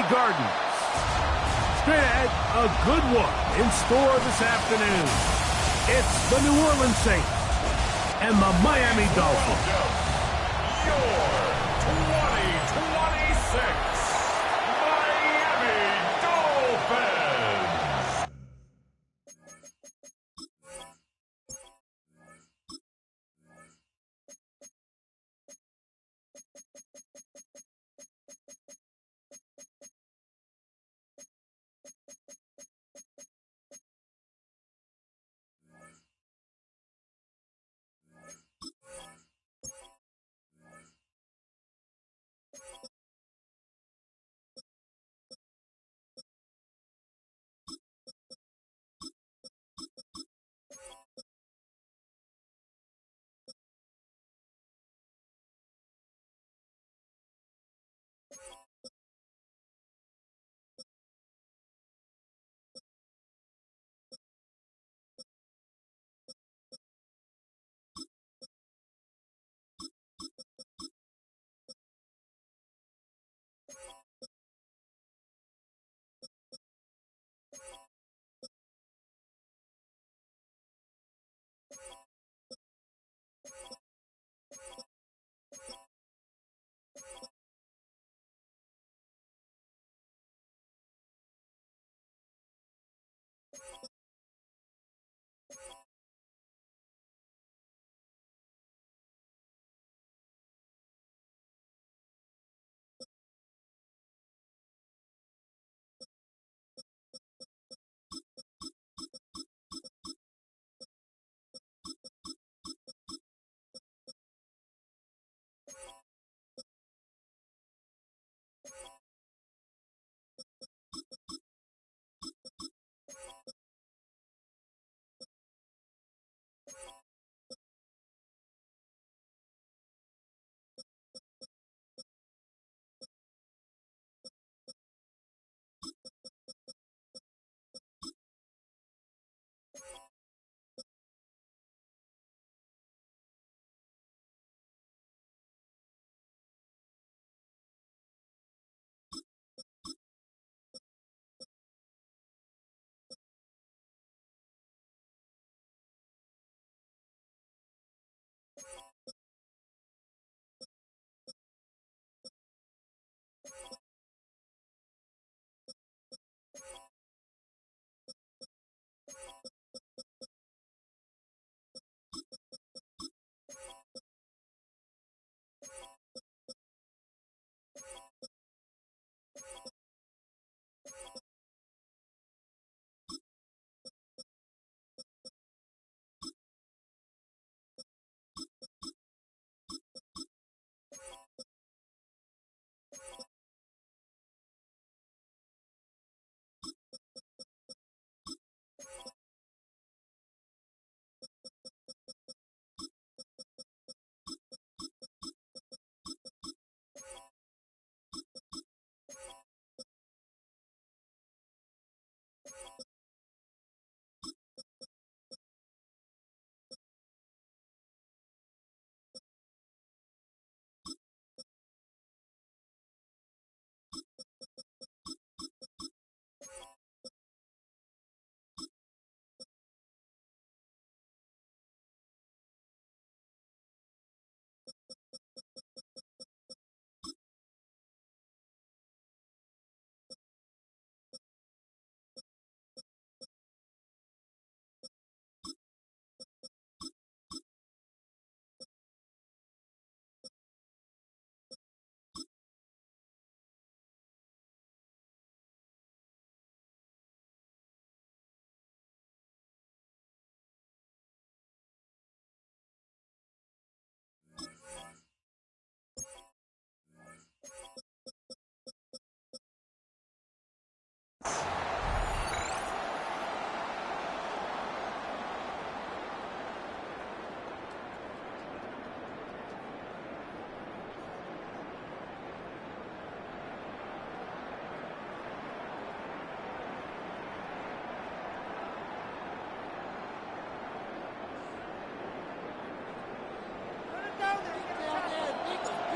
Gardens. Straight ahead, a good one in store this afternoon. It's the New Orleans Saints and the Miami Dolphins. Your 2026 Miami Dolphins.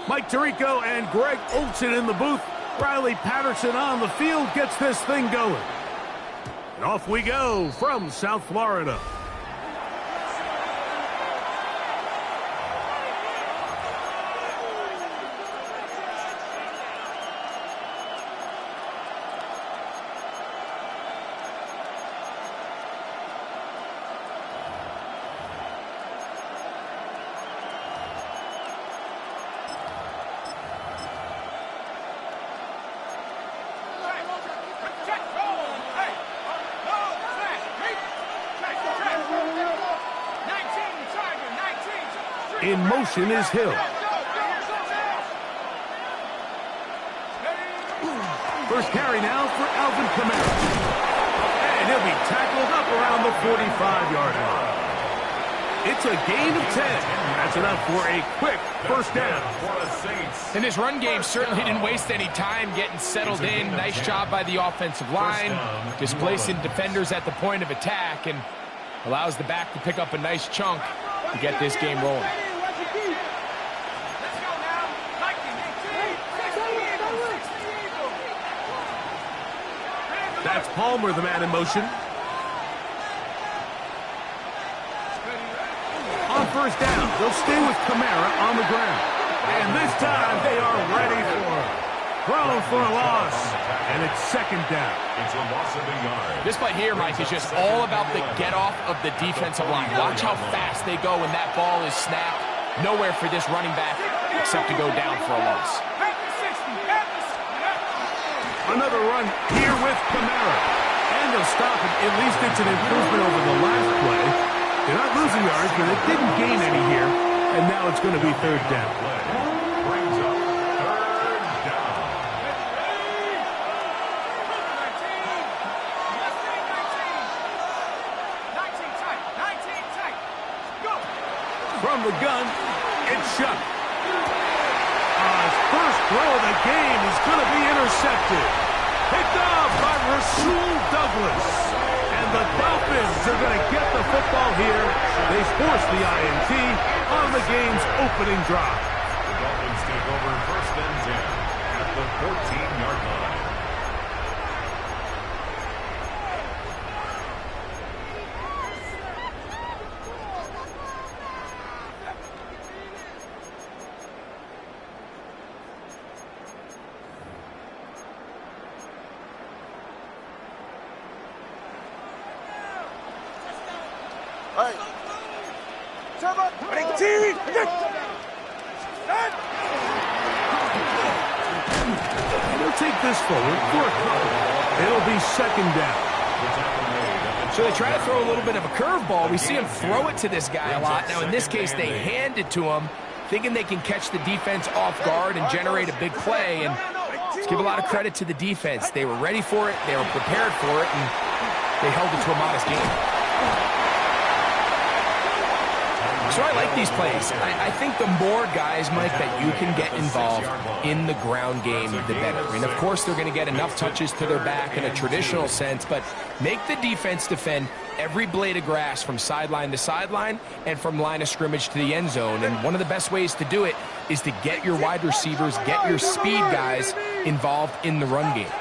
Mike Tirico and Greg Olson in the booth. Riley Patterson on the field gets this thing going. And off we go from South Florida. In motion is Hill. First carry now for Alvin Kamara. And he'll be tackled up around the 45-yard line. It's a gain of 10. That's enough for a quick first down. And this run game certainly didn't waste any time getting settled in. Nice job by the offensive line, displacing defenders at the point of attack, and allows the back to pick up a nice chunk to get this game rolling. That's Palmer, the man in motion. On first down, they'll stay with Kamara on the ground. And this time, they are ready for him. Thrown for a loss. And it's second down. It's a loss of a yard. This play here, Mike, is just all about the get-off of the defensive line. Watch how fast they go when that ball is snapped. Nowhere for this running back except to go down for a loss. Another run here with Kamara. And they'll stop it. At least it's an improvement over the last play. They're not losing yards, but they didn't gain any here. And now it's going to be third down. Brings up third down. From the gun, it's shut. His first throw of the game is going to be intercepted. Picked up by Rasul Douglas. And the Dolphins are going to get the football here. They force the INT on the game's opening drive. The Dolphins take over first and 10 at the 14-yard line. They'll take this forward for a couple. It'll be second down. So they try to throw a little bit of a curveball. We see him throw it to this guy a lot. Now, in this case, they hand it to him, thinking they can catch the defense off guard and generate a big play. And let's give a lot of credit to the defense. They were ready for it. They were prepared for it, and they held it to a modest game. So I like these plays. I think the more guys, Mike, that you can get involved in the ground game, the better. And, of course, they're going to get enough touches to their back in a traditional sense, but make the defense defend every blade of grass from sideline to sideline and from line of scrimmage to the end zone. And one of the best ways to do it is to get your wide receivers, get your speed guys involved in the run game.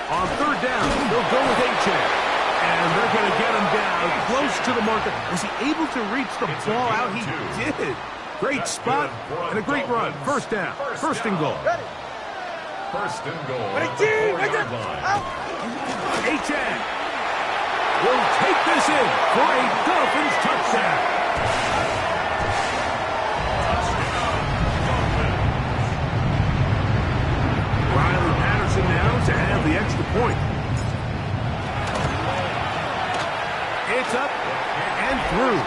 On third down, they'll go with H.A. And they're going to get him down close to the marker. Was he able to reach the ball out? He did. Great spot and a great run. First down. First and goal. First and goal. H.A. will take this in for a Dolphins touchdown. Riley Patterson now to have the extra point. It's up and through.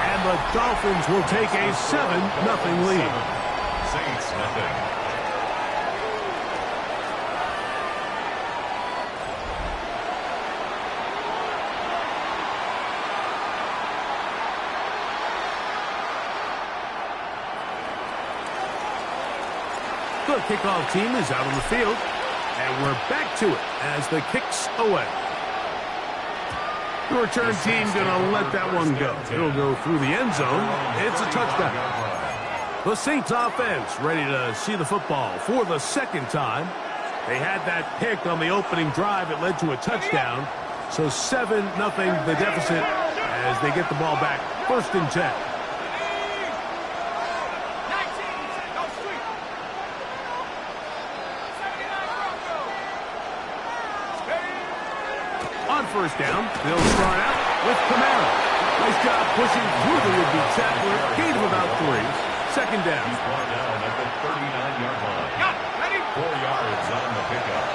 And the Dolphins will take a 7-0 lead. Saints nothing. The kickoff team is out on the field. And we're back to it as the kick's away. The return team going to let that one go. It'll go through the end zone. It's a touchdown. The Saints offense ready to see the football for the second time. They had that pick on the opening drive. It led to a touchdown. So 7-0 the deficit as they get the ball back. 1st and 10. On 1st down, they'll start out with Camara. Nice job pushing through the would-be tackler. Gain of about 3. 2nd down. He's brought down at the 39-yard line. 4 yards on the pickup.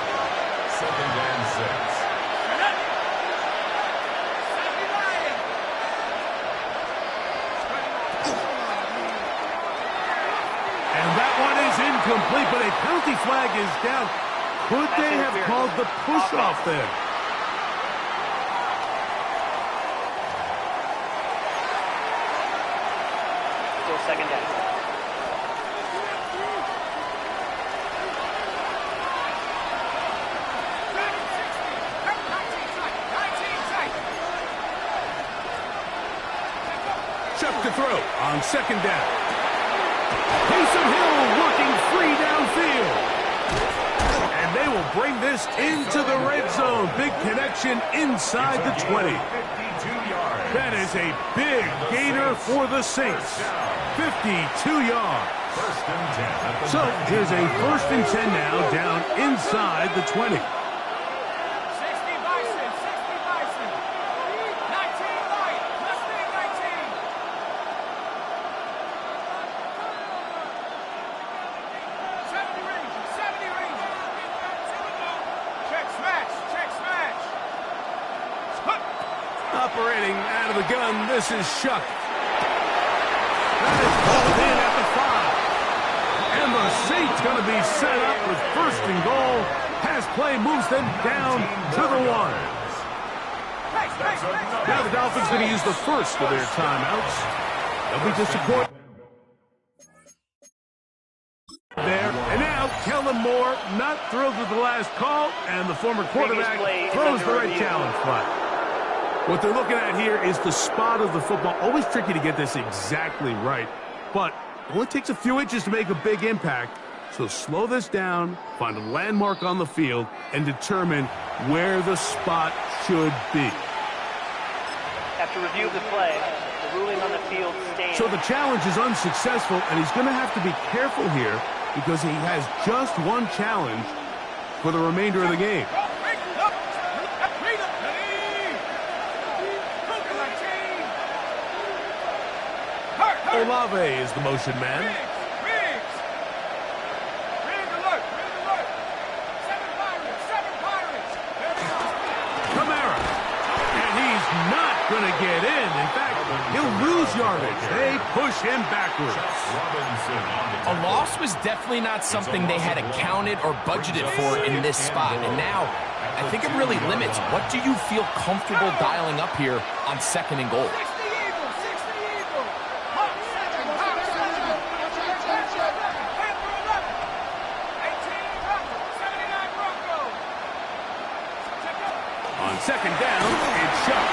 2nd and 6. And that one is incomplete, but a penalty flag is down. Could they have called the push-off there? Still 2nd down. Chuck to throw on 2nd down. Taysom Hill working free downfield. And they will bring this into the red zone. Big connection inside the 20. That is a big gainer for the Saints. 52 yards. So here's a 1st and 10 now down inside the 20. Operating out of the gun, this is Shuck. That is called in at the 5. And the Saints going to be set up with 1st and goal. Pass play moves them down to the 1. Now the Dolphins going to use the first of their timeouts. They'll be disappointed there. And now Kellen Moore not thrilled with the last call, and the former quarterback throws the right challenge flag. What they're looking at here is the spot of the football. Always tricky to get this exactly right, but it only takes a few inches to make a big impact. So slow this down, find a landmark on the field, and determine where the spot should be. After review of the play, the ruling on the field stands. So the challenge is unsuccessful, and he's going to have to be careful here because he has just one challenge for the remainder of the game. Olave is the motion man. Camara. And he's not going to get in. In fact, he'll lose yardage. They push him backwards. A loss was definitely not something they had accounted or budgeted for in this spot. And now, I think it really limits. What do you feel comfortable dialing up here on 2nd and goal? On 2nd down, it's Shuck.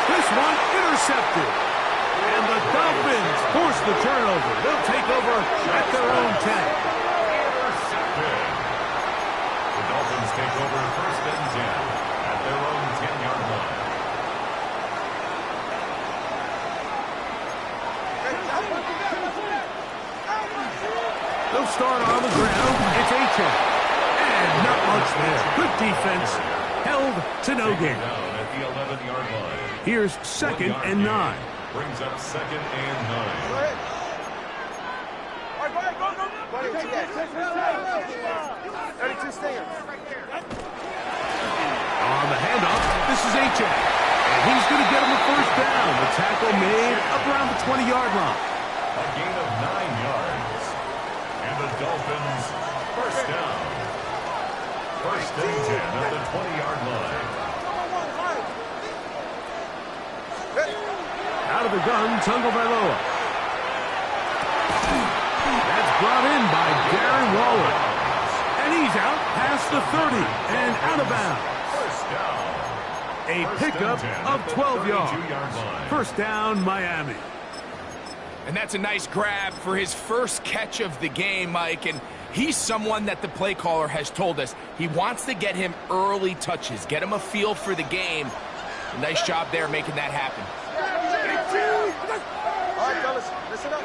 This one intercepted. And the Dolphins force the turnover. They'll take over at their own 10. Intercepted. The Dolphins take over 1st and 10 at their own 10-yard line. They'll start on the ground. It's H.A. And not much there. Good defense. Held to no gain. Down at the 11-yard line. Here's 2nd and 9. Brings up 2nd and 9. On the handoff, this is H.A. And he's going to get him the 1st down. The tackle made up around the 20-yard line. A gain of 9 yards. And the Dolphins 1st down. 1st and 10 at the 20-yard line. Out of the gun, Tagovailoa. That's brought in by Darren Waller. And he's out past the 30 and out of bounds. 1st down. A pickup of 12 yards. 1st down, Miami. And that's a nice grab for his first catch of the game, Mike. And He's someone that the play caller has told us he wants to get him early touches, get him a feel for the game. Nice job there making that happen. All right, fellas, listen up.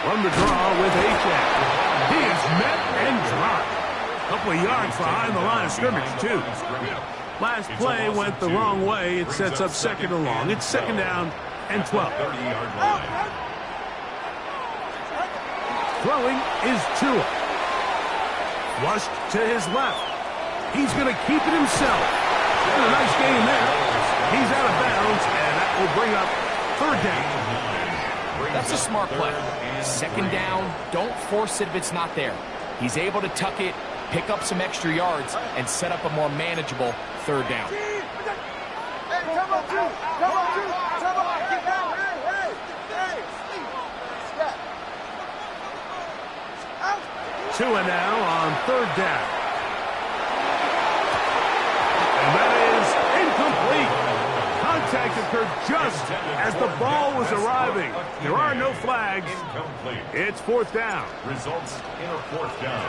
From the draw with A-Jack. He is met and dropped. A couple of yards behind the line of scrimmage, too. Last play went the wrong way. It sets up second and long. It's second down and 12. 30-yard line. Throwing is Tua. Flushed to his left. He's going to keep it himself. And a nice game there. He's out of bounds, and that will bring up third down. That's a smart play. Second down, don't force it if it's not there. He's able to tuck it, pick up some extra yards, and set up a more manageable third down. Hey, come on, Drew. Come on, Drew. Come on. Get down. Hey. Stop. Out. Tua now on third down. And that is incomplete. Contact occurred just as the ball was arriving. There are no flags. Incomplete. It's fourth down. Results in a fourth down.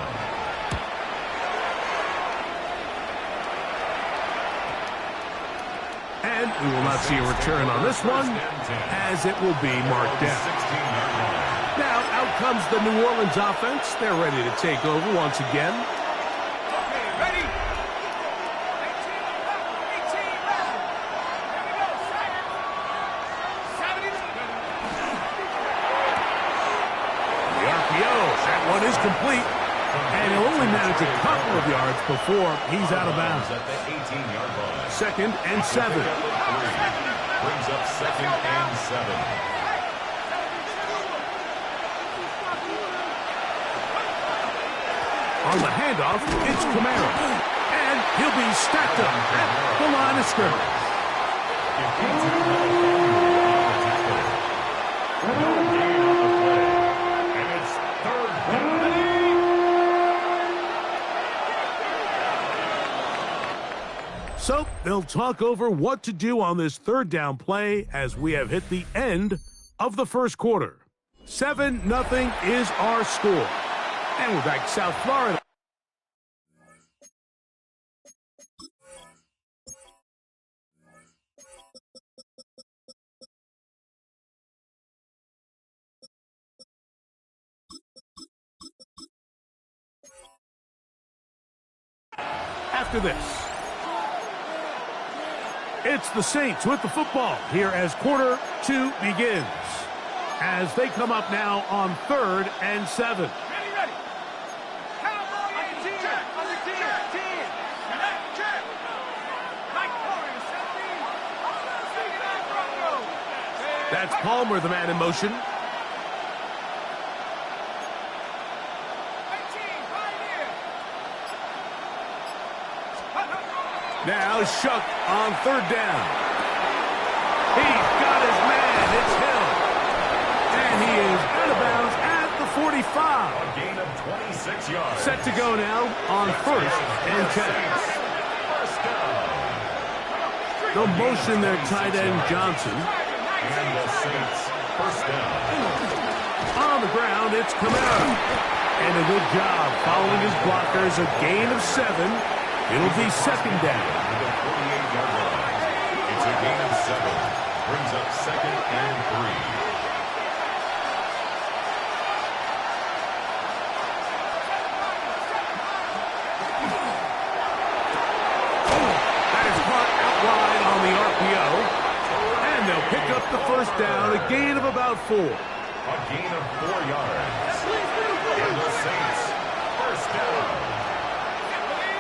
And we will not see a return on this one, as it will be marked down. 16-yard line. Now, out comes the New Orleans offense. They're ready to take over once again. Ready. The RPO, that one is complete. And he'll only manage a couple of yards before he's out of bounds. At the 18-yard line. Second and 7. Brings up second and 7. On the handoff, it's Kamara. And he'll be stacked up at the line of scrimmage. And it's third down. So they'll talk over what to do on this third down play as we have hit the end of the first quarter. 7-0 is our score. And we're back to South Florida. After this, it's the Saints with the football here as quarter 2 begins. As they come up now on 3rd and 7. Ready. That's Palmer, the man in motion. Now Shuck on 3rd down. He's got his man. It's Hill. And he is out of bounds at the 45. A gain of 26 yards. Set to go now on 1st and 10. First down. The motion there, tight end Johnson. And the Saints first down. On the ground, it's Kamara. And a good job following his blockers. A gain of 7. It'll be second down. To the 48-yard line. It's a gain of 7. Brings up second and 3. Pick up the first down, a gain of about 4. A gain of 4 yards. And the Saints first down.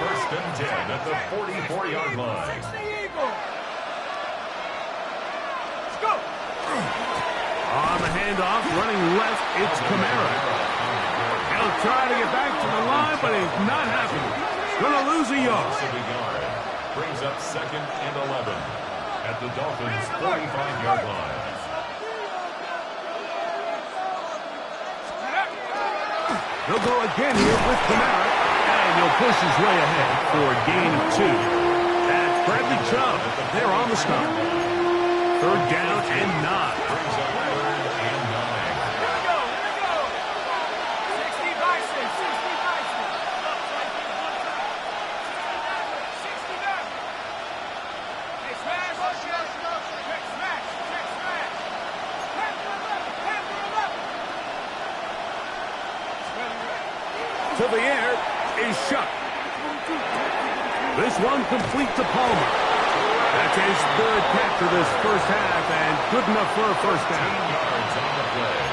First and 10 at the 44-yard line. On the handoff, running left, it's Kamara. He'll try to get back to the line, but it's not happening. Going to lose a yard. Brings up second and 11. At the Dolphins' 45-yard line. He'll go again here with Kamara, and he'll push his way ahead for a gain of 2. That's Bradley Chubb. They're on the stop. 3rd down and 9. Brings up 3rd and 9. to the air is shut. This one complete to Palmer. That's his third catch for this first half, and good enough for a first down. Yards on the play.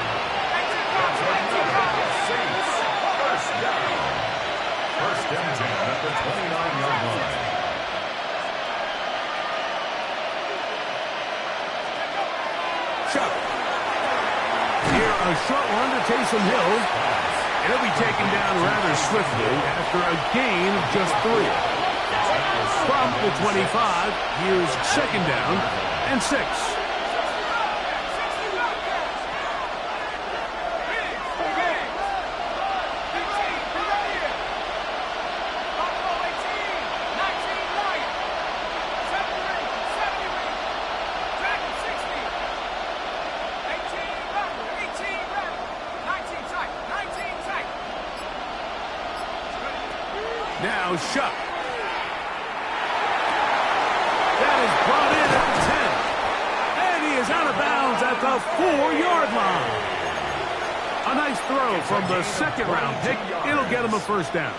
That's another Saints first down. First and 10 at the 29-yard line. Chuck. Here, a short one to Taysom Hill. And he'll be taken down rather swiftly after a gain of just 3. From the 25, here's second down and 6. Now Shuck. That is brought in at the 10. And he is out of bounds at the 4-yard line. A nice throw from the second-round pick. It'll get him a first down.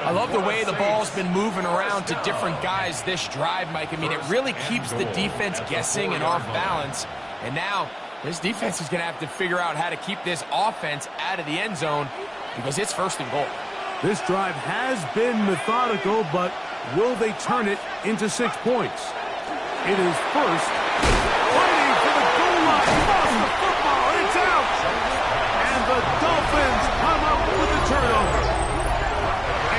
I love the way the ball's been moving around to different guys this drive, Mike. I mean, it really keeps the defense guessing and off balance. And now this defense is going to have to figure out how to keep this offense out of the end zone because it's first and goal. This drive has been methodical, but will they turn it into 6 points? It is first. Fighting for the goal line. Lost the football. It's out. And the Dolphins come up with a turnover.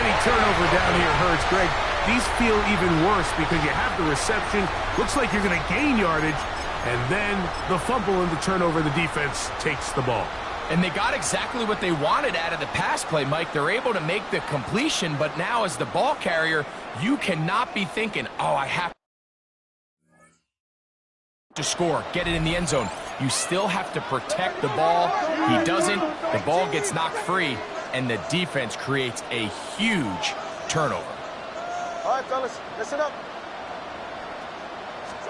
Any turnover down here hurts, Greg. These feel even worse because you have the reception. Looks like you're going to gain yardage. And then the fumble and the turnover, the defense takes the ball. And they got exactly what they wanted out of the pass play, Mike. They're able to make the completion, but now as the ball carrier, you cannot be thinking, oh, I have to score, get it in the end zone. You still have to protect the ball. He doesn't. The ball gets knocked free, and the defense creates a huge turnover. All right, fellas, listen up.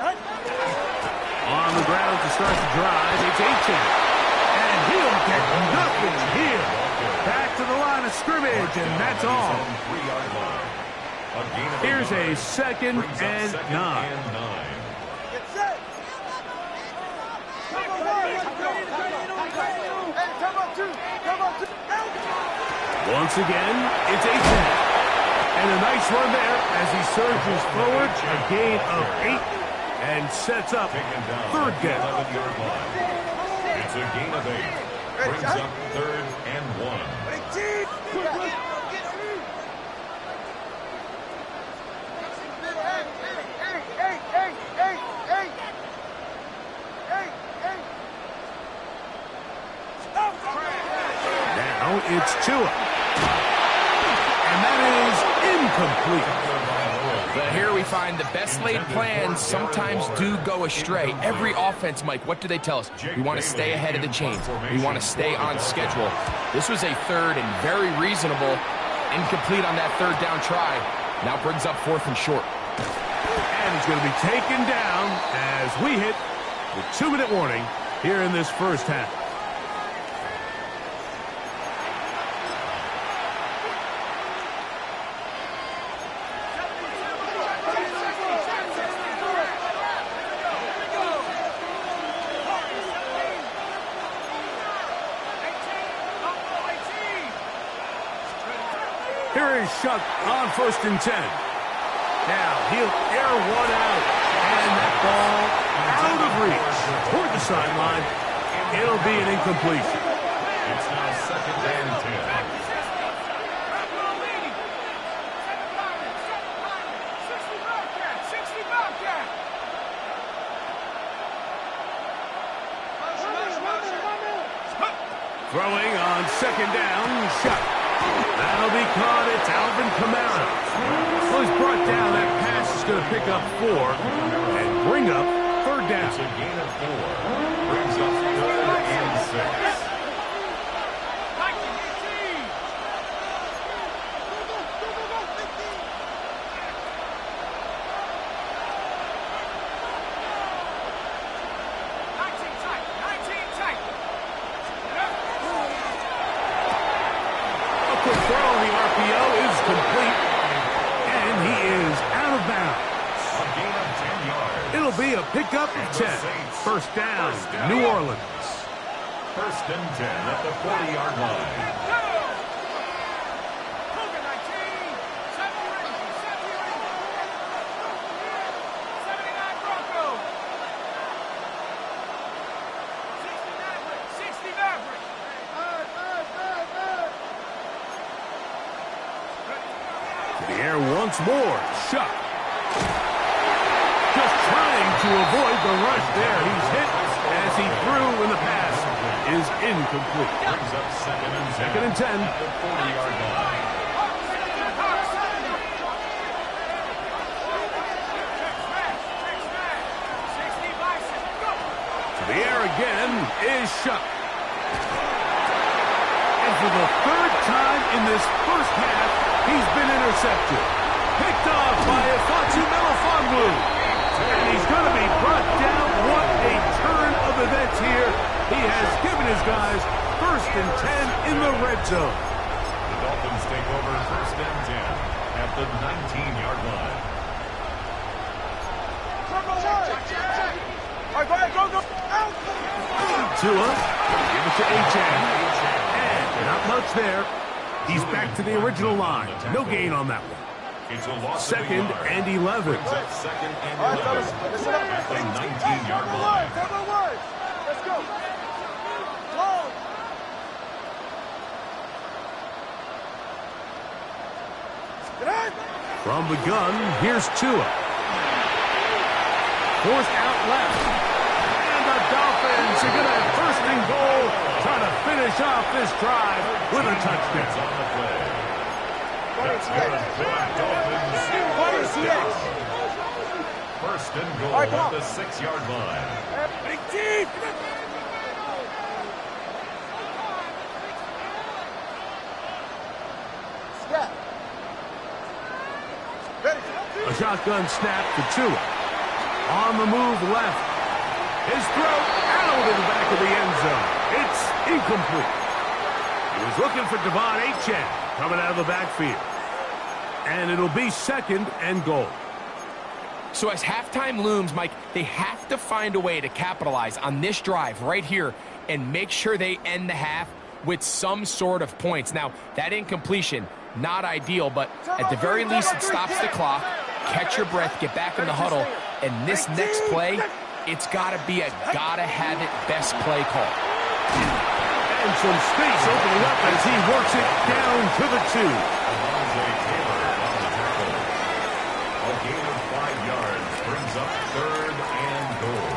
On the ground to start the drive, it's 18. And he'll get nothing here. Back to the line of scrimmage, and that's all. Here's a second and 9. Get set. Hey, come up two. Come up two. Once again, it's 18. And a nice run there as he surges forward, a gain of 8, and sets up third down. It's a gain of 8. Brings up third and 1. Now it's Tua. And that is incomplete. But here we find the best laid plans sometimes do go astray. Every offense, Mike, what do they tell us? We want to stay ahead of the chains. We want to stay on schedule. This was a third and very reasonable. Incomplete on that third down try. Now brings up fourth and short. And he's going to be taken down as we hit the 2-minute warning here in this first half. Here is Shuck on first and 10. Now he'll air one out, and that ball out of reach toward the sideline. It'll be an incompletion. It's now second and 10. Throwing on second down, Shuck. That'll be caught. It's Alvin Kamara. Well, he's brought down. That pass is going to pick up 4 and bring up third down. It's a gain of 4. Brings up third and 6. Throw incomplete, and he is out of bounds. A gain of 10 yards. It'll be a pickup of 10. First down, New Orleans. First and 10 at the 40-yard line. The air once more. Shuck. Just trying to avoid the rush there. He's hit as he threw in the pass. Is incomplete. Brings up Second and 10. At the 40-yard line. To the air again is Shuck. And for the third time in this first half, he's been intercepted. Picked off by Ifeatu Melifonwu. And he's going to be brought down. What a turn of events here. He has given his guys first and 10 in the red zone. The Dolphins take over first and 10 at the 19-yard line. All right, go ahead, go. Tua, give it to Achane. And not much there. He's back to the original line. No gain on that one. It's a loss Second of a yard. and 11. Brings up second and All right, 11 fellas, listen up. at the 19-yard line. Let's go. Long. Get in. From the gun, here's Tua. Forced out left. And the Dolphins are going to have first and goal, trying to finish off this drive with a touchdown. On the play. That's good for the Dolphins. First and goal All right, come at on. the 6-yard line. Big deep. Snap. Ready. A shotgun snap to Tua. On the move left. His throw out of the back of the end zone. It's incomplete. He was looking for Devon Achane coming out of the backfield. And it'll be second and goal. So as halftime looms, Mike, they have to find a way to capitalize on this drive right here and make sure they end the half with some sort of points. Now, that incompletion, not ideal, but at the very least it stops the clock. Catch your breath, get back in the huddle, and this next play, it's got to be a gotta-have-it best play call. And some space opening up as he works it down to the 2. Alonzo Taylor on the tackle. A gain of 5 yards brings up third and goal.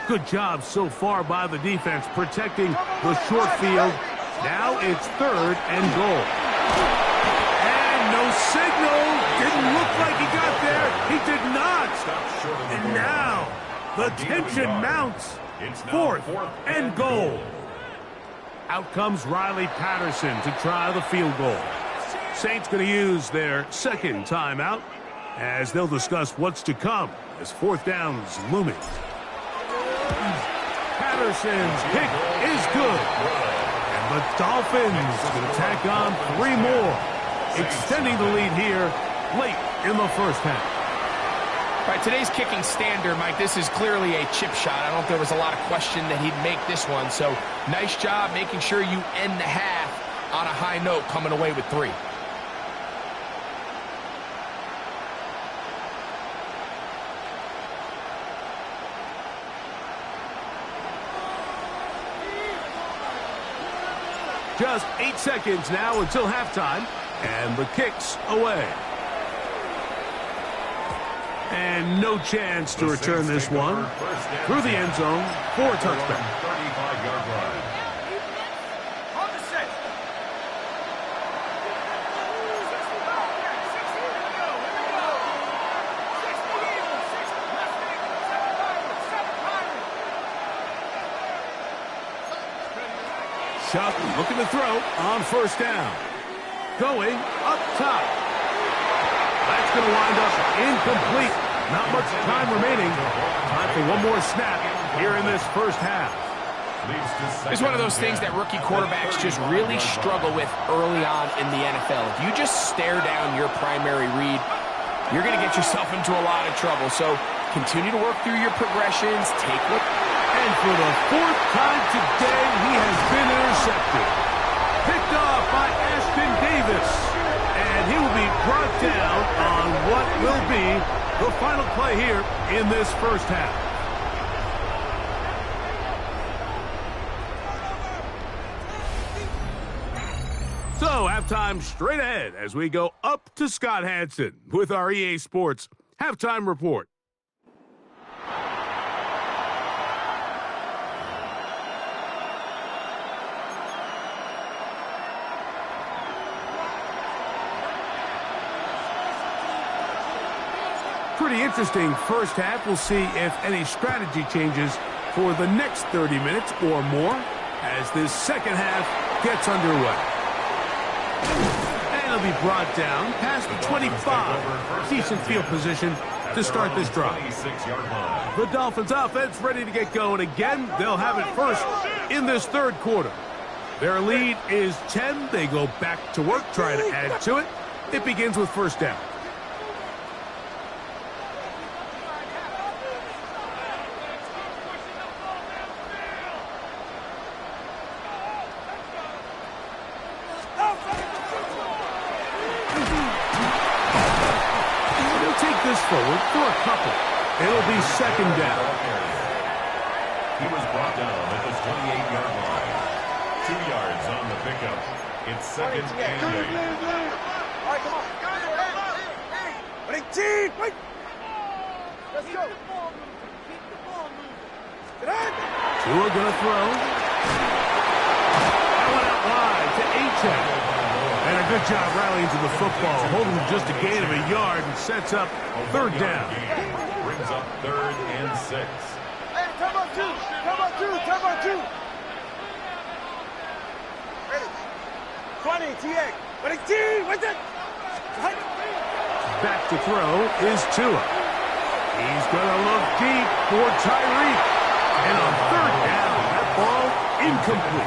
Good job so far by the defense protecting the short field. Now it's third and goal. And no signal. Didn't look like he got there. He did not. Stopped short of the And goal. now the tension mounts. It's now Fourth fourth and goal. Out comes Riley Patterson to try the field goal. Saints going to use their second timeout as they'll discuss what's to come as fourth down's looming. Patterson's kick is good. And the Dolphins going to tack on 3 more, extending the lead here late in the first half. By today's kicking standard, Mike, this is clearly a chip shot. I don't think there was a lot of question that he'd make this one. So nice job making sure you end the half on a high note, coming away with 3. Just 8 seconds now until halftime, and the kick's away. And no chance to return this one through the end zone for a touchback. 35-yard line. On the set. Chuck looking to throw on first down. Going up top. That's going to wind up incomplete. Not much time remaining. Time for one more snap here in this first half. It's one of those things that rookie quarterbacks just really struggle with early on in the NFL. If you just stare down your primary read, you're going to get yourself into a lot of trouble. So continue to work through your progressions. Take what... And for the fourth time today, he has been intercepted. Picked off by Ashton Davis. And he will be brought down on what will be the final play here in this first half. So, halftime straight ahead as we go up to Scott Hansen with our EA Sports Halftime Report. Pretty interesting first half. We'll see if any strategy changes for the next 30 minutes or more as this second half gets underway. And he'll be brought down past the 25. Decent field position to start this drive. The Dolphins offense ready to get going again. They'll have it first in this third quarter. Their lead is 10. They go back to work, trying to add to it. It begins with first down. Forward for a couple. It'll be second down. He was brought down at the 28-yard line. 2 yards on the pickup. It's second and 8. All right, come on. Hey, team, wait. Let's go. Tua gonna throw. That one out wide to Gtowncapp. And a good job rallying to the football, holding just a gain of a yard and sets up third down. Brings up 3rd and 6. Hey, come on, two. Ready. 20, TA. Ready, team, what's it? Back to throw is Tua. He's gonna look deep for Tyreek. And on third down, that ball incomplete.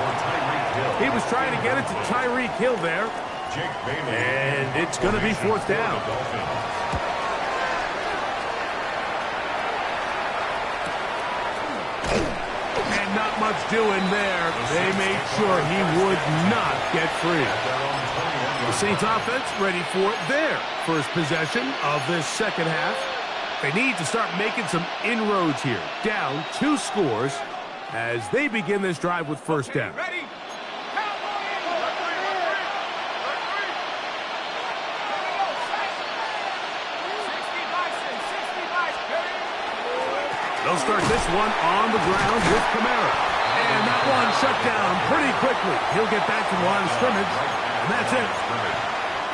He was trying to get it to Tyreek Hill there. And it's going to be fourth down. And not much doing there. They made sure he would not get free. The Saints offense ready for their first possession of this second half. They need to start making some inroads here. Down 2 scores as they begin this drive with first down. They'll start this one on the ground with Kamara. And that one shut down pretty quickly. He'll get back to the line of scrimmage, and that's it.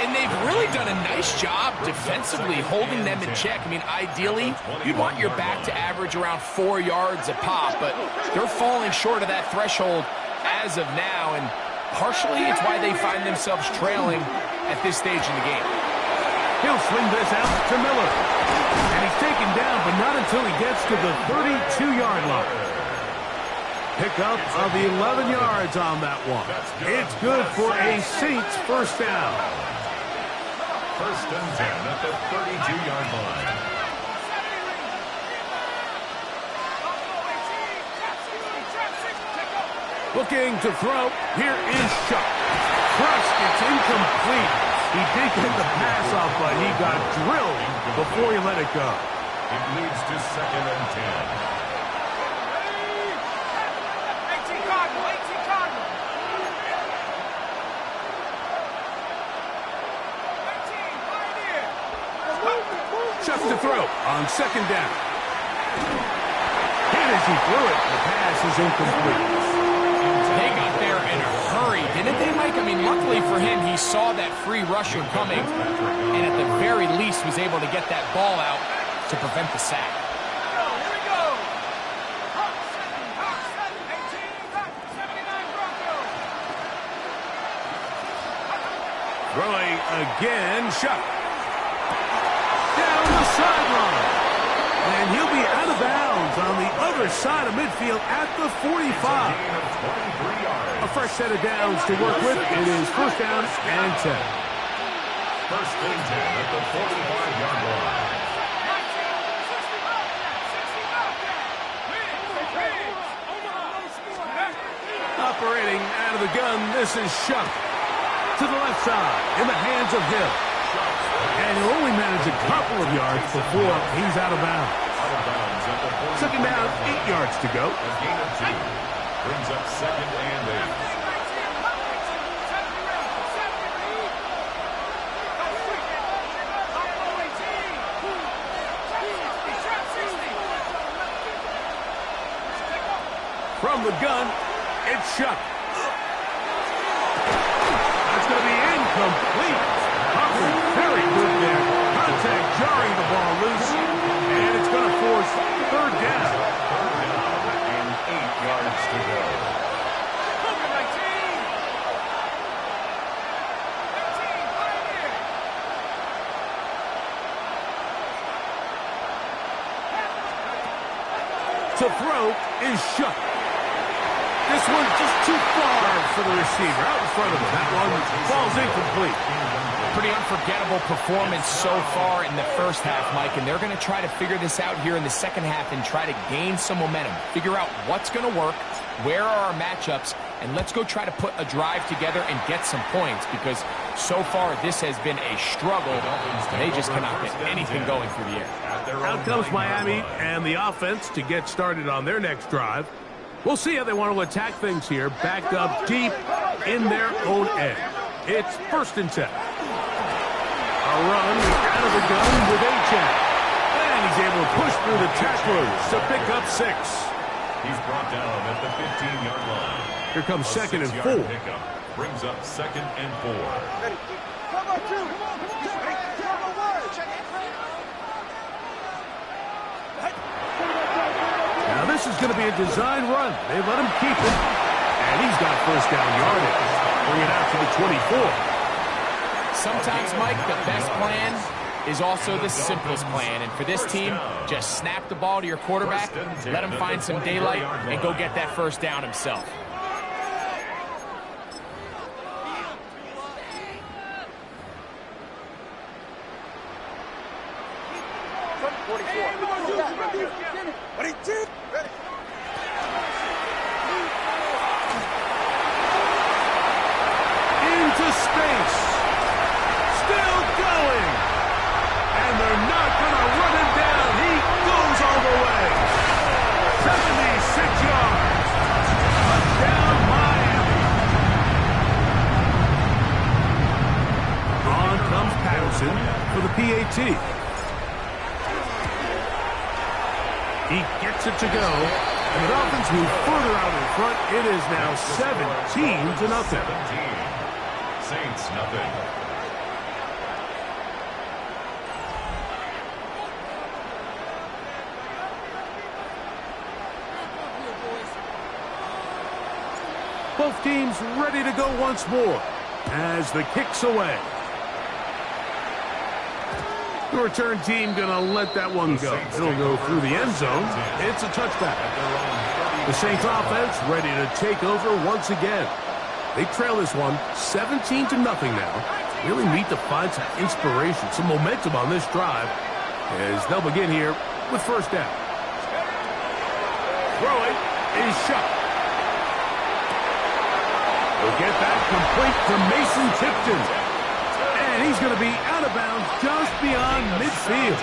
And they've really done a nice job defensively holding them in check. I mean, ideally, you'd want your back to average around 4 yards a pop, but they're falling short of that threshold as of now, and partially it's why they find themselves trailing at this stage in the game. He'll swing this out to Miller. And he's taken down, but not until he gets to the 32-yard line. Pickup of 11 yards on that one. It's good for a Saints first down. First and 10 at the 32-yard line. Looking to throw. Here is Shuck. Thrust, it's incomplete. He did get the pass off, but he got drilled before he let it go. It leads to second and 10. Chuck to throw on second down. Hit as he threw it. The pass is incomplete. They got there in a hurry, didn't they, Mike? I mean, luckily for him, he saw that free rusher coming, and at the very least was able to get that ball out to prevent the sack. Throwing again, Shuck. Down the sideline. And he'll be out of bounds on the the other side of midfield at the 45. A fresh set of downs to work with. It is first down and 10. First and 10 at the 45-yard line. Operating out of the gun, this is Shuck. To the left side, in the hands of Hill. And he'll only manage a couple of yards before he's out of bounds. Second down, 8 yards to go. A gain of 2. Brings up second and 8. From the gun, it's Shuck. That's going to be incomplete. Covered very good there. Contact jarring the ball loose. And it's going to force third down. Third down and 8 yards to go. To throw is Shuck. This one's just too far for the receiver. Out in front of him. That one falls incomplete. Pretty unforgettable performance so far in the first half, Mike, and they're going to try to figure this out here in the second half and try to gain some momentum. Figure out what's going to work, where are our matchups, and let's go try to put a drive together and get some points because so far this has been a struggle. They just cannot get anything going through the air. Out comes Miami and the offense to get started on their next drive. We'll see how they want to attack things here, backed up deep in their own end. It's first and 10. A run out of the gun with Gtowncapp. And he's able to push through the tacklers to pick up 6. He's brought down at the 15-yard line. Here comes second and 4. Pickup brings up second and 4. Come on, 2. Come on. Come on, 1. Now this is going to be a design run. They let him keep it. And he's got first down yardage. Bring it out to the 24. Sometimes, Mike, the best plan is also the simplest plan. And for this team, just snap the ball to your quarterback, let him find some daylight, and go get that first down himself. Into space. Still going. And they're not going to run him down. He goes all the way. 76 yards. Touchdown, Miami. On comes Patterson for the PAT. He gets it to go. And the Dolphins move further out in front. It is now 17-0. 17. Saints, nothing. Both teams ready to go once more as the kick's away. The return team going to let that one go. It'll go through the end zone. It's a touchback. The Saints offense ready to take over once again. They trail this one 17-0 now. Really need to find some inspiration, some momentum on this drive as they'll begin here with first down. Throwing is Shuck. He'll get that complete to Mason Tipton. And he's going to be out of bounds just beyond midfield.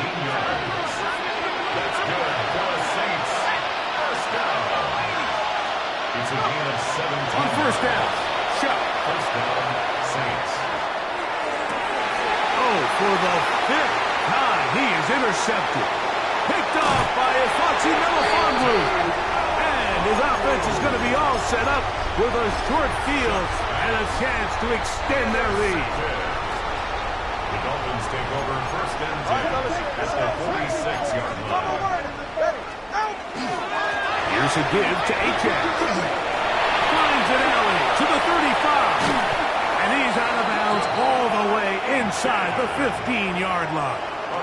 That's good for the Saints. First down. It's a gain of 17. On first down, Shuck. First down, Saints. Oh, for the 5th time, he is intercepted. Picked off by Ifoxi Melifonwu. And his offense is going to be all set up with a short field and a chance to extend their lead. The Dolphins take over first and 10 at the 46-yard line. Here's a give to Gtowncapp. Finds an alley to the 35. And he's out of bounds all the way inside the 15-yard line. A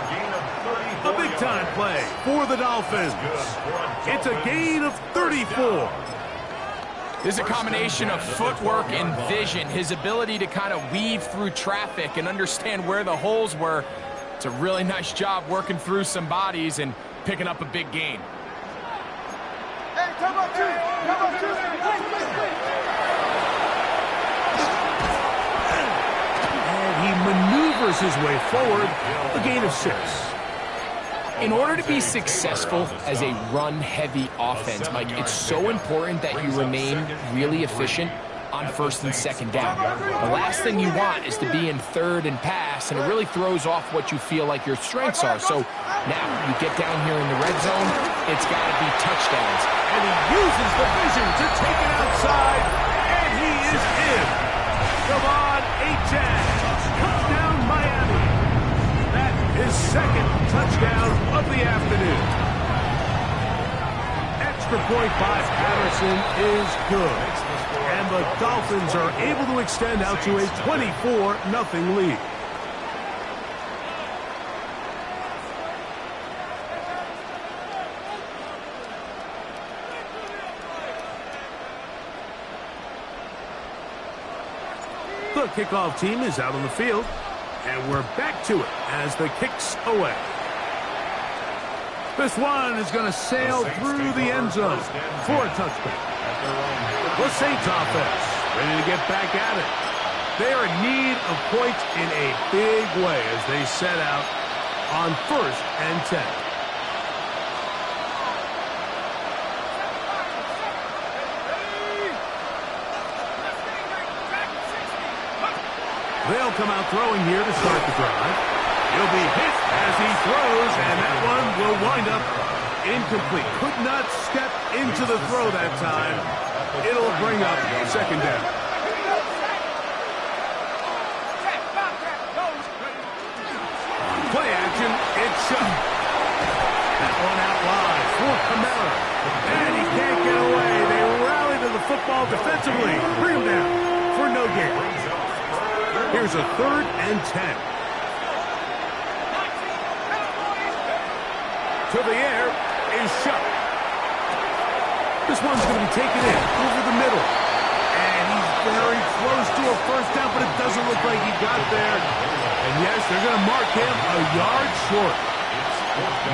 A big-time play for the Dolphins. It's a gain of 34. There's a combination of footwork and vision, his ability to kind of weave through traffic and understand where the holes were. It's a really nice job working through some bodies and picking up a big gain. Hey, come on, two. Come on, two. And he maneuvers his way forward, a gain of 6. In order to be successful as a run-heavy offense, Mike, it's so important that you remain really efficient on first and second down. The last thing you want is to be in third and pass, and it really throws off what you feel like your strengths are. So now you get down here in the red zone, it's got to be touchdowns. And he uses the vision to take it outside, and he is in. Come on, 8-10. Touchdown, Miami. That is second touchdown of the afternoon. Extra point by Patterson is good. And the Dolphins are able to extend out to a 24-0 lead. The kickoff team is out on the field, and we're back to it as the kick's away. This one is going to sail through the end zone for a touchdown. The Saints offense ready to get back at it. They are in need of points in a big way as they set out on 1st and 10. They'll come out throwing here to start the drive. He'll be hit as he throws, and that one will wind up incomplete. Could not step into the throw that time. It'll bring up second down. Play action, it's shot. That one out wide for Kamara. And he can't get away. They rally to the football defensively. Bring him down for no gain. Here's a 3rd and 10. To the air is shot. This one's going to be taken in over the middle. And he's very close to a first down, but it doesn't look like he got there. And yes, they're going to mark him a yard short.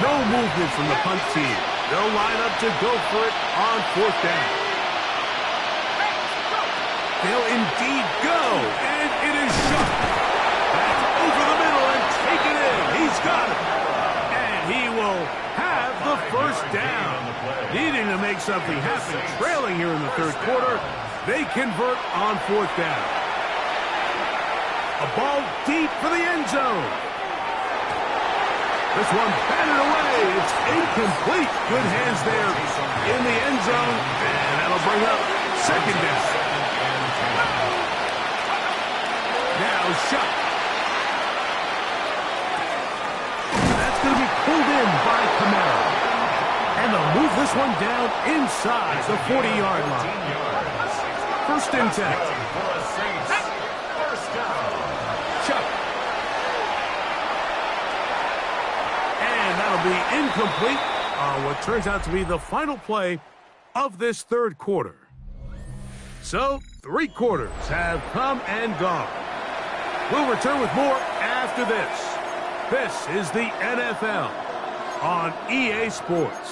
No movement from the punt team. They'll line up to go for it on 4th down. They'll indeed go, and it is shot. That's over the middle and taken in. He's got it. And he will have the first down. Needing to make something happen, trailing here in the 3rd quarter, they convert on 4th down. A ball deep for the end zone. This one batted away. It's incomplete. Good hands there in the end zone, and that'll bring up second down. Now shot. That's going to be pulled in by Kamara. And they'll move this one down inside the 40-yard line. 1st and 10. Chuck. And that'll be incomplete on what turns out to be the final play of this 3rd quarter. So, 3 quarters have come and gone. We'll return with more after this. This is the NFL on EA Sports.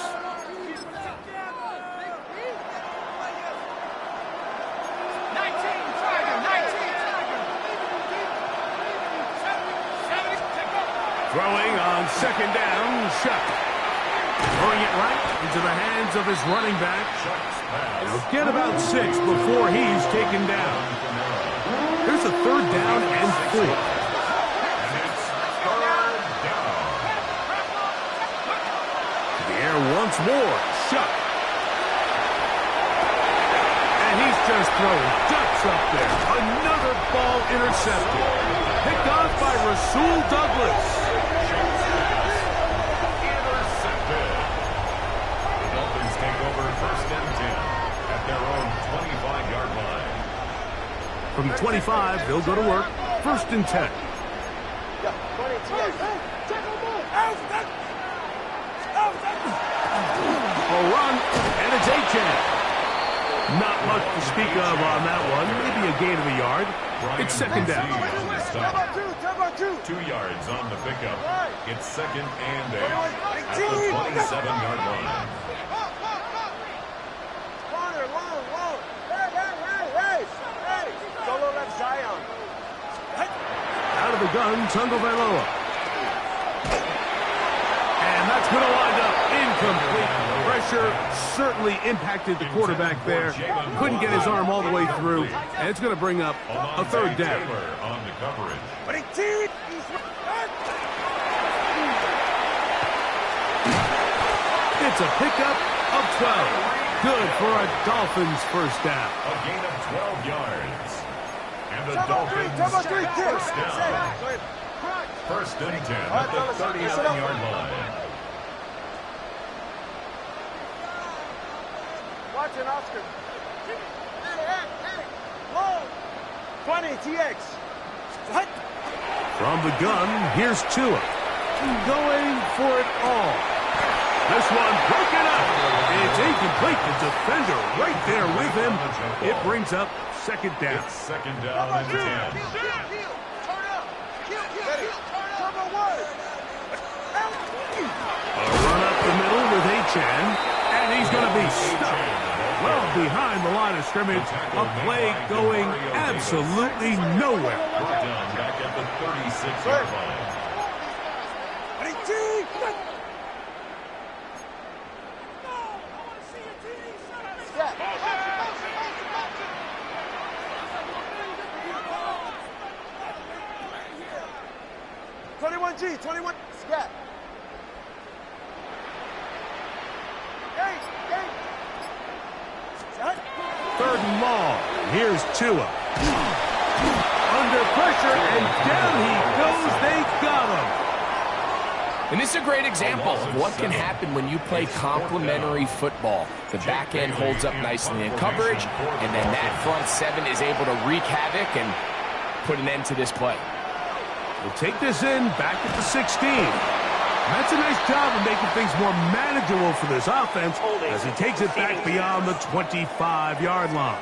Throwing on 2nd down, Shuck. Throwing it right into the hands of his running back. He'll get about 6 before he's taken down. Here's a 3rd down and 4. To the air once more, Shuck. And he's just throwing ducks up there. Another ball intercepted. Picked off by Rasul Douglas. From the 25, they'll go to work. 1st and 10. 20 TX. A run, and it's A-Chan. Not much to speak of on that one. Maybe a gain of a yard. It's second down. Turbo 2. 2 yards on the pickup. It's second and 8 at the 27-yard line. Corner, long. Hey. Solo left Zion. Out of the gun, Gtowncapp. And that's going to wind up incomplete. Pressure certainly impacted the quarterback there. Couldn't get his arm all the way through. And it's going to bring up a third down. On the coverage. It's a pickup of 12. Good for a Dolphins first down. A gain of 12 yards. And the Dolphins first down. First and 10 at the 39-yard line. Watch it, Oscar. Hey. Long. 20 TX. From the gun, here's Tua. Going for it all. This one broken up. It's incomplete. The defender right there with him. It brings up second down. It's second down and 10. A run up the middle with A-Chan, and he's going to be stuck well behind the line of scrimmage. A play going absolutely nowhere. Brought down back at the 36-yard line. 21G, 21, scat. Third and long. Here's Tua. Under pressure, and down he goes. They got him. And this is a great example of what can happen when you play complementary football. The back end holds up nicely in coverage, and then that front seven is able to wreak havoc and put an end to this play. We'll take this in back at the 16. That's a nice job of making things more manageable for this offense as he takes it back beyond the 25-yard line.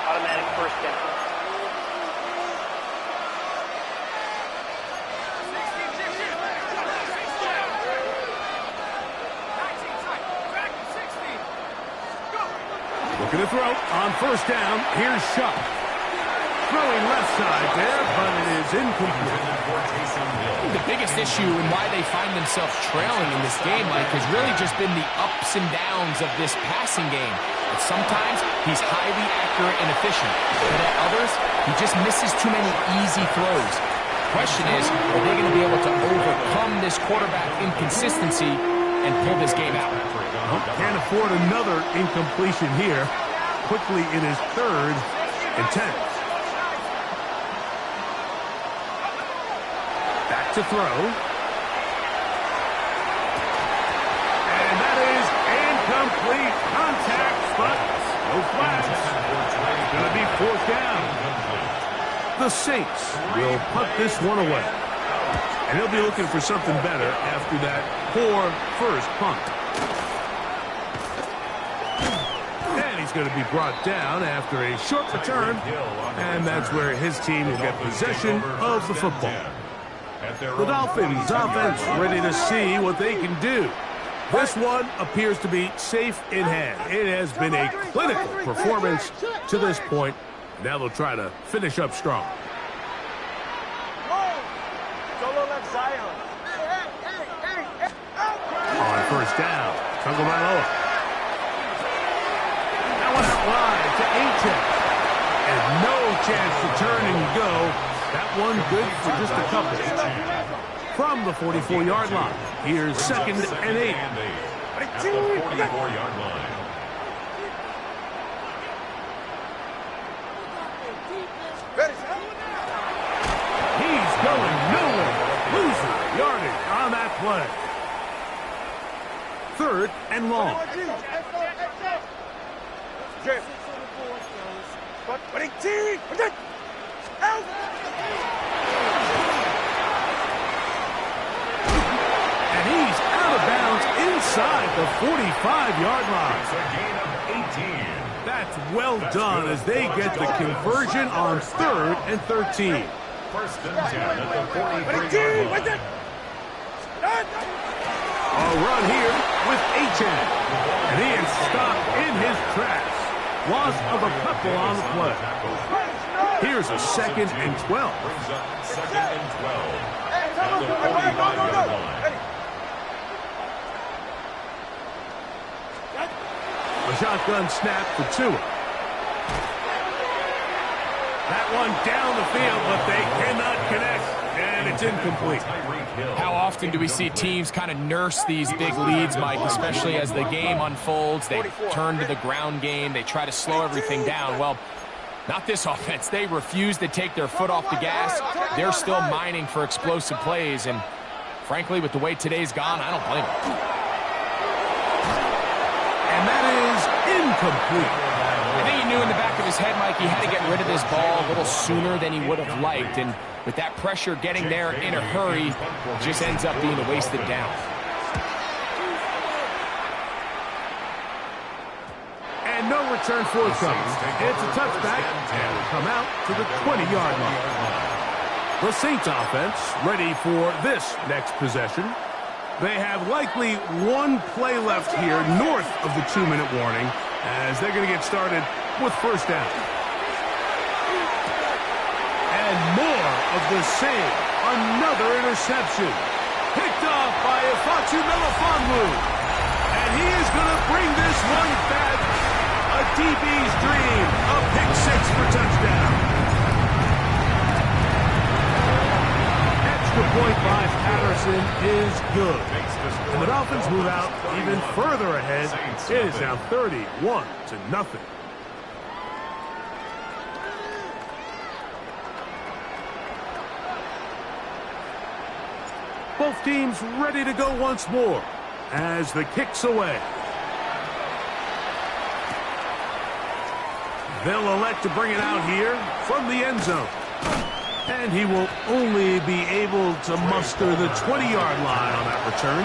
Automatic first down. Looking to throw on first down. Here's Shuck. Throwing left side there, but it is incomplete. The biggest issue and why they find themselves trailing in this game, Mike, has really just been the ups and downs of this passing game. But sometimes he's highly accurate and efficient, but at others, he just misses too many easy throws. The question is, are they going to be able to overcome this quarterback inconsistency and pull this game out? Can't afford another incompletion here. Quickly in his third and 10. Back to throw. And that is incomplete. Contact, but no flags. It's going to be fourth down. The Saints will punt this one away. And they'll be looking for something better after that poor first punt. And he's going to be brought down after a short return. And that's where his team will get possession of the football. The Dolphins offense ready to see what they can do. This one appears to be safe in hand. It has been a clinical performance to this point. Now they'll try to finish up strong. On first down, Gtowncapp. That one out wide to A-Chan. And no chance to turn and go. That one good for just a couple. From the 44-yard line, here's second and 8. At the 44-yard line. He's going nowhere. Losing yardage on that play. Third and long. And he's out of bounds inside the 45-yard line. It's a gain of 18. That's well done as they get the conversion on 3rd and 13. First and 10 at the 43-yard line. A run here with H.N. And he is stopped in his tracks. Loss of a couple on the play. Here's a 2nd and 12. Brings up 2nd and 12 at the 45-yard line. A shotgun snap for Tua. That one down the field, but they cannot connect, and it's incomplete. How often do we see teams kind of nurse these big leads, Mike, especially as the game unfolds? They turn to the ground game. They try to slow everything down. Well, not this offense. They refuse to take their foot off the gas. They're still mining for explosive plays, and frankly, with the way today's gone, I don't blame them. And that is incomplete. I think he knew in the back of his head, Mike, he had to get rid of this ball a little sooner than he would have liked. And with that pressure getting there in a hurry, it just ends up being a wasted down. And no return forthcoming. It's a touchback, and will come out to the 20-yard line. The Saints offense ready for this next possession. They have likely one play left here north of the 2-minute warning as they're going to get started with first down. And more of the same. Another interception. Picked off by Ifeatu Melifonwu. And he is going to bring this one back. A DB's dream. A pick 6 for touchdown. Point by Patterson is good. And the Dolphins move out even further ahead. It is now 31-0. Both teams ready to go once more as the kick's away. They'll elect to bring it out here from the end zone. And he will only be able to muster the 20-yard line on that return.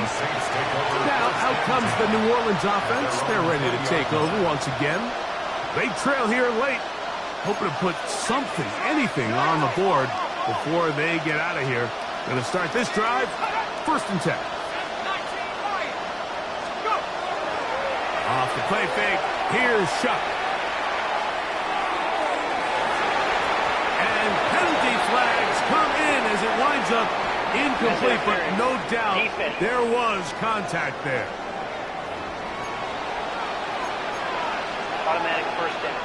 Now, out comes the New Orleans offense. They're ready to take over once again. They trail here late, hoping to put something, anything on the board before they get out of here. Going to start this drive, 1st and 10. Off the play fake, here's Shuck. Flags come in as it winds up incomplete, but no doubt there was contact there. Automatic first down.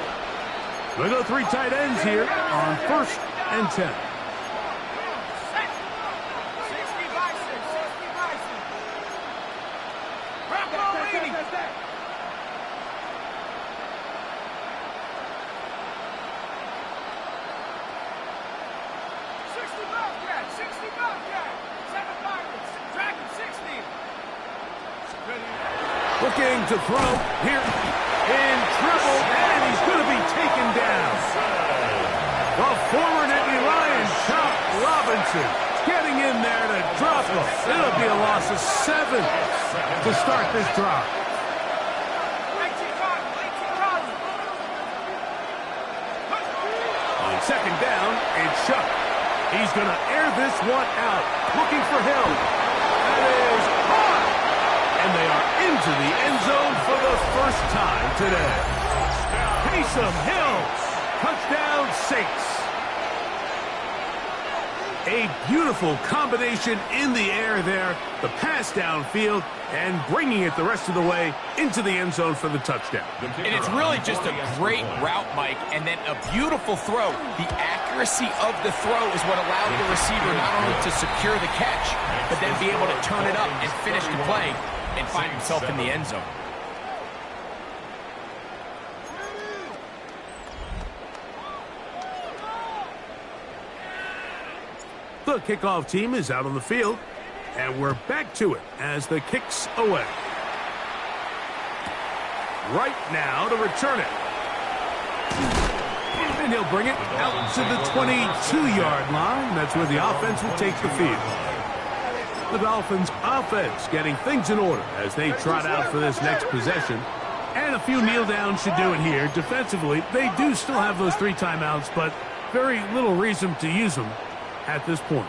We go 3 tight ends here on 1st and 10. Looking to throw here in trouble, and he's going to be taken down. The former Nittany Lions, Chop Robinson, getting in there to drop him. It'll be a loss of 7 to start this drive. On 2nd down, it's Shuck. He's going to air this one out, looking for Hill. That is hard. And they are into the end zone for the first time today. Taysom Hill, touchdown Saints. A beautiful combination in the air there, the pass downfield, and bringing it the rest of the way into the end zone for the touchdown. And it's really just a great route, Mike, and then a beautiful throw. The accuracy of the throw is what allowed the receiver not only to secure the catch, but then be able to turn it up and finish the play and find himself in the end zone. The kickoff team is out on the field, and we're back to it as the kick's away. Right now to return it. And he'll bring it out to the 22-yard line. That's where the offense will take the field. The Dolphins' offense getting things in order as they trot out for this next possession. And a few kneel downs should do it here. Defensively, they do still have those 3 timeouts, but very little reason to use them at this point.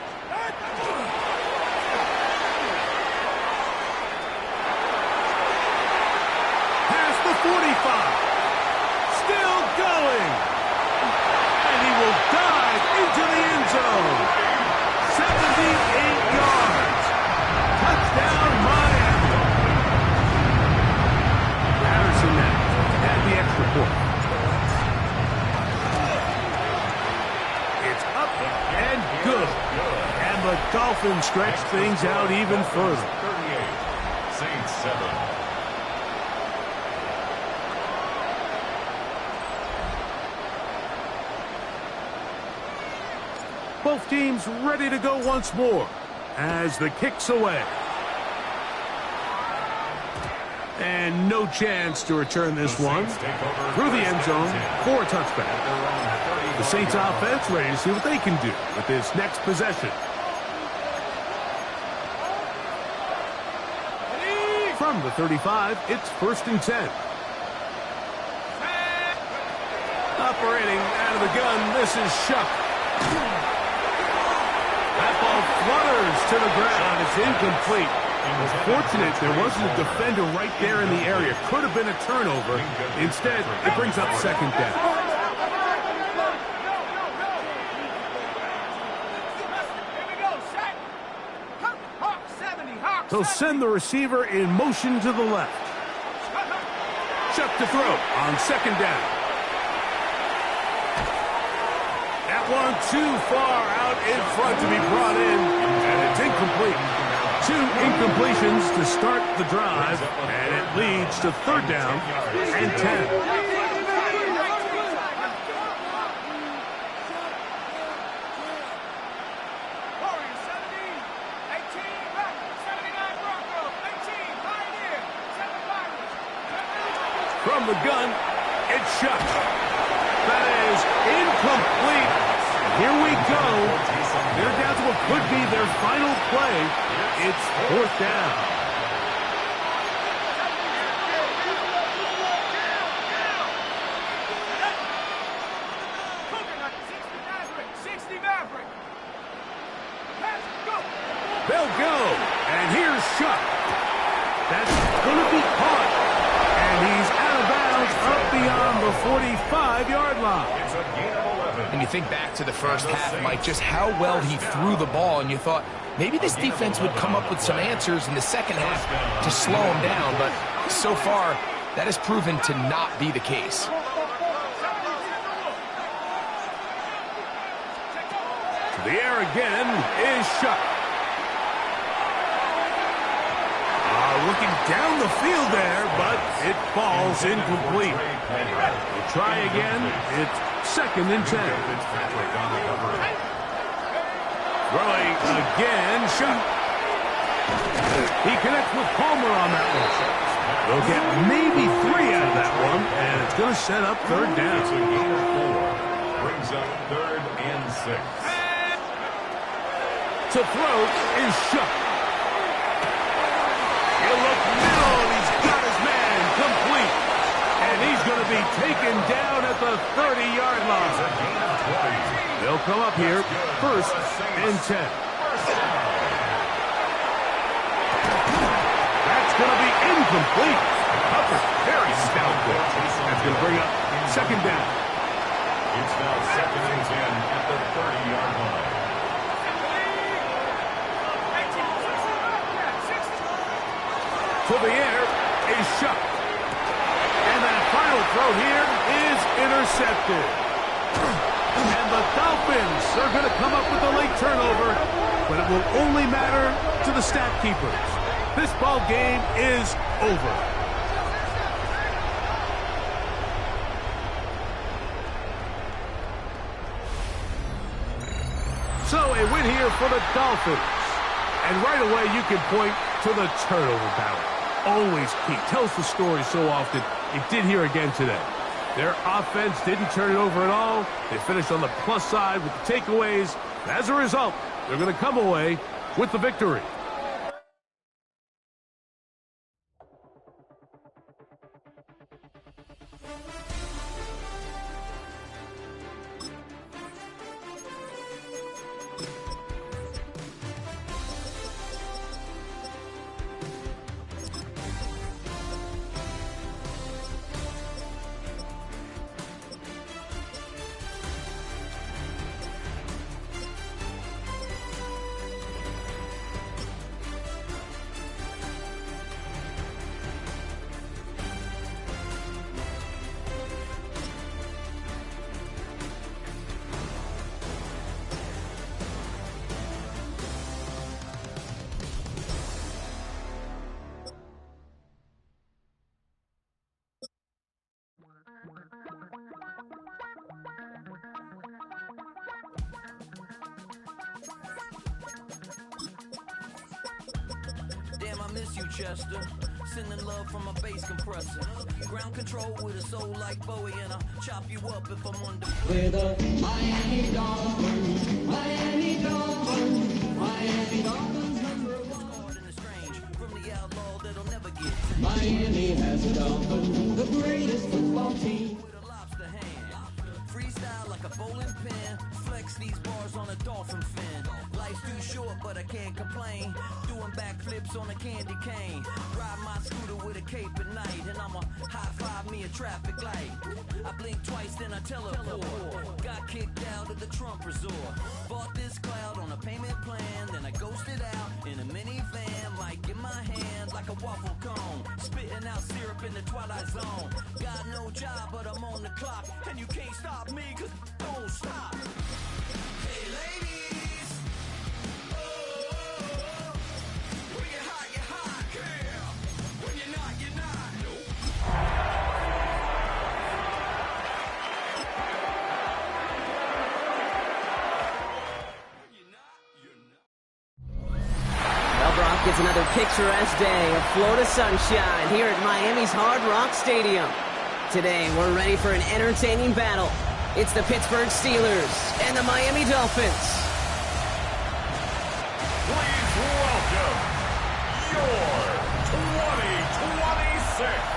Past the 45. Still going. And he will dive into the end zone. 78 yards. Touchdown, Miami. Patterson now had the extra point. It's up and good. And the Dolphins stretch things out even further. 38, Saints 7. Both teams ready to go once more as the kick's away. And no chance to return this one through the end zone for a touchback. The Saints offense ready to see what they can do with this next possession. From the 35, it's 1st and 10. Operating out of the gun, this is Shuck. That ball flutters to the ground. It's incomplete. It was fortunate there wasn't a defender right there in the area. Could have been a turnover. Instead, it brings up 2nd down. He'll send the receiver in motion to the left. Chuck to throw on 2nd down. That one too far out in front to be brought in, and it's incomplete. 2 incompletions to start the drive, and it leads to 3rd down and 10. From the gun, it's Shuck. That is incomplete. Here we go. They're down to what could be their final play. It's 4th down. They'll go. And here's Shuck. That's going to be caught. And he's out of bounds up beyond the 45-yard line. It's a gain of 11. And you think back to the first half, Mike, just how well he threw the ball, and you thought maybe this defense would come up with some answers in the second half to slow him down, but so far that has proven to not be the case. To the air again is Shuck. Looking down the field there, but it falls incomplete. We'll try again. It's 2nd and 10. Throwing again, Shuck. He connects with Palmer on that one. They'll get maybe 3 out of that one, and it's going to set up 3rd down. It's a gain of 4. Brings up 3rd and 6. To throw is Shuck. He'll look middle, and he's got his man complete. And he's going to be taken down at the 30-yard line. They'll come up here 1st and 10. That's going to be incomplete. Upper, very stout there. That's going to bring up 2nd down. It's now 2nd and 10 at the 30-yard line. To the air is Shuck. And that final throw here is intercepted. And the Dolphins are going to come up with a late turnover, but it will only matter to the stat keepers. This ball game is over. So a win here for the Dolphins. And right away you can point to the turnover battle. Always key. Tells the story so often. It did here again today. Their offense didn't turn it over at all. They finished on the plus side with the takeaways. As a result, they're going to come away with the victory. Damn, I miss you, Chester. Sending love from a bass compressor. Ground control with a soul like Bowie, and I'll chop you up if I'm under. With a Miami Dolphins, Miami Dolphins, Miami Dolphins number one. Scarred and estranged from the outlaw that'll never get to Miami has a Dolphin, the greatest football team. with a lobster hand. Freestyle like a bowling pin. Flex these bars on a dolphin fin. Life's too short, but I can't complain. Doing backflips on a candy cane. Ride my scooter with a cape at night, and I'ma high five me a traffic light. I blink twice, then I teleport. Got kicked out of the Trump resort. Bought this cloud on a payment plan, then I ghosted out in a minivan. Mic in my hand like a waffle cone. Spitting out syrup in the twilight zone. Got no job, but I'm on the clock, and you can't stop me, cause don't stop. Hey ladies, oh, when you're hot, yeah. When you're not, nope. When you're not, you're not. Well, Brock, it's another picturesque day of Florida sunshine here at Miami's Hard Rock Stadium. Today, we're ready for an entertaining battle. It's the Pittsburgh Steelers and the Miami Dolphins. Please welcome your 2026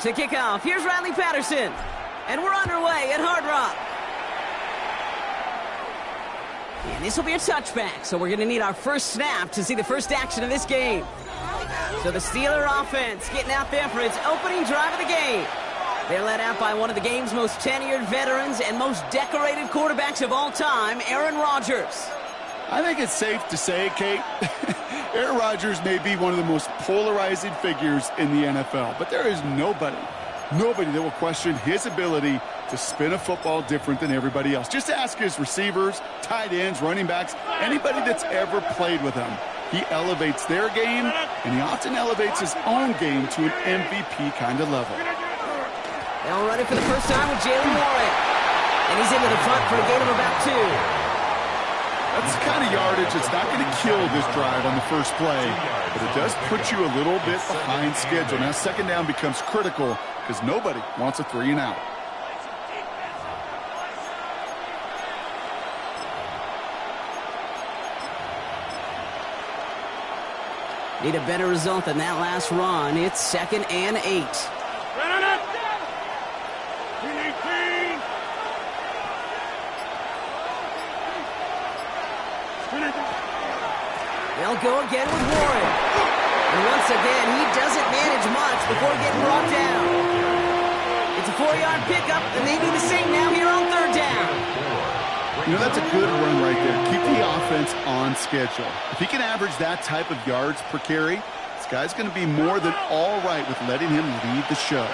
To kick off, here's Riley Patterson. And we're underway at Hard Rock. And this will be a touchback, so we're going to need our first snap to see the first action of this game. So the Steeler offense getting out there for its opening drive of the game. They're led out by one of the game's most tenured veterans and most decorated quarterbacks of all time, Aaron Rodgers. I think it's safe to say, Kate, Aaron Rodgers may be one of the most polarizing figures in the NFL, but there is nobody that will question his ability to spin a football different than everybody else. Just ask his receivers, tight ends, running backs, anybody that's ever played with him. He elevates their game, and he often elevates his own game to an MVP kind of level. They'll run it for the first time with Jalen Warren. And he's into the front for a gain of about 2. That's the kind of yardage that's not going to kill this drive on the first play, but it does put you a little bit behind schedule. Now second down becomes critical because nobody wants a 3 and out. Need a better result than that last run. It's 2nd and 8. They'll go again with Warren. And once again, he doesn't manage much before getting brought down. It's a 4-yard pickup, and they do the same now here on 3rd down. You know, that's a good run right there. Keep the offense on schedule. If he can average that type of yards per carry, this guy's going to be more than all right with letting him lead the show.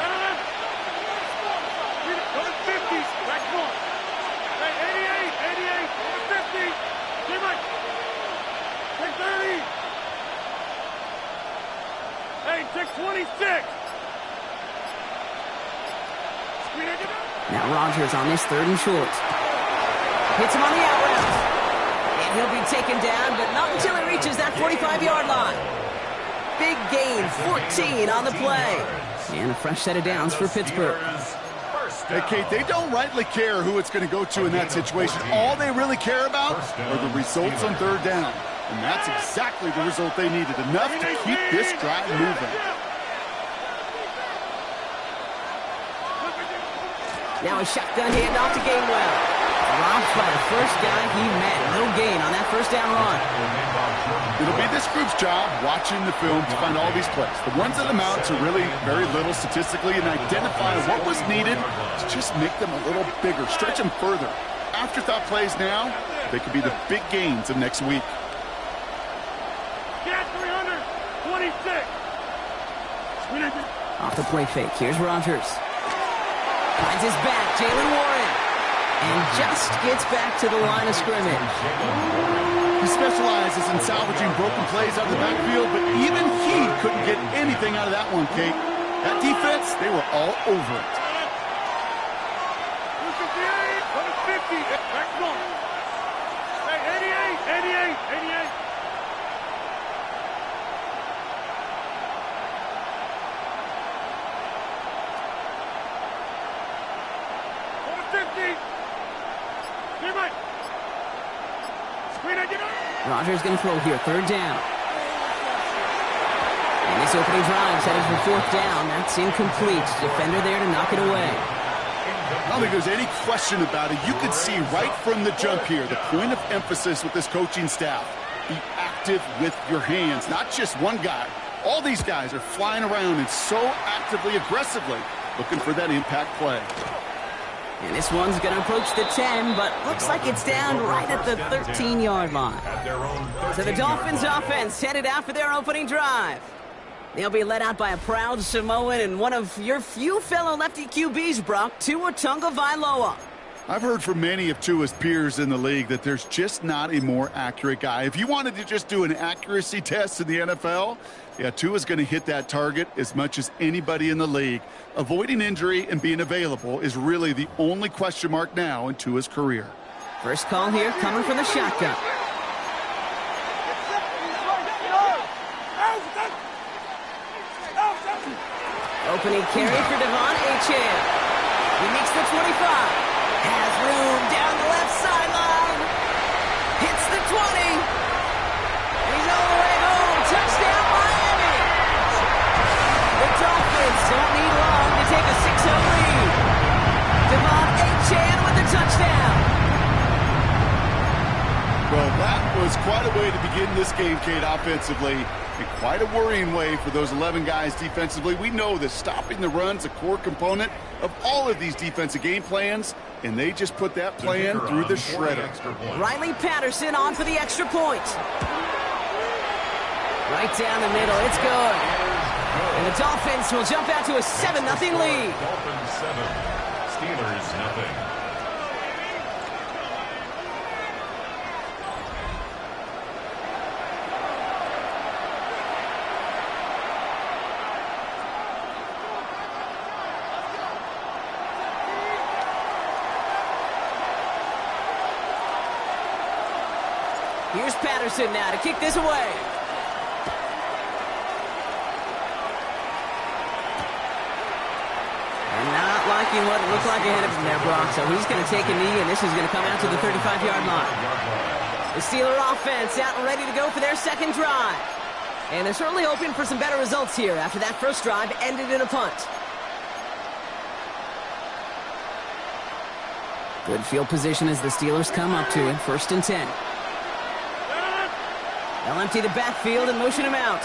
Now Rodgers on this 3rd and short. Hits him on the out route. And he'll be taken down, but not until he reaches that 45-yard line. Big gain, 14 on the play. And a fresh set of downs for Pittsburgh. Hey, Kate, they don't rightly care who it's going to go to in that situation. All they really care about are the results on 3rd down. And that's exactly the result they needed. Enough to keep this drive moving. Now a shotgun handoff to Gainwell. Robbed by the first guy he met. No gain on that first down run. It'll be this group's job watching the film to find all these plays. The ones that amount to really very little statistically and identify what was needed to just make them a little bigger, stretch them further. Afterthought plays now, they could be the big gains of next week. Get 326. Off the play fake. Here's Rodgers. Finds his back, Jalen Warren. And just gets back to the line of scrimmage. He specializes in salvaging broken plays out of the backfield, but even he couldn't get anything out of that one, Kate. That defense, they were all over it. 50, back on. Hey, 88. Rodgers going to throw here, 3rd down. And this opening drive headed for 4th down. That's incomplete. Defender there to knock it away. I don't think there's any question about it. You could see right from the jump here, the point of emphasis with this coaching staff. Be active with your hands, not just one guy. All these guys are flying around and so actively, aggressively looking for that impact play. And this one's going to approach the 10, but looks like it's down right at the 13-yard line. So the Dolphins offense headed out for their opening drive. They'll be led out by a proud Samoan and one of your few fellow lefty QBs, Brock, Tua Tagovailoa. I've heard from many of Tua's peers in the league that there's just not a more accurate guy. If you wanted to just do an accuracy test in the NFL, yeah, Tua's going to hit that target as much as anybody in the league. Avoiding injury and being available is really the only question mark now in Tua's career. First call here coming from the shotgun. Opening carry for Devon Achane. He makes the 25. Has room down the left sideline. Hits the 20. He's all the way home. Touchdown, Miami. The Dolphins don't need long to was quite a way to begin this game, Kate, offensively, and quite a worrying way for those 11 guys defensively. We know that stopping the run's a core component of all of these defensive game plans, and they just put that plan through the shredder. Riley Patterson on for the extra point. Right down the middle, it's good. And the Dolphins will jump out to a 7-0 lead. Dolphins 7, Steelers nothing. Here's Patterson now to kick this away. And not liking what it looked like ahead of him there, Brock. So he's going to take a knee, and this is going to come out to the 35-yard line. The Steeler offense out and ready to go for their second drive. And they're certainly hoping for some better results here after that first drive ended in a punt. Good field position as the Steelers come up to it, 1st and 10. They'll empty the backfield and motion him out.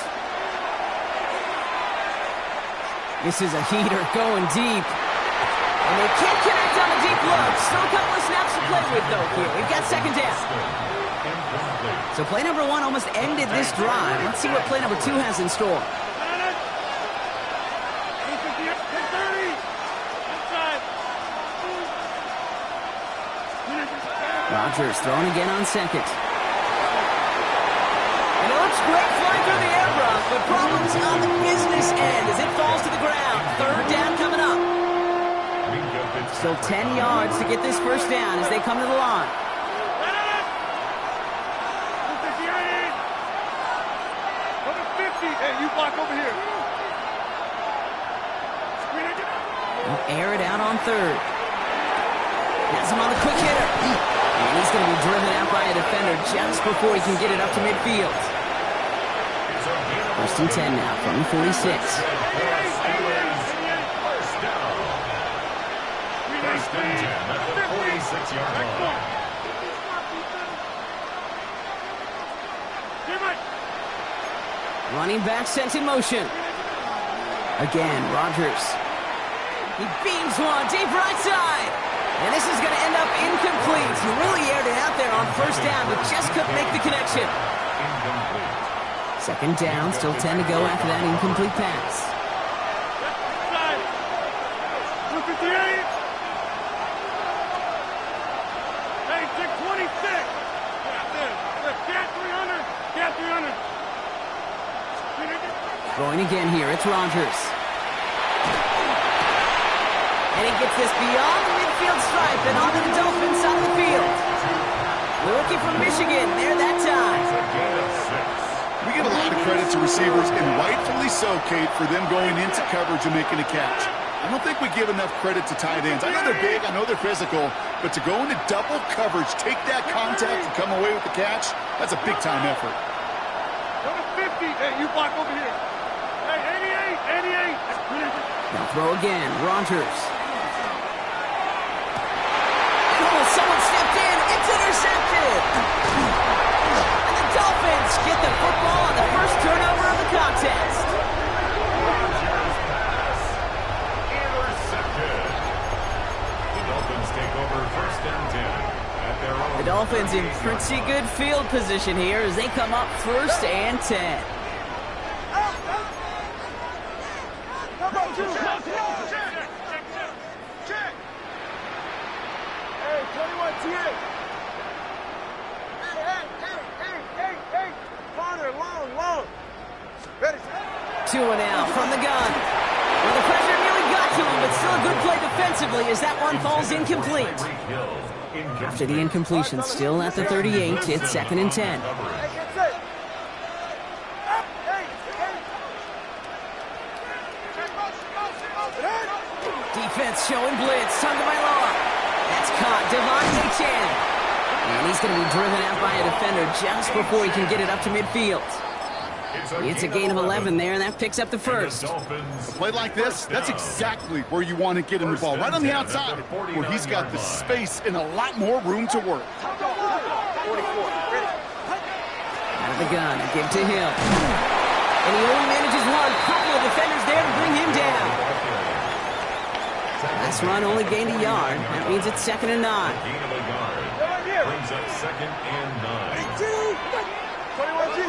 This is a heater going deep. And they can't connect on the deep look. Still a couple of snaps to play with, though, here. We've got second down. So play number 1 almost ended this drive. Let's see what play number 2 has in store. Rodgers throwing again on second. Great flying through the air, Brock, but problems on the business end as it falls to the ground. 3rd down coming up. Still 10 yards to get this first down as they come to the line. Number 50. Hey, you block over here. They'll air it out on 3rd. Has him on the quick hitter. And he's going to be driven out by a defender just before he can get it up to midfield. 1st and 10 now from the 46. First down. 1st and 10 at the 46-yard line. Running back sent in motion. Again, Rodgers. He beams one deep right side. And this is going to end up incomplete. He really aired it out there on 1st down, but just couldn't make the connection. Incomplete. 2nd down, still 10 to go after that incomplete pass. Hey, 626. Cat 300. Cat 300. Going again here, it's Rodgers. And he gets this beyond the midfield stripe and onto the Dolphins side of the field. The rookie from Michigan, there that time. We give a lot of credit to receivers, and rightfully so, Kate, for them going into coverage and making a catch. I don't think we give enough credit to tight ends. I know they're big, I know they're physical, but to go into double coverage, take that contact and come away with the catch, that's a big-time effort. Number 50. Hey, you block over here. Hey, 88. Now throw again, Rodgers. Oh, someone stepped in. It's intercepted. And the Dolphins get the football on the first turnover of the contest. Intercepted. The Dolphins take over 1st and 10 at their own. The Dolphins in pretty good field position here as they come up 1st and 10. Hey, 21 TA. Hey. Corner, long. Ready. 2 and out from the gun. Well, the pressure nearly got to him, but still a good play defensively as that one falls incomplete. After the incompletion, still at the 38, it's 2nd and 10. Defense showing blitz. Tagovailoa. That's caught. Devontae Chan. And he's going to be driven out by a defender just before he can get it up to midfield. It's a gain of 11 there, and that picks up the first. A play like this, that's exactly where you want to get him the ball. Right on the outside, where he's got the space and a lot more room to work. 44. Ready. Out of the gun, give to Hill. And he only manages one. Couple of defenders there to bring him down. Last run only gained a yard. That means it's 2nd and 9. Gain of a yard. Brings up 2nd and 9. 21G.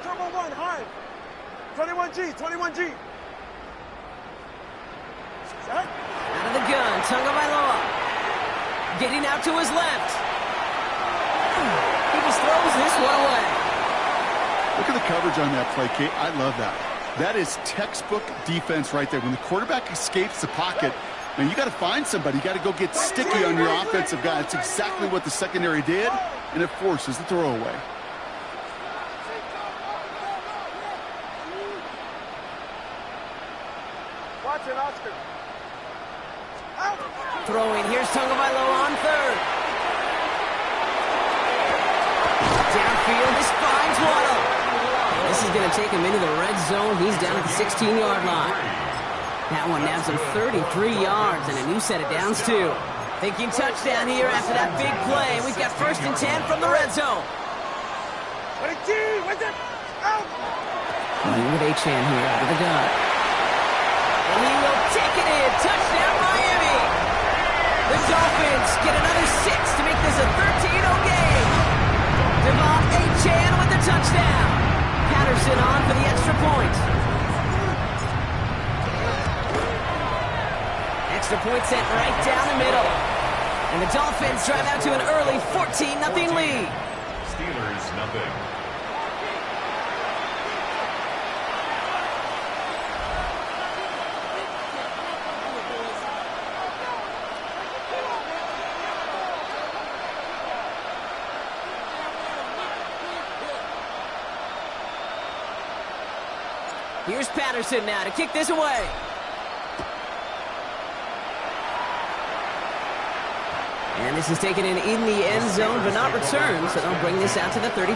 Turbo 1, hard. 21G. Out of the gun, Tagovailoa. Getting out to his left. He just throws this one away. Look at the coverage on that play, Kate. I love that. That is textbook defense right there. When the quarterback escapes the pocket, man, you got to find somebody. You got to go get sticky on your offensive guy. It's exactly what the secondary did, and it forces the throwaway. Watch it, Oscar. Throwing, here's Tagovailoa on 3rd. Downfield, this finds Waddle. This is going to take him into the red zone. He's down at the 16-yard line. That one nabs him 33 yards and a new set of downs, too. Thinking touchdown here after that big play. We've got 1st and 10 from the red zone. Playing with Achane here out of the gun. And he will take it in. Touchdown, Miami. The Dolphins get another 6 to make this a 13-0 game. Devon Achane with the touchdown. Patterson on for the extra point. Extra point sent right down the middle. And the Dolphins drive out to an early 14-0 lead. Steelers, nothing. Here's Patterson now to kick this away. And this is taken in the end zone, but not returned, so they'll bring this out to the 35.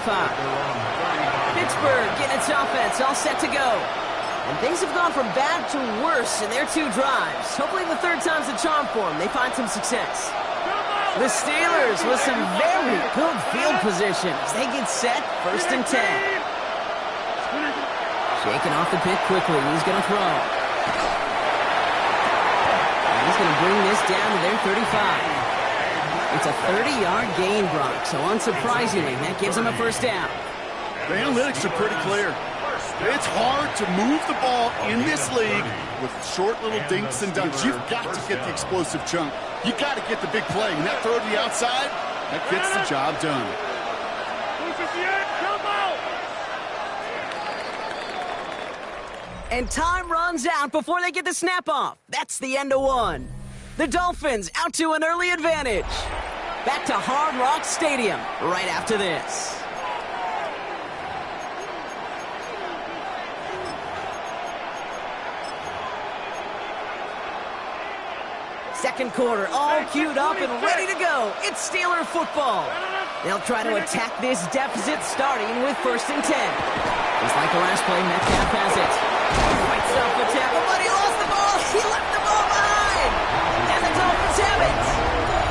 Pittsburgh getting its offense all set to go. And things have gone from bad to worse in their 2 drives. Hopefully the 3rd time's the charm for them. They find some success. The Steelers with some very good field positions. They get set, 1st and 10. Shaking off the pick quickly. He's going to throw. And he's going to bring this down to their 35. It's a 30-yard gain, Brock, so unsurprisingly, that gives him a 1st down. The analytics are pretty clear. It's hard to move the ball in this league with short little dinks and dunks. You've got to get the explosive chunk. You got to get the big play, and that throw to the outside, that gets the job done. And time runs out before they get the snap off. That's the end of 1. The Dolphins out to an early advantage. Back to Hard Rock Stadium right after this. Second quarter, all queued up and ready to go. It's Steeler football. They'll try to attack this deficit starting with 1st and 10. Just like the last play, Metcalf has it. Fights off the tackle, but he lost the ball. He left the ball behind. And the Dolphins have it.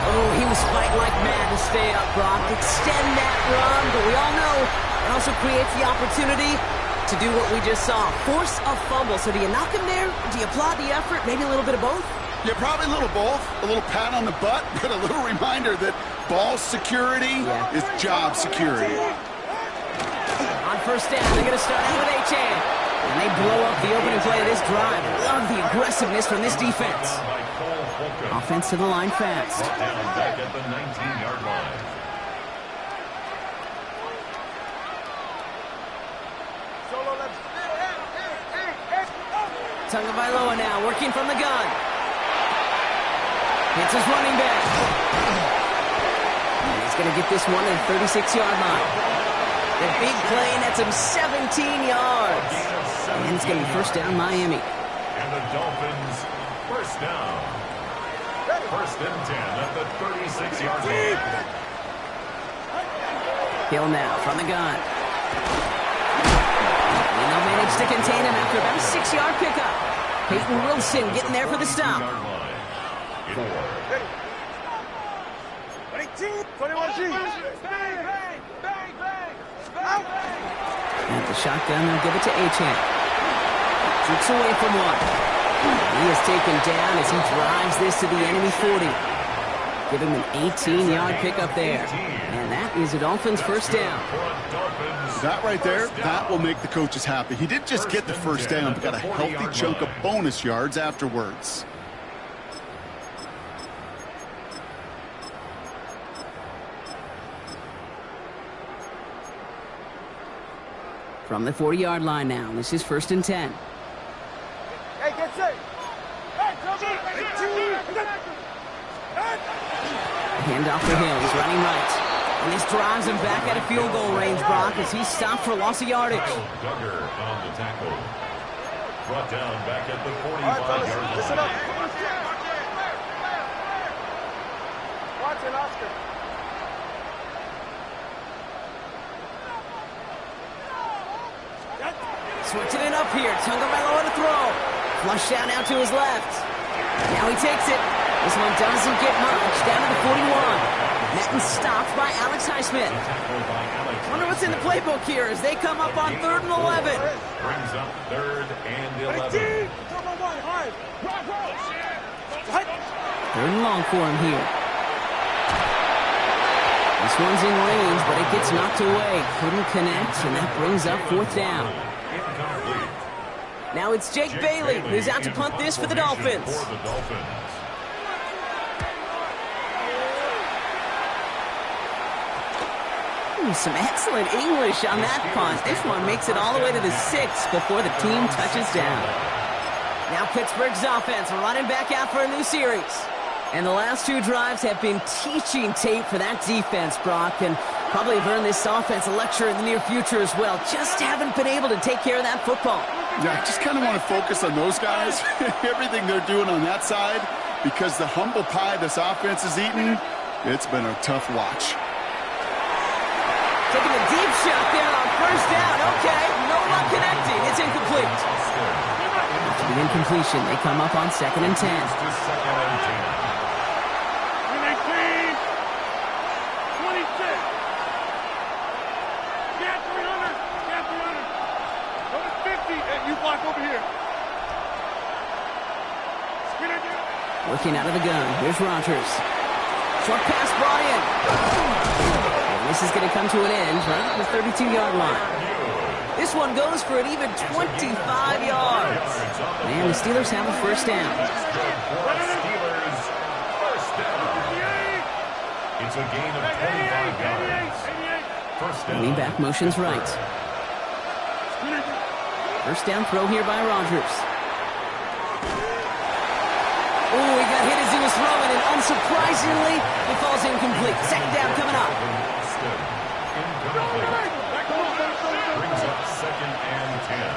Oh, he was fighting like mad to stay up, Brock. Extend that run, but we all know it also creates the opportunity to do what we just saw. Force a fumble. So do you knock him there? Or do you applaud the effort? Maybe a little bit of both? Yeah, probably a little both. A little pat on the butt, but a little reminder that ball security is job security. On 1st down, they're going to start out with Achane. And they blow up the opening play of this drive. Love the aggressiveness from this defense. Offense to the line fast. Down back at the 19-yard line. Tagovailoa now working from the gun. Hits his running back. And he's going to get this one at the 36-yard line. The big play, and that's him 17 yards. And it's going to be 1st down Miami. And the Dolphins, 1st down. 1st and 10 at the 36-yard line. Hill now from the gun. And they'll manage to contain him after about a 6-yard pickup. Peyton Wilson getting there for the stop. At the shotgun, they'll give it to Achane. Jukes away from one. He is taken down as he drives this to the enemy 40. Give him an 18-yard pickup there. And that is a Dolphins first down. That right there, that will make the coaches happy. He didn't just get the first down, but got a healthy chunk of bonus yards afterwards. From the 40-yard line now, this is 1st and 10. Hey, get safe. Handoff for Hill, he's running right. And this drives him back out of field goal range, Brock, as he's stopped for loss of yardage. Duggar on the tackle. Brought down back at the 45-yard line. Listen up. Watch it, Oscar. Switching it up here. Tagovailoa to throw. Flush down now to his left. Now he takes it. This one doesn't get much. Down to the 41. Met and stopped by Alex Highsmith. Wonder what's in the playbook here as they come up on 3rd and 11. Brings up 3rd and 11. 3rd and long for him here. This one's in range, but it gets knocked away. Couldn't connect, and that brings up 4th down. Now it's Jake Bailey who's out to punt this for the Dolphins. Some excellent English on that punt. This one makes it all the way to the 6 before the team touches down. Now Pittsburgh's offense running back out for a new series. And the last 2 drives have been teaching tape for that defense, Brock, and probably have earned this offense a lecture in the near future as well. Just haven't been able to take care of that football. Yeah, I just kind of want to focus on those guys, everything they're doing on that side, because the humble pie this offense is eating, it's been a tough watch. Taking a deep shot there on 1st down. Okay, no luck connecting. It's incomplete. After the incompletion, they come up on 2nd and 10. Working out of the gun. Here's Rodgers. Short pass brought in. And this is going to come to an end right at the 32-yard line. This one goes for an even 25 yards. And the Steelers have a 1st down. Steelers first down. It's a gain of 25 yards. First down. Lean back motions right. 1st down throw here by Rodgers. Oh, he got hit as he was throwing, and unsurprisingly, he falls incomplete. 2nd down coming up. Incomplete. Brings up 2nd and 10.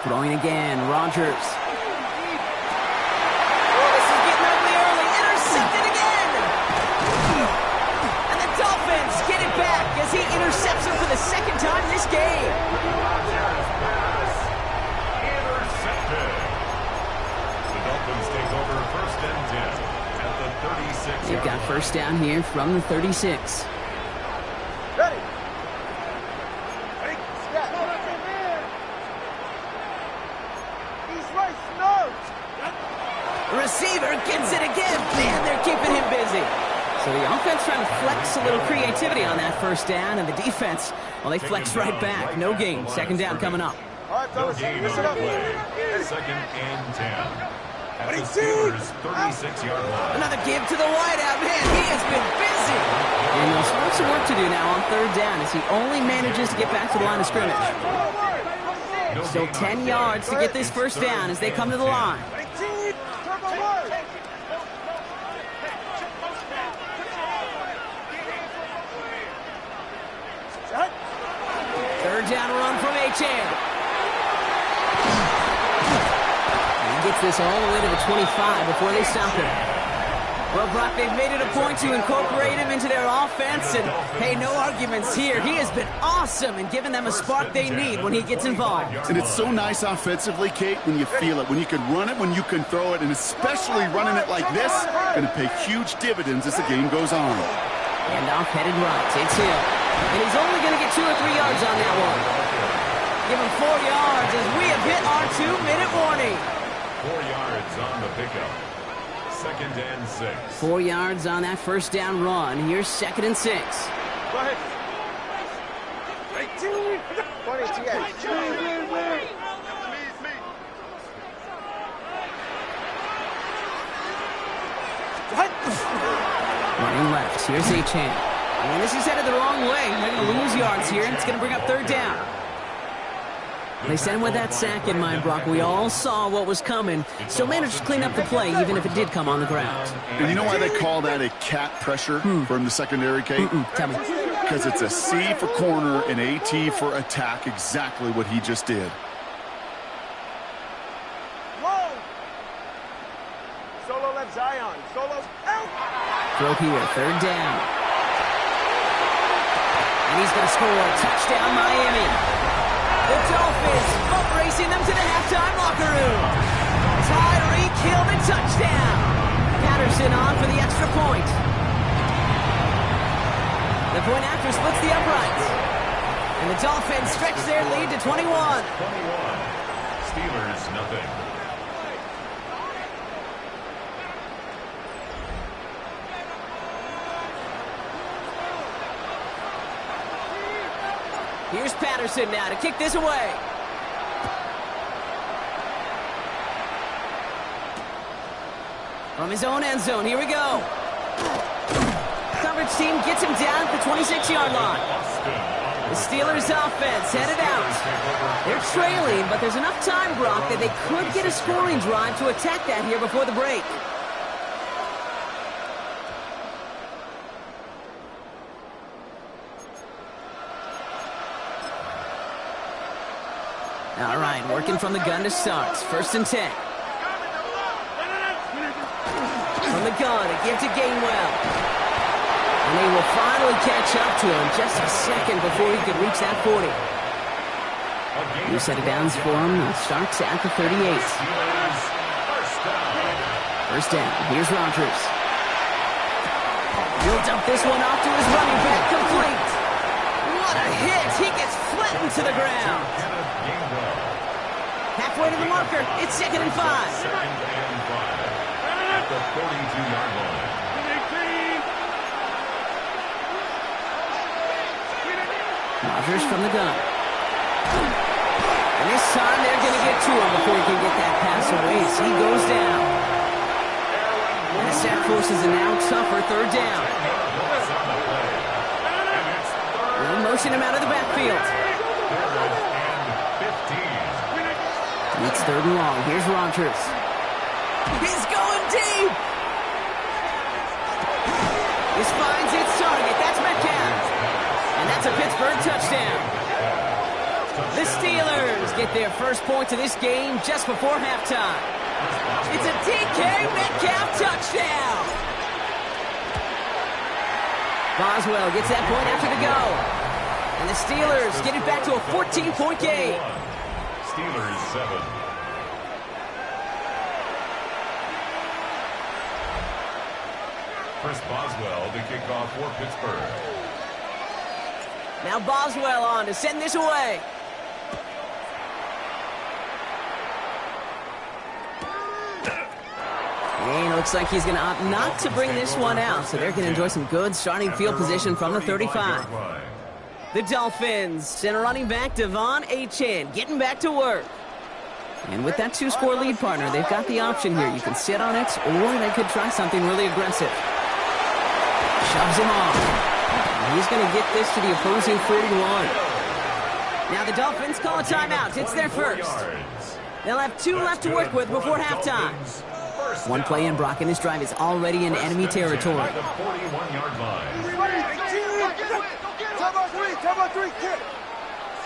Throwing again, Rodgers. Oh, this is getting ugly early. Intercepted again. And the Dolphins get it back as he intercepts him for the 2nd time this game. Rodgers pass intercepted. The Dolphins take over 1st and 10 at the 36. They've got 1st down here from the 36. Ready. Step. He's right, no. The receiver gets it again. Man, they're keeping him busy. So the offense trying to flex a little creativity on that 1st down, and the defense, well, they flex right back. No gain. 2nd down coming up. All right, fellas, listen up. 2nd and 10. At the Steelers' 36-yard line. Another give to the wideout. Man, he has been busy. And they'll have some work to do now on 3rd down as he only manages to get back to the line of scrimmage. Still 10 yards to get this 1st down as they come to the line. 3rd down run from Achane. He gets this all the way to the 25 before they stop him. Well, Brock, they've made it a point to incorporate him into their offense, and hey, no arguments here. He has been awesome and giving them a spark they need when he gets involved. And it's so nice offensively, Kate, when you feel it, when you can run it, when you can throw it, and especially running it like this, going to pay huge dividends as the game goes on. And off headed right, it's him. And he's only going to get 2 or 3 yards on that one. Give him 4 yards as we have hit our 2-minute warning. 4 yards on the pickup. 2nd and 6. 4 yards on that first down run. Here's 2nd and 6. Go ahead. 20, Running left. Here's Achane. And this is headed the wrong way. They're going to lose yards here, and it's going to bring up 3rd down. They sent him with that sack in mind, Brock. We all saw what was coming, so managed to clean up the play, even if it did come on the ground. And you know why they call that a cat pressure from the secondary, Kate? Tell me. Because it's a C for corner and a T for attack, exactly what he just did. Whoa! Solo left Zion. Solo out. Throw here, 3rd down. And he's going to score a touchdown, Miami. The Dolphins boat racing them to the halftime locker room. Tyreek Hill the touchdown. Patterson on for the extra point. The point after splits the uprights. And the Dolphins stretch their lead to 21. 21. Steelers, nothing. Here's Patterson now to kick this away. From his own end zone, here we go. Coverage team gets him down at the 26-yard line. The Steelers offense headed out. They're trailing, but there's enough time, Brock, that they could get a scoring drive to attack that here before the break. All right, working from the gun to start. 1st and 10. From the gun, a give to Gainwell. And they will finally catch up to him just a second before he could reach that 40. New set of downs for him. It starts at the 38. First down. Here's Rodgers. He'll dump this one off to his running back. Complete. What a hit. He gets flattened to the ground. Halfway to the marker. It's 2nd and 5. 2nd and 5. At the 42-yard line. Rodgers from the gun. And this time they're going to get to him before he can get that pass away as he goes down. And the sack forces a now tougher 3rd down. They'll motion him out of the backfield. It's 3rd and long. Here's Rodgers. He's going deep. This finds its target. That's Metcalf. And that's a Pittsburgh touchdown. The Steelers get their first points of this game just before halftime. It's a DK Metcalf touchdown. Boswell gets that point after the go. And the Steelers get it back to a 14-point game. Steelers 7. First Boswell to kick off for Pittsburgh. Now Boswell on to send this away. And it looks like he's going to opt not to bring this one out, so they're going to enjoy some good starting field position from the 35. The Dolphins send a running back Devon Achane getting back to work. And with that 2-score lead, partner, they've got the option here. You can sit on it, or they could try something really aggressive. Shoves him off. And he's going to get this to the opposing 41. Now the Dolphins call a timeout. It's their first. They'll have 2 left to work with before halftime. One play in, Brock, and this drive is already in enemy territory. Come on, 3, kick.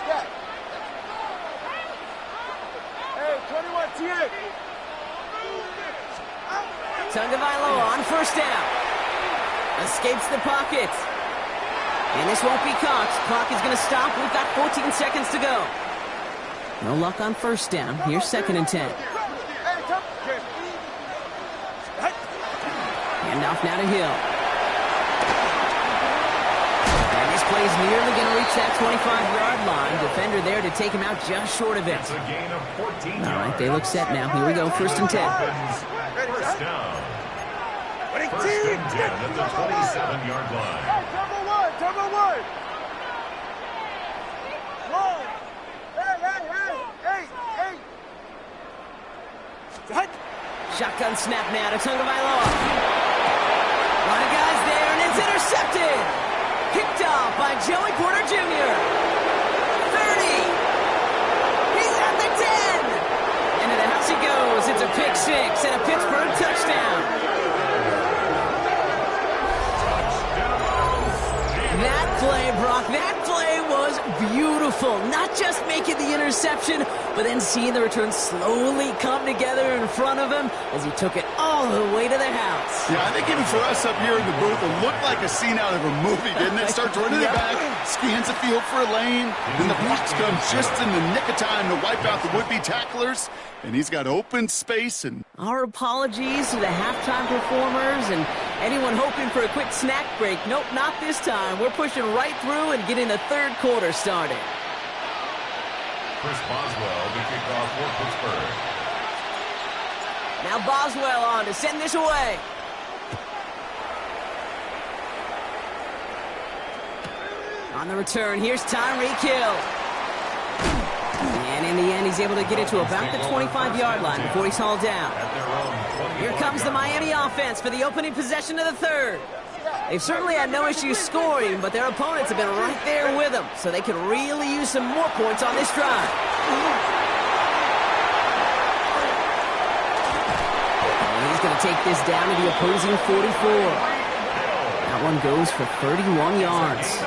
Step. Hey, 21, T8. Tagovailoa on on first down. Escapes the pocket. And this won't be caught. Clock is going to stop. We've got 14 seconds to go. No luck on first down. Here's 2nd and 10. Handoff now to Hill. And this play's nearly going to reach that 25-yard line. Defender there to take him out just short of it. It's a gain of 14 All right, they look set now. Here we go, 1st and 10. First down. First and 10 at the 27-yard line. Turbo one. One. Hey. Shotgun snap now to Tagovailoa. A lot of guys there, and it's intercepted. Picked off by Joey Porter Jr. 30. He's at the 10. Into the house he goes. It's a pick six and a Pittsburgh touchdown. That play, Brock, that play was beautiful. Not just making the interception, but then seeing the return slowly come together in front of him as he took it all the way to the house. Yeah, I think even for us up here in the booth, it looked like a scene out of a movie, didn't it? Starts running it back, scans the field for a lane, and the blocks come just in the nick of time to wipe out the would-be tacklers, and he's got open space. And our apologies to the halftime performers and anyone hoping for a quick snack break. Nope, not this time. We're pushing right through and getting the 3rd quarter started. Chris Boswell to kick off for Pittsburgh. Now Boswell on to send this away. On the return, here's Tyreek Hill. And in the end, he's able to get it to about the 25-yard line before he's hauled down. Here comes the Miami offense for the opening possession of the 3rd. They've certainly had no issues scoring, but their opponents have been right there with them, so they could really use some more points on this drive. And he's going to take this down to the opposing 44. That one goes for 31 yards.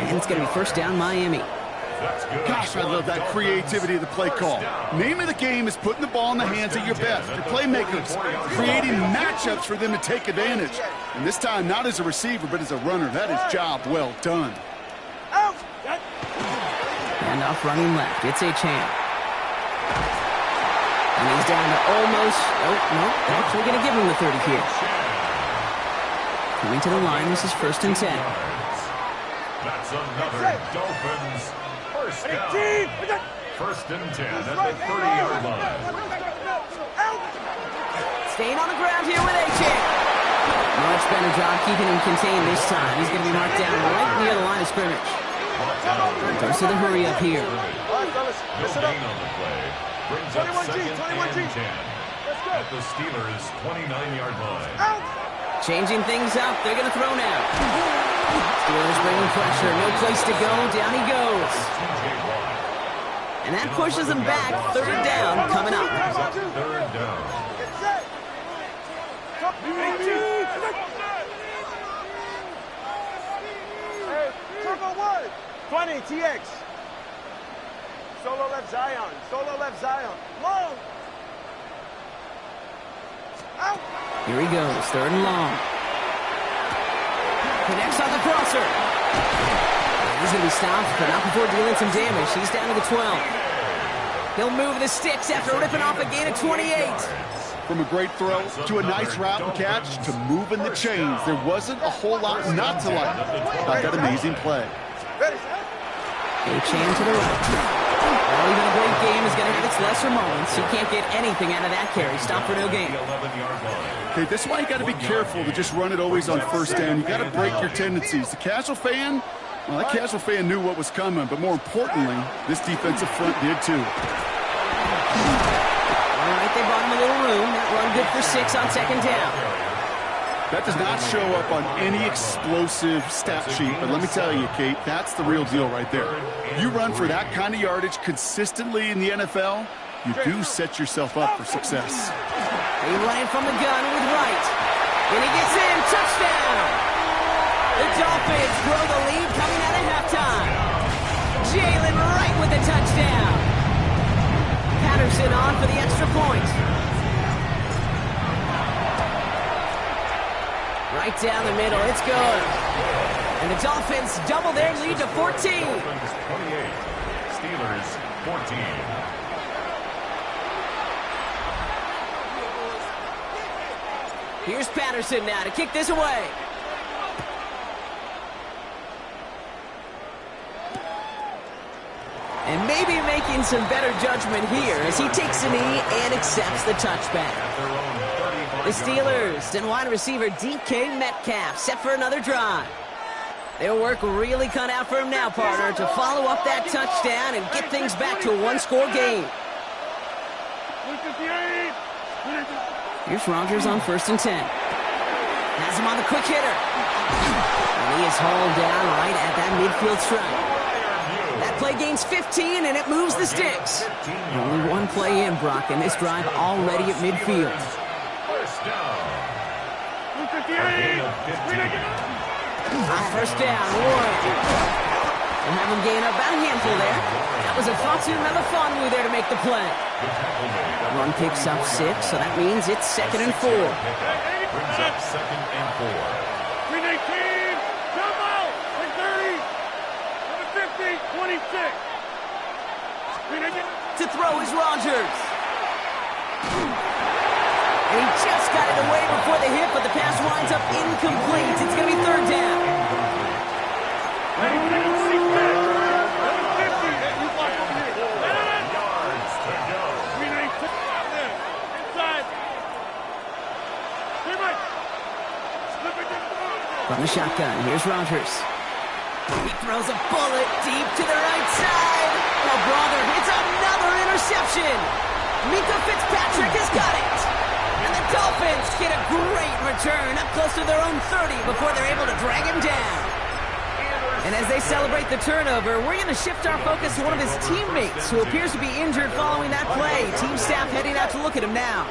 And it's going to be first down Miami. gosh, I love that creativity of the play call. Name of the game is putting the ball in the hands of your best, your playmakers, creating matchups for them to take advantage. And this time, not as a receiver, but as a runner. That is job well done. And off running left. It's Gtowncapp. And he's down to almost, oh, no, actually going to give him the 30 here. Coming to the line, this is first and 10. That's another Dolphins first down. First and 10 at the 30-yard line. Staying on the ground here with Gtowncapp. Much better job keeping him contained this time. He's going to be marked down right near the line of scrimmage. Goes to the hurry up here. No gain on the play. Brings up second and 10 at the Steelers' 29-yard line. Changing things up. They're going to throw now. Steelers bringing pressure. No place to go. Down he goes. And that pushes them back. Third down coming up. Third down. 20 TX. Solo left Zion. Solo left Zion. Long. Out. Here he goes. Third and long. Connects on the crosser. He's going to be stopped, but not before dealing some damage. He's down to the 12. He'll move the sticks after ripping off a gain of 28. From a great throw to a nice route and catch to moving the chains. There wasn't a whole lot not to like about that amazing play. Gtowncapp to the right. Well, even a great game is going to have its lesser moments. You can't get anything out of that carry. Stop for no gain. Okay, this is why you got to be careful to just run it always on first down. You got to break your tendencies. The casual fan, well, that casual fan knew what was coming, but more importantly, this defensive front did too. All right, they brought him a little room. That run good for 6 on second down. That does not show up on any explosive stat sheet, but let me tell you, Kate, that's the real deal right there. You run for that kind of yardage consistently in the NFL, you do set yourself up for success. They running from the gun with Wright. And he gets in. Touchdown! The Dolphins grow the lead coming out of halftime. Jalen Wright with the touchdown. Patterson on for the extra point. Right down the middle. It's good. And the Dolphins double their lead to 14. Dolphins 28, Steelers 14. Here's Patterson now to kick this away. And maybe making some better judgment here as he takes a knee and accepts the touchback. The Steelers and wide receiver DK Metcalf set for another drive. Their work really cut out for him now, partner, to follow up that touchdown and get things back to a one-score game. Here's Rodgers on 1st and 10. Has him on the quick hitter. And he is hauled down right at that midfield stripe. That play gains 15, and it moves the sticks. Only one play in, Brock, and this drive already at midfield. First down. First down, Ward. We'll have him gain about a handful there. That was a Fatu Melifonwu there to make the play. Run picks up 6, so that means it's 2nd and 4. Brings up 2nd and 4. 319, come out, 30, 50, 26. To throw is Rodgers. And he just got it away before the hit, but the pass winds up incomplete. It's going to be 3rd down. From the shotgun, here's Rodgers. He throws a bullet deep to the right side. Oh, brother, it's another interception. Mika Fitzpatrick has got it. And the Dolphins get a great return up close to their own 30 before they're able to drag him down. And as they celebrate the turnover, we're going to shift our focus to one of his teammates who appears to be injured following that play. Team staff heading out to look at him now.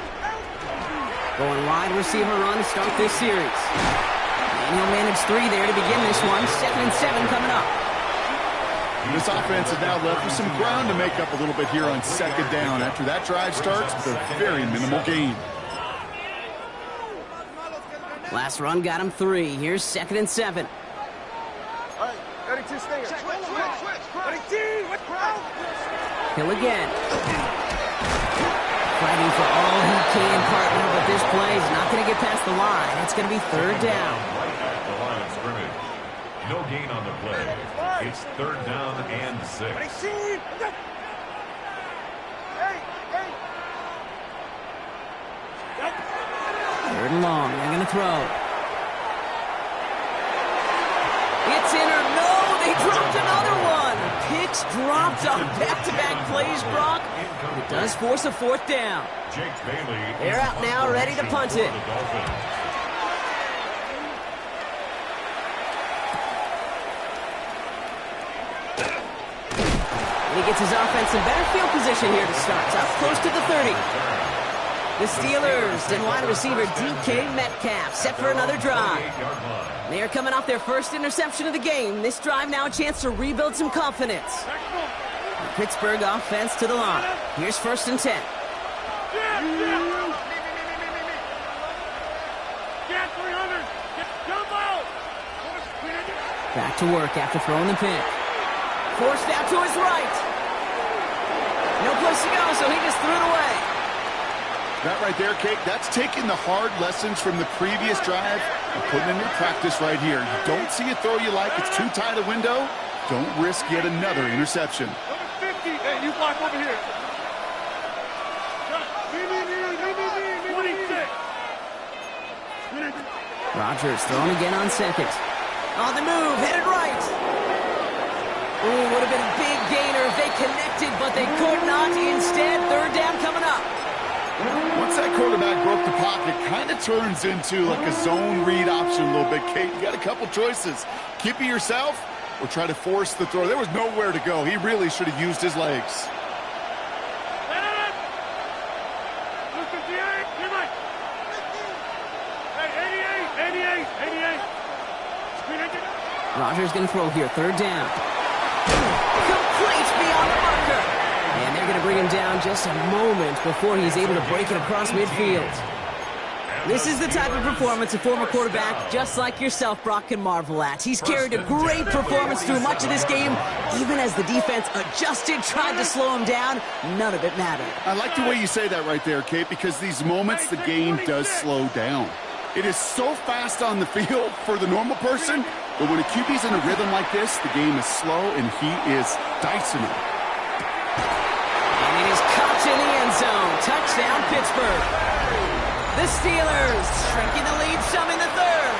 Going wide receiver run to start this series. And he'll manage 3 there to begin this one. 2nd and 7 coming up. This offense is now left with some ground to make up a little bit here on 2nd down after that drive starts with a very minimal gain. Last run got him 3. Here's 2nd and 7. All right, ready to stay. Hill again. Fighting for all he can, partner, but this play is not going to get past the line. It's going to be 3rd down. Right at the line of scrimmage. No gain on the play. It's 3rd down and 6. 3rd and long. They're going to throw. It's in or no. They dropped another one. Picks dropped on back-to-back plays, Brock. It does force a 4th down. Jake Bailey. They're out now, ready to punt it. And he gets his offense in better field position here to start. Up close to the 30. The Steelers and wide receiver DK Metcalf set for another drive. They are coming off their first interception of the game. This drive now a chance to rebuild some confidence. The Pittsburgh offense to the line. Here's 1st and 10. Back to work after throwing the pick. Forced out to his right. No place to go, so he just threw it away. That right there, Kate, that's taking the hard lessons from the previous drive and putting them in practice right here. You don't see a throw you like, it's too tight a window. Don't risk yet another interception. Number 50, hey, you block over here. 26. Rodgers thrown again on 2nd. On the move, headed right. Ooh, would have been a big gainer if they connected, but they could not. Instead, 3rd down coming up. Once that quarterback broke the pocket, kind of turns into like a zone read option a little bit, Kate. You got a couple choices. Keep it yourself or try to force the throw. There was nowhere to go. He really should have used his legs. Rodgers going to throw here, 3rd down. Complete beyond the marker. And they're going to bring him down just a moment before he's able to break it across midfield. At This is the type of performance a former quarterback just like yourself, Brock, can marvel at. He's carried a great performance through much of this game. Even as the defense adjusted, tried to slow him down, none of it mattered. I like the way you say that right there, Kate, because these moments the game does slow down. It is so fast on the field for the normal person, but when a QB's in a rhythm like this, the game is slow and he is dicing it. And it is caught in the end zone. Touchdown, Pittsburgh. The Steelers shrinking the lead some in the third.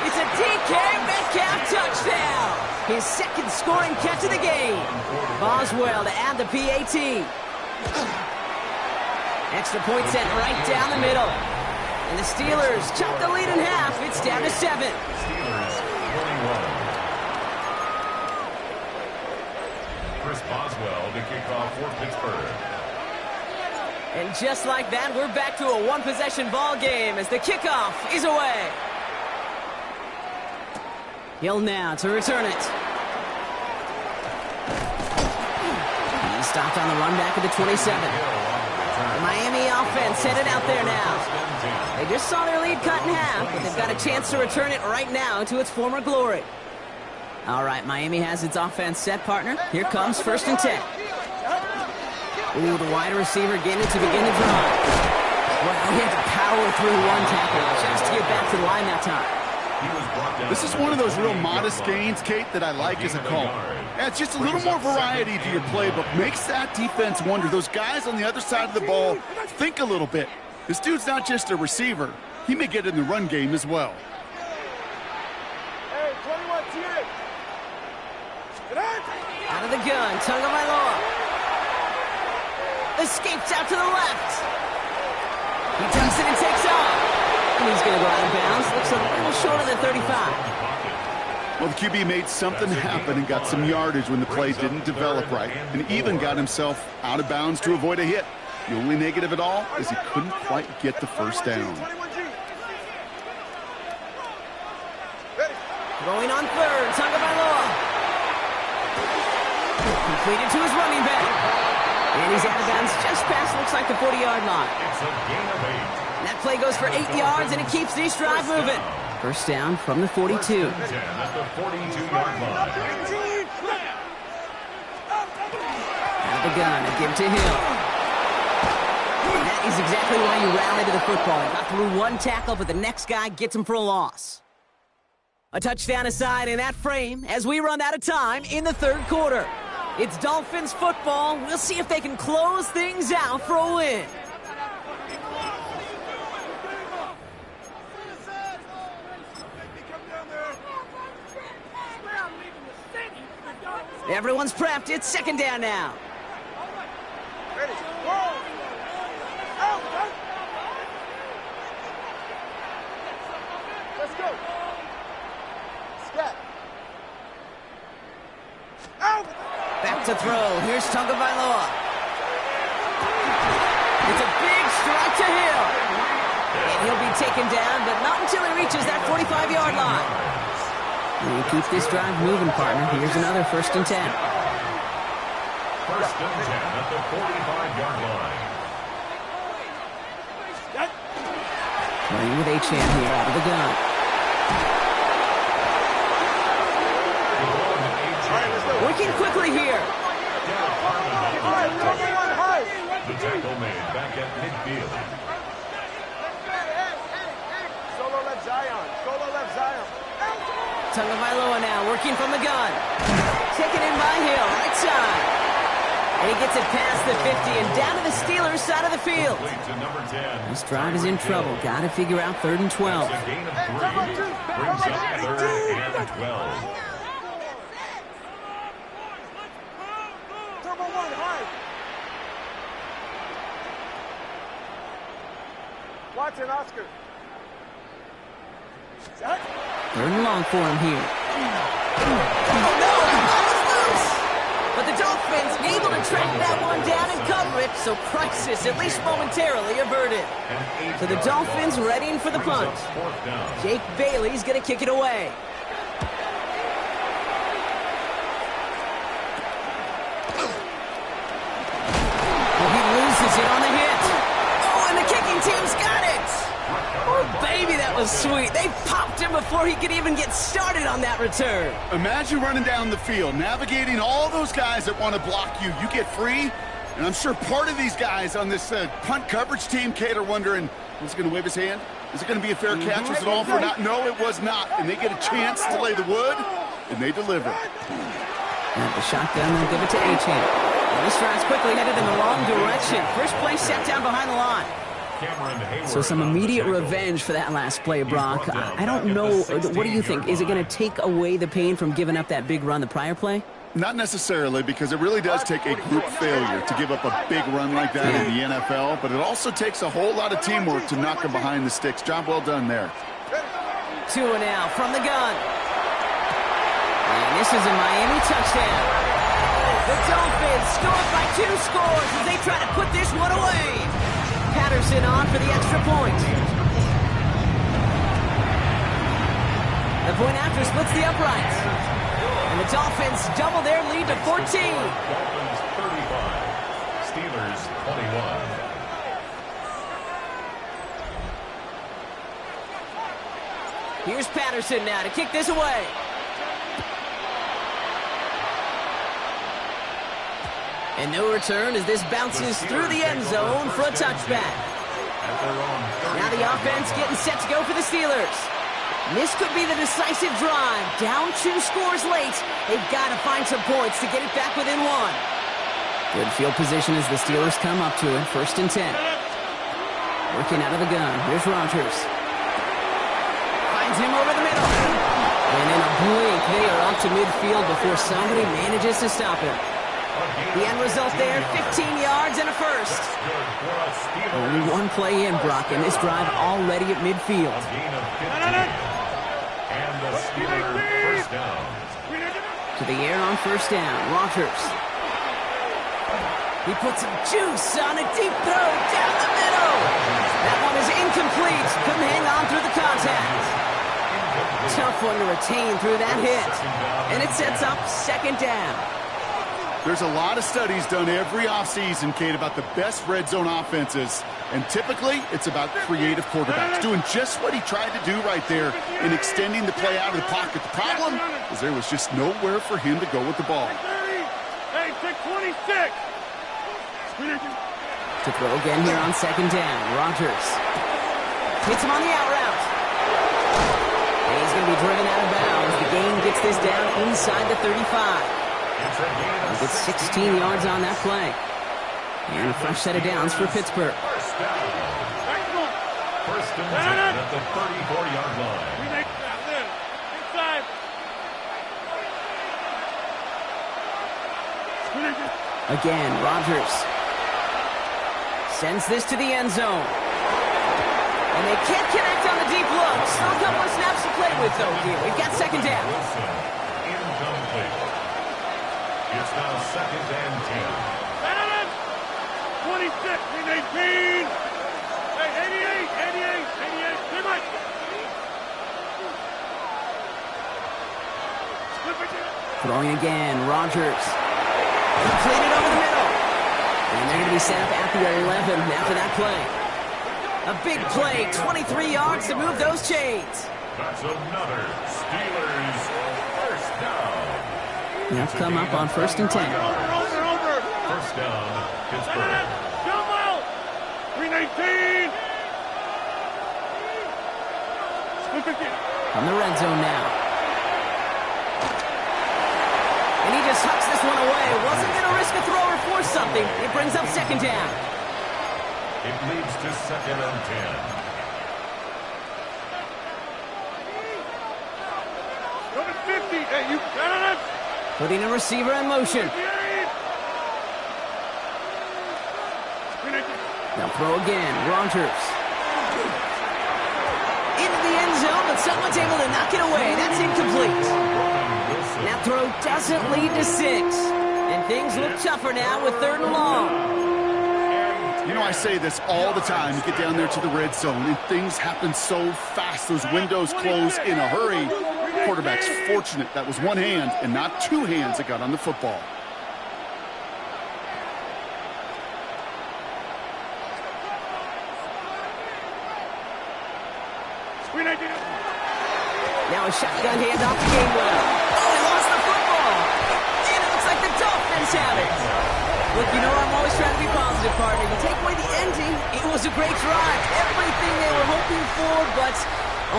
It's a DK Metcalf touchdown. His second scoring catch of the game. Boswell to add the PAT. Extra point sent right down the middle. And the Steelers chop the lead in half. It's down to 7. Steelers 21. Chris Boswell to kick off for Pittsburgh. And just like that, we're back to a one-possession ball game as the kickoff is away. Hill now to return it. He's stopped on the run back at the 27. The Miami offense headed out there now. They just saw their lead cut in half, but they've got a chance to return it right now to its former glory. All right, Miami has its offense set, partner. Here comes 1st and 10. Ooh, the wide receiver getting it to begin the drive. Well, he had to power through one tackle just to get back to the line that time. This is one of those real modest gains, Kate, that I like as a call. Yeah, it's just a little more variety to your play, but makes that defense wonder. Those guys on the other side of the ball think a little bit. This dude's not just a receiver. He may get in the run game as well. Hey, 21 TA. Out of the gun, Tagovailoa. Escapes out to the left. He takes it and takes off. And he's going to go out of bounds. Looks a little short of the 35. Well, the QB made something happen and got some yardage when the play didn't develop right, and even got himself out of bounds to avoid a hit. The only negative at all is he couldn't quite get the first down. Going on third, Tagovailoa. Completed to his running back. And he's out of bounds just past, looks like the 40-yard line. It's a gain of 8. That play goes for 8 yards, and it keeps this drive moving. First down from the 42. 10 at the 42-yard line. Out of the gun, and give to Hill. And that is exactly why you rally to the football. He got through one tackle, but the next guy gets him for a loss. A touchdown aside in that frame as we run out of time in the third quarter. It's Dolphins football. We'll see if they can close things out for a win. Everyone's prepped. It's second down now. Ready. Whoa. Out. Let's go. Scat. Out. Back to throw. Here's Tagovailoa. It's a big strike to Hill. And he'll be taken down, but not until he reaches that 45-yard line. And keep this drive moving, partner. Here's another 1st and 10. 1st and 10 at the 45-yard line. Playing with Achane here out of the gun. Working quickly here. The tackle made back at midfield. Solo left Zion. Solo left Zion. Tagovailoa now working from the gun. Taken in by Hill, right side. And he gets it past the 50 and down to the Steelers side of the field. This drive is in trouble. Got to figure out 3rd and 12. That's a gain of 3. Brings up 3rd and 12. Turbo 1, high. Watson, Oscar. 3rd and long for him here. Oh, no! But the Dolphins able to track that one down and cover it, so crisis at least momentarily averted. So the Dolphins readying for the punt. Jake Bailey's going to kick it away. Well, he loses it on the hit. Oh, and the kicking team's got it. was sweet. They popped him before he could even get started on that return. Imagine running down the field, navigating all those guys that want to block you. You get free, and I'm sure part of these guys on this punt coverage team, Kate, are wondering, was he going to wave his hand? Is it going to be a fair catch? Was it all for naught? No, it was not. And they get a chance to lay the wood, and they deliver. And the shotgun, they'll give it to Achane. And this drive's quickly headed in the wrong direction. First play set down behind the line. So some immediate revenge for that last play, Brock. I don't know. What do you think? Is it going to take away the pain from giving up that big run the prior play? Not necessarily, because it really does take a group failure to give up a big run like that in the NFL, but it also takes a whole lot of teamwork to knock them behind the sticks. Job well done there. 2 now from the gun. And this is a Miami touchdown. The Dolphins scored by 2 scores as they try to put this one away. Patterson on for the extra point. The point after splits the uprights. And the Dolphins double their lead to 14. Dolphins 35, Steelers 21. Here's Patterson now to kick this away. And no return as this bounces through the end zone for a touchback. Now the offense getting set to go for the Steelers. This could be the decisive drive. Down 2 scores late. They've got to find some points to get it back within 1. Good field position as the Steelers come up to it. 1st and 10. Working out of the gun. Here's Rodgers. Finds him over the middle. And in a blink, they are up to midfield before somebody manages to stop him. The end result there, 15 yards and a first. Only 1 play in, Brock, and this drive already at midfield. And the Steelers first down. To the air on 1st down, Rodgers. He puts some juice on a deep throw down the middle. That one is incomplete. Couldn't hang on through the contact. Tough one to retain through that hit. And it sets up 2nd down. There's a lot of studies done every offseason, Kate, about the best red zone offenses. And typically, it's about creative quarterbacks doing just what he tried to do right there in extending the play out of the pocket. The problem is there was just nowhere for him to go with the ball. Hey, 26. To throw again here on 2nd down, Rodgers. Hits him on the out route. And he's going to be driven out of bounds. The gain gets this down inside the 35. He gets 16 yards on that play. And a fresh set of downs for Pittsburgh. First and 10 at the 34-yard line. Again, Rodgers sends this to the end zone. And they can't connect on the deep look. Still a couple of snaps to play with, though, here. We've got 2nd down. Incomplete. It's now 2nd and 10. 26, 18. Hey, 88. Too much. Throwing again, Rodgers. Completed over the middle. And they're going to be set up at the 11 after that play. A big play, 23 yards to move those chains. That's another Steelers first down. They'll come up on 1st and 10. First down, Pittsburgh. Jump out. 319. From the red zone now. And he just hucks this one away. Wasn't going to risk a throw or force something. It brings up 2nd down. It leads to 2nd and 10. Number 50. Hey, you got it. Putting a receiver in motion. Now throw again. Rodgers. Into the end zone, but someone's able to knock it away. That's incomplete. That throw doesn't lead to 6. And things look tougher now with 3rd and long. You know, I say this all the time. You get down there to the red zone, and things happen so fast. Those windows close in a hurry. Quarterback's fortunate that was 1 hand and not 2 hands that got on the football. Now a shotgun handoff to Gainwell. Oh, he lost the football. And it looks like the Dolphins have it. Look, you know I'm always trying to be positive, partner. You take away the ending, it was a great drive. Everything they were hoping for, but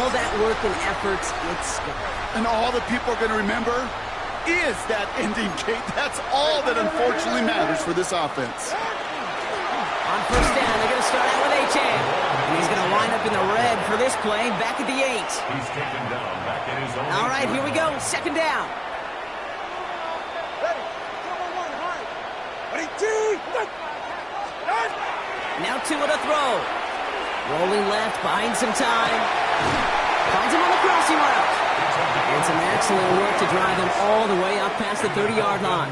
all that work and effort, it's gone. And all that people are going to remember is that ending, Kate. That's all that unfortunately matters for this offense. On first down, they're going to start out with A-Chan. And he's going to line up in the red for this play, back at the 8. He's taken down back in his own. All right, here we go. Second down. Now two at a throw. Rolling left, buying some time. Finds him on the crossing route. And some excellent work to drive him all the way up past the 30-yard line.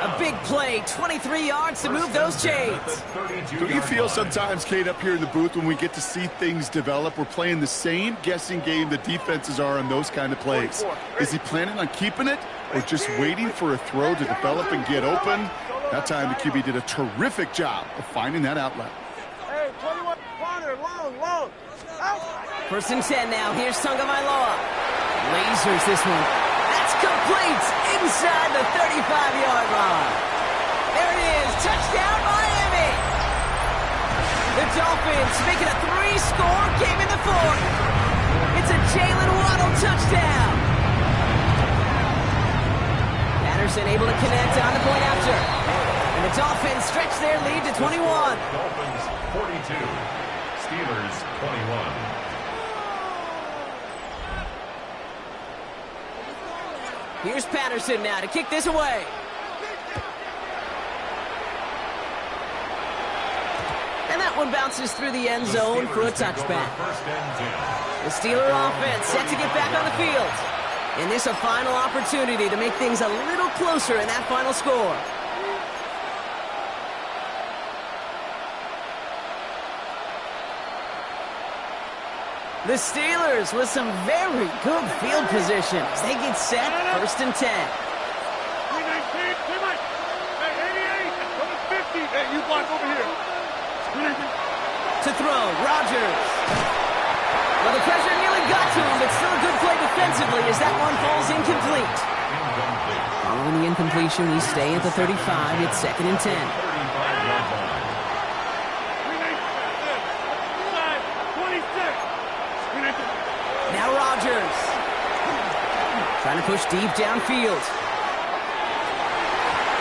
A big play, 23 yards to move those chains. Do you feel sometimes, Kate, up here in the booth when we get to see things develop, we're playing the same guessing game the defenses are on those kind of plays? Is he planning on keeping it or just waiting for a throw to develop and get open? That time the QB did a terrific job of finding that outlet. Hey, 21 corner, long. Out. First and 10 now. Here's Tagovailoa. Lasers this one. That's complete inside the 35-yard line. There it is. Touchdown, Miami. The Dolphins make it a 3-score game in the fourth. It's a Jalen Waddle touchdown. Patterson able to connect on the point after. And the Dolphins stretch their lead to 21. Dolphins 42, Steelers 21. Here's Patterson now to kick this away. And that one bounces through the end zone for a touchback. The Steeler offense set to get back on the field. And this a final opportunity to make things a little closer in that final score. The Steelers with some very good field position as they get set, first and 10. 319, hey, 88, 50. Hey, you block over here. To throw, Rodgers. Well, the pressure nearly got to him, but still a good play defensively as that one falls incomplete. Following the incompletion, we stay at the 35. It's second and 10. Now Rodgers. Trying to push deep downfield.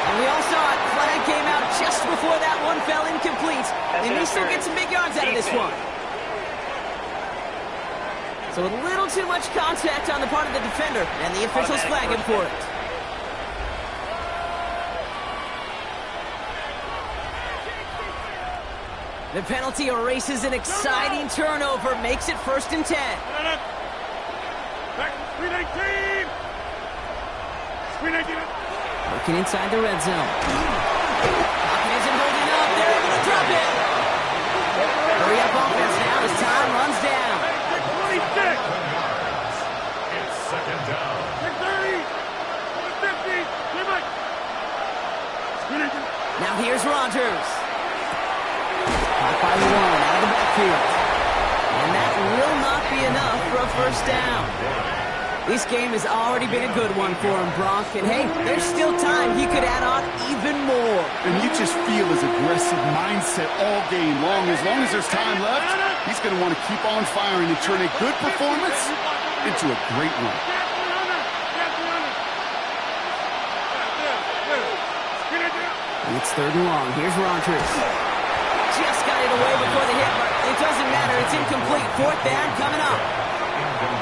And we all saw it. Flag came out just before that one fell incomplete. And he still gets some big yards out of this one. So a little too much contact on the part of the defender. And the officials flag him for it. The penalty erases an exciting turnover. Makes it first and 10. Working inside the red zone. Pocket isn't holding up. They're able to drop it. Hurry up offense now as time runs down. 26. It's second down. 30, 50. Now here's Rodgers. Caught by one out of the backfield. And that will not be enough for a first down. This game has already been a good one for him, Brock. And hey, there's still time. He could add on even more. And you just feel his aggressive mindset all game long. As long as there's time left, he's going to want to keep on firing and turn a good performance into a great one. It's third and long. Here's Rodgers. Just got it away before the hit, but it doesn't matter. It's incomplete. Fourth down coming up.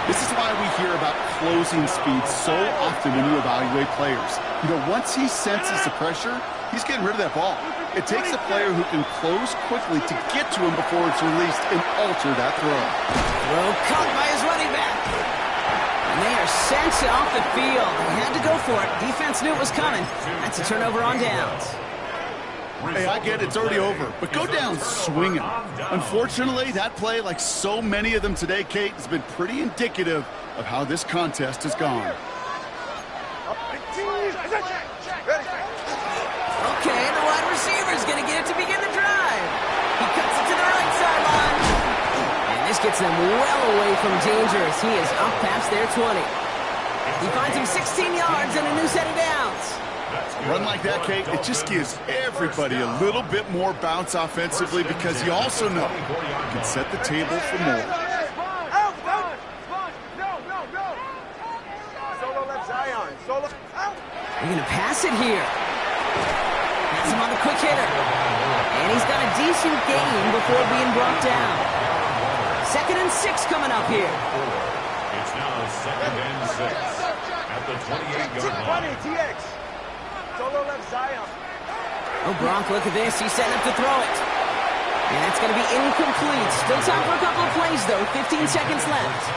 This is why we hear about closing speed so often when you evaluate players. You know, once he senses the pressure, he's getting rid of that ball. It takes a player who can close quickly to get to him before it's released and alter that throw. Throw caught by his running back. And they are sent off the field. They had to go for it. Defense knew it was coming. That's a turnover on downs. Hey, I get it. It's already over. But go down swinging. Unfortunately, that play, like so many of them today, Kate, has been pretty indicative of how this contest has gone. Okay, the wide receiver's going to get it to begin the drive. He cuts it to the right sideline. And this gets them well away from danger as he is up past their 20. He finds him 16 yards and a new set of downs. Run like that, Kate, it just gives everybody a little bit more bounce offensively because you also know you can set the table for more. Solo left Zion. Solo out. They're going to pass it here. That's him on the quick hitter. And he's got a decent gain before being brought down. 2nd and 6 coming up here. It's now 2nd and 6 at the 28-yard line. TX. Solo left Zion. Oh, Gronk, look at this. He's setting up to throw it. And that's going to be incomplete. Still time for a couple of plays, though. 15 seconds left.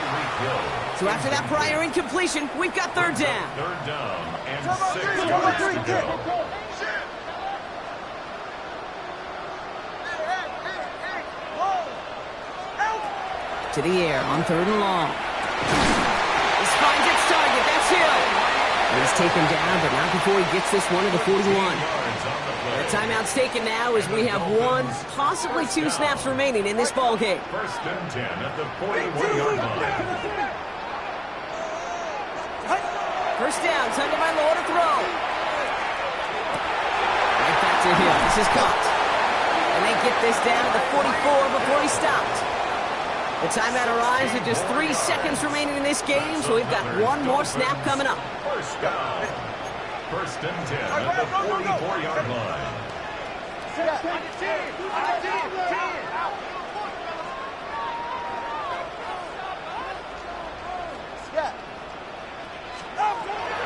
So after that prior incompletion, we've got 3rd down. 3rd down and 6 yards to go. To the air on 3rd and long. This finds its target. That's Hill. And he's taken down, but not before he gets this one to the 41. The timeout's taken now as we have 1, possibly 2 snaps remaining in this ball game. 1st and 10 at the 41-yard line. 1st down, time by Law to throw. Right back to Hill. This is caught. And they get this down to the 44 before he stopped. The timeout arrives with just 3 seconds remaining in this game, so we've got 1 more snap coming up. 1st down. 1st and 10 at the 44-yard line.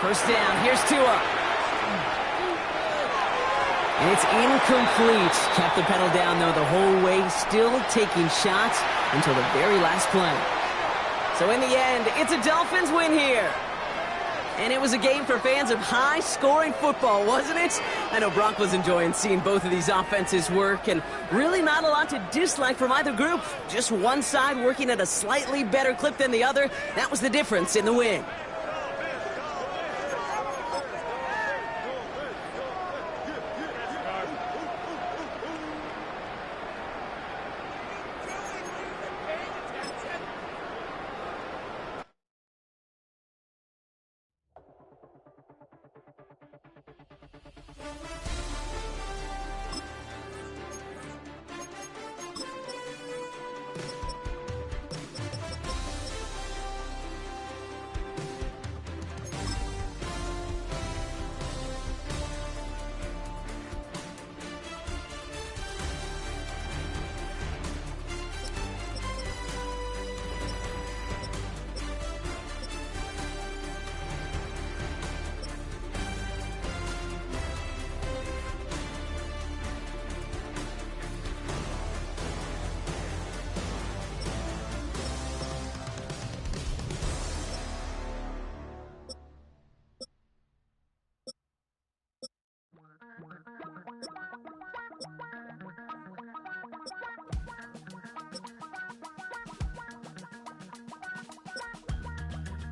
First down, here's Tua. And it's incomplete. Kept the pedal down, though, the whole way, still taking shots until the very last play. So in the end, it's a Dolphins win here. And it was a game for fans of high-scoring football, wasn't it? I know Brock was enjoying seeing both of these offenses work, and really not a lot to dislike from either group. Just one side working at a slightly better clip than the other. That was the difference in the win.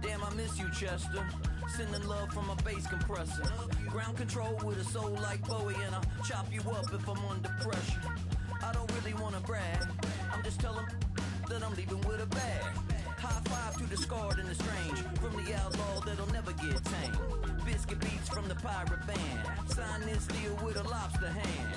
Damn, I miss you, Chester. Sending love from a bass compressor. Ground control with a soul like Bowie, and I'll chop you up if I'm under pressure. I don't really want to brag. I'm just telling that I'm leaving with a bag. High five to the scarred and the strange. From the outlaw that'll never get tamed. Biscuit beats from the pirate band. Sign this deal with a lobster hand.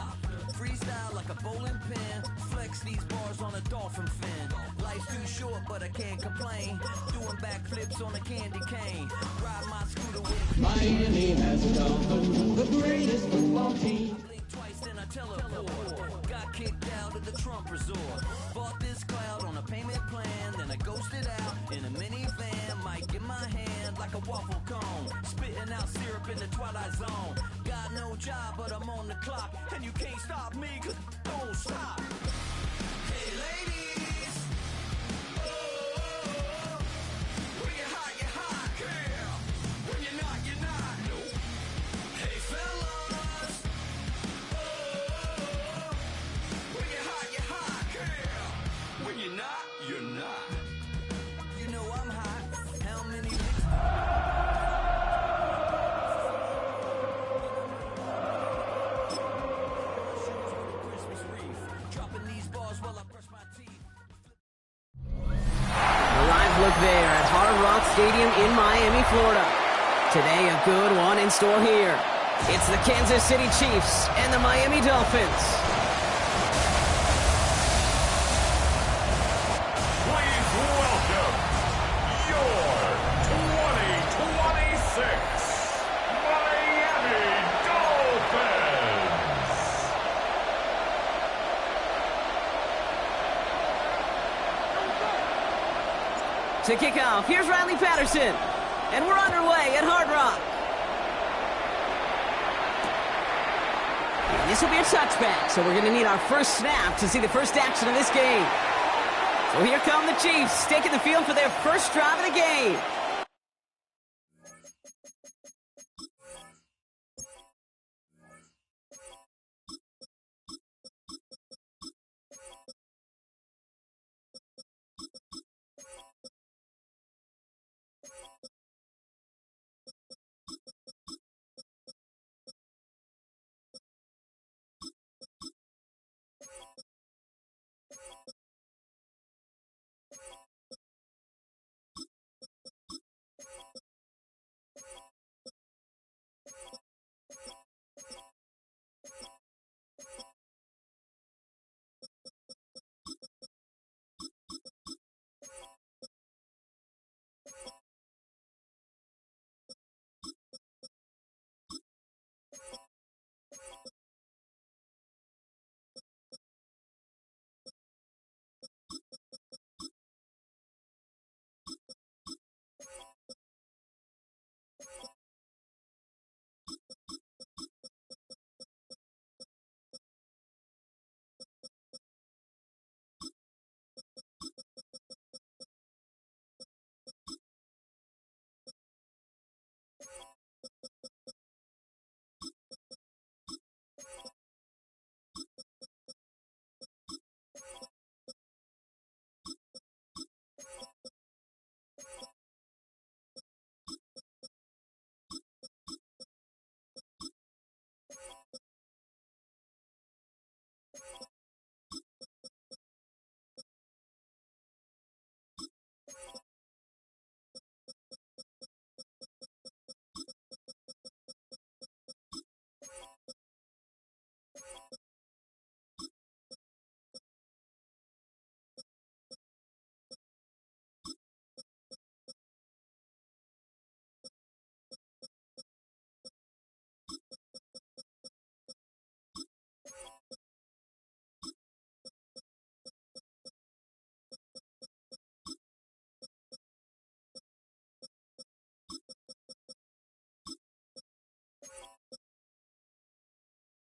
Freestyle like a bowling pin. Flex these bars on a dolphin fin. Life's too short, but I can't complain. Doing backflips on a candy cane. Ride my scooter with Miami has a Dolphin, the greatest football team. blink twice, then I teleport. Got kicked out of the Trump resort. Bought this cloud on a payment plan. Then I ghosted out in a minivan. Mic in my hand like a waffle cone. Spitting out syrup in the twilight zone. Got no job, but I'm on the clock. And you can't stop me, cause don't stop. Hey ladies. Oh, when you're hot, yeah. When you're not, nope. Hey fellas. Oh, when you're hot, yeah. When you're not. You know I'm hot. How many Christmas look there at Hard Rock Stadium in Miami, Florida. Today, a good one in store here. It's the Kansas City Chiefs and the Miami Dolphins. Please welcome your 2026 Miami Dolphins. To kick off, here's Riley Patterson. And we're underway at Hard Rock. And this will be a touchback, so we're going to need our first snap to see the first action of this game. So here come the Chiefs, taking the field for their first drive of the game.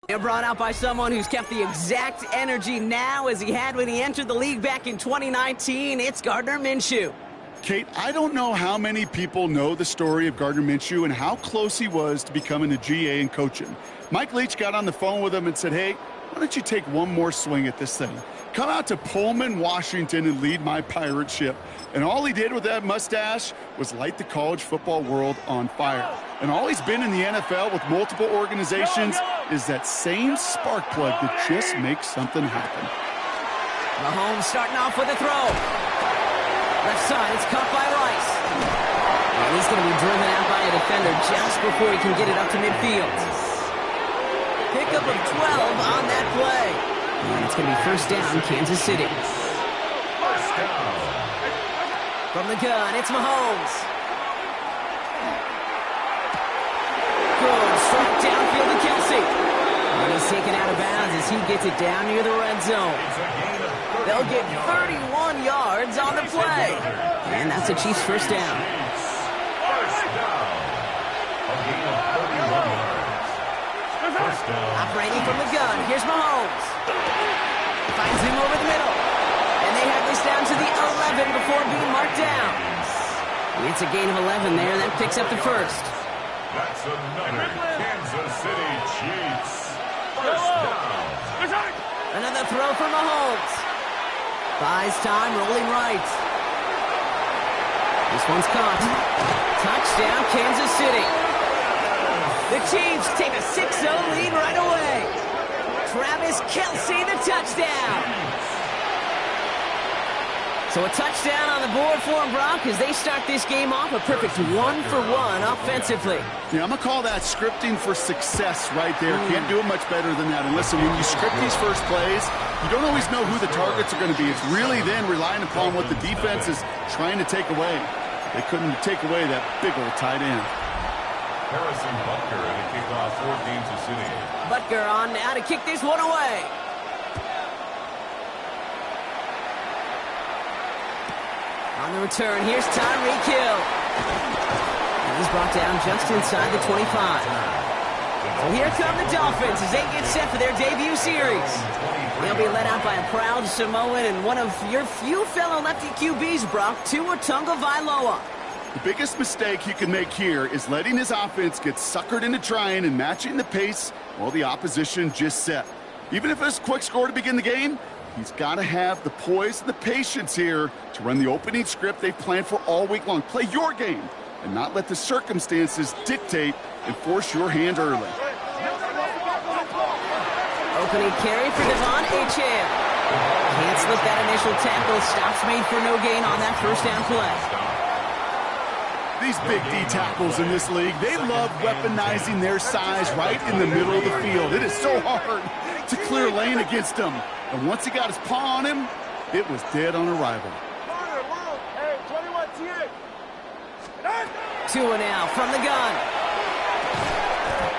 They're brought out by someone who's kept the exact energy now as he had when he entered the league back in 2019. It's Gardner Minshew. Kate, I don't know how many people know the story of Gardner Minshew and how close he was to becoming a GA and coaching. Mike Leach got on the phone with him and said, hey, why don't you take one more swing at this thing? Come out to Pullman, Washington, and lead my pirate ship. And all he did with that mustache was light the college football world on fire. And all he's been in the NFL with multiple organizations is that same spark plug that just makes something happen. Mahomes starting off with a throw. Left side, it's caught by Rice. And he's going to be driven out by a defender just before he can get it up to midfield. Pickup of 12 on that play. And it's going to be first down, Kansas City. First down. From the gun, it's Mahomes. Good, straight downfield to Kelsey. And he's taken out of bounds as he gets it down near the red zone. They'll get 31 yards on the play. And that's a Chiefs first down. First down. A gain of 31 yards. First down. Operating from the gun, here's Mahomes. Finds him over the middle. And they have this down to the 11 before being marked down. It's a gain of 11 there. That picks up the first. That's another Kansas City Chiefs. First down. Another throw for Mahomes. Buys time, rolling right. This one's caught. Touchdown, Kansas City. The Chiefs take a 6-0 lead right away. Travis Kelce, the touchdown. So a touchdown on the board for them, Brock, as they start this game off a perfect 1-for-1 offensively. Yeah, I'm going to call that scripting for success right there. Can't do it much better than that. And listen, when you script these first plays, you don't always know who the targets are going to be. It's really then relying upon what the defense is trying to take away. They couldn't take away that big old tight end. Harrison Butker at a kickoff for Kansas City. Butker on now to kick this one away. On the return, here's Tyreek Hill. And he's brought down just inside the 25. So here come the Dolphins as they get set for their debut series. They'll be led out by a proud Samoan and one of your few fellow lefty QBs, Brock, Tua Tagovailoa. The biggest mistake he can make here is letting his offense get suckered into trying and matching the pace while the opposition just set. Even if it's a quick score to begin the game, he's got to have the poise and the patience here to run the opening script they've planned for all week long. Play your game and not let the circumstances dictate and force your hand early. Opening carry for Devon Achane. Can't slip that initial tackle. Stops made for no gain on that first down play. These big D tackles in this league, they love weaponizing their size right in the middle of the field. It is so hard to clear lane against them. And once he got his paw on him, it was dead on arrival. Hey, 21 TA. Tua now from the gun.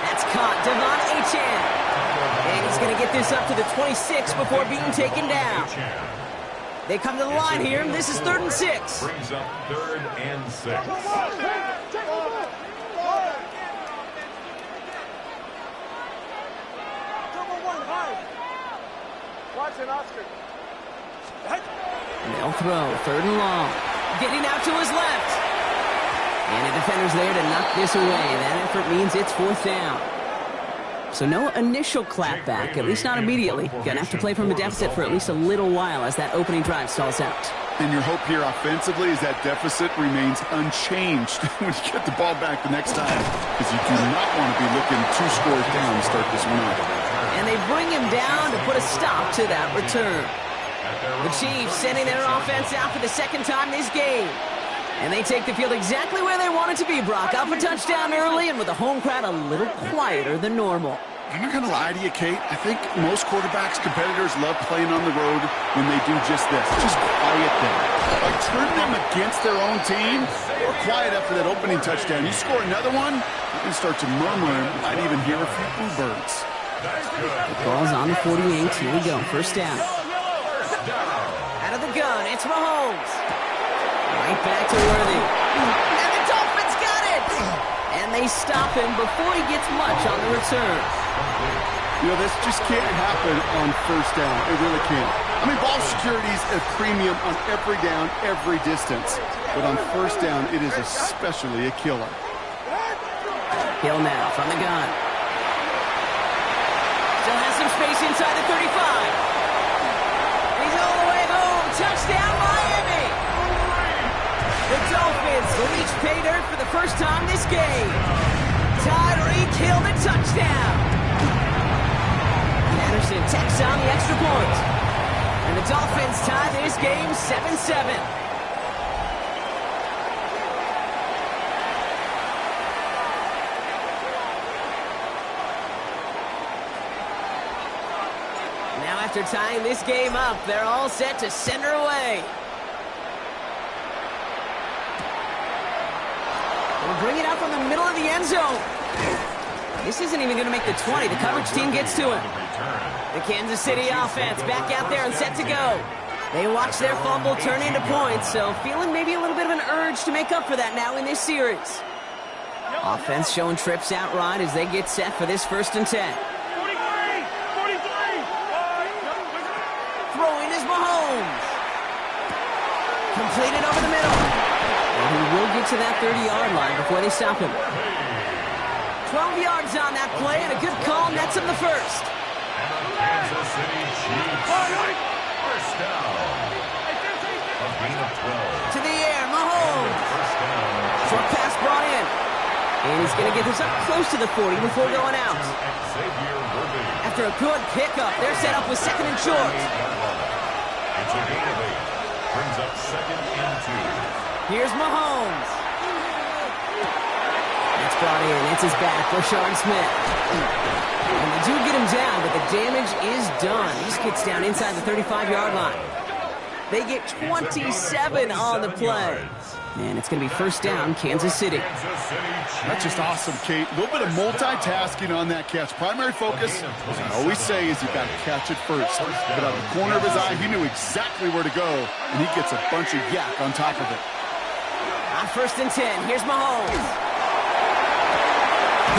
That's caught. Devon Achane. And he's going to get this up to the 26 before being taken down. They come to the line here, and this is 3rd and 6. Brings up 3rd and 6. Watch it, Oscar. They'll throw, 3rd and long. Getting out to his left. And the defender's there to knock this away. That effort means it's 4th down. So no initial clapback, at least not immediately. Gonna have to play from a deficit for at least a little while as that opening drive stalls out. And your hope here offensively is that deficit remains unchanged when you get the ball back the next time, because you do not want to be looking 2 scores down to start this one off. And they bring him down to put a stop to that return. The Chiefs sending their offense out for the 2nd time this game. And they take the field exactly where they want it to be, Brock. Up a touchdown early and with the home crowd a little quieter than normal. I'm not going to lie to you, Kate. I think most quarterbacks, competitors love playing on the road when they do just this. Just quiet them. Like turn them against their own team or quiet after that opening touchdown. You score another one, you can start to murmur and might even hear a few bluebirds. The ball's on the 48. Here we go. 1st down. Out of the gun, it's Mahomes. Right back to Worthy. And the Dolphins got it! And they stop him before he gets much on the return. You know, this just can't happen on 1st down. It really can't. I mean, ball security is a premium on every down, every distance. But on 1st down, it is especially a killer. Hill now from the gun. Still has some space inside the 35. He's all the way home. Touchdown, Miami! The Dolphins reach pay dirt for the first time this game. Tyreek Hill the touchdown. And Anderson tacks on the extra point. And the Dolphins tie this game 7-7. Now after tying this game up, they're all set to send her away. Bring it out from the middle of the end zone. This isn't even going to make the 20. The coverage team gets to him. The Kansas City offense back out there and set to go. They watch their fumble turn into points, so feeling maybe a little bit of an urge to make up for that now in this series. Offense showing trips out right as they get set for this 1st and 10. Throwing is Mahomes. Completed over the middle. And he will get to that 30-yard line before they stop him. 12 yards on that play, and a good call nets him the 1st. Kansas City Chiefs. 1st down. A gain of 12. To the air, Mahomes. 1st down. Short pass brought in. And he's going to get this up close to the 40 before going out. After a good pickup, they're set up with 2nd and short. It's a gain of 8. Brings up 2nd and 2. Here's Mahomes. That's brought in. It's his back, Rashard Smith. And they do get him down, but the damage is done. He just gets down inside the 35-yard line. They get 27 on the play. And it's going to be first down, Kansas City. That's just awesome, Kate. A little bit of multitasking on that catch. Primary focus, as I always say, is you got to catch it first. But out of the corner of his eye, he knew exactly where to go, and he gets a bunch of yak on top of it. On 1st and 10, here's Mahomes.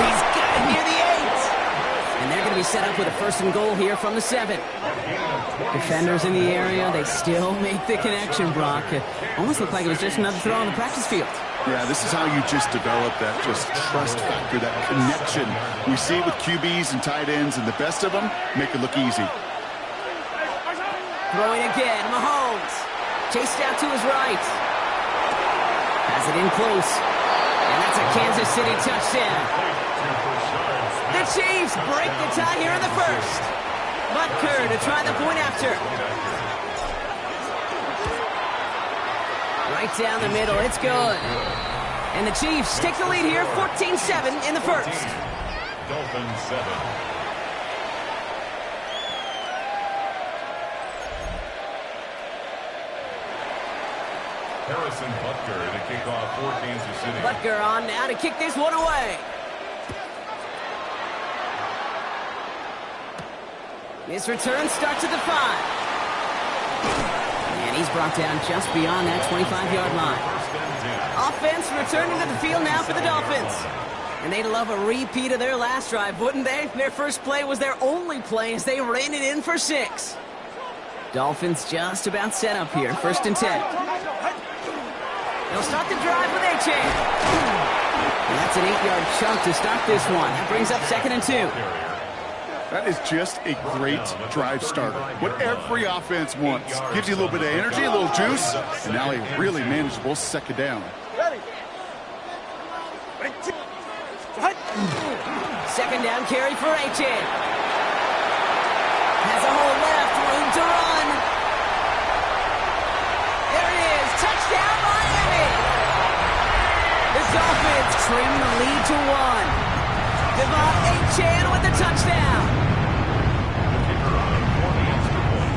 He's got it near the 8. And they're going to be set up with a 1st and goal here from the 7. Defenders in the area, they still make the connection, Brock. It almost looked like it was just another throw on the practice field. Yeah, this is how you just develop that just trust factor, that connection. We see it with QBs and tight ends, and the best of them make it look easy. Throwing again, Mahomes. Chased out to his right. Has it in close. And that's a Kansas City touchdown. The Chiefs break the tie here in the 1st. Butker to try the point after. Right down the middle, it's good. And the Chiefs take the lead here, 14-7 in the 1st. Dolphins 7. Harrison Butker to kick off for Kansas City. Butker on now to kick this one away. His return starts at the 5. And he's brought down just beyond that 25-yard line. Offense returning to the field now for the Dolphins. And they'd love a repeat of their last drive, wouldn't they? Their first play was their only play as they ran it in for 6. Dolphins just about set up here, 1st and 10. They'll start the drive with A-Chain. And that's an 8-yard chunk to start this one. That brings up 2nd and 2. That is just a great drive starter. What every offense wants. Gives you a little bit of energy, a little juice, and now a really manageable 2nd down. 2nd down carry for A-Chain. Has a hole left, room to run. There it is, touchdown Miami. The Dolphins trim the lead to 1. Devon A-Chain with the touchdown.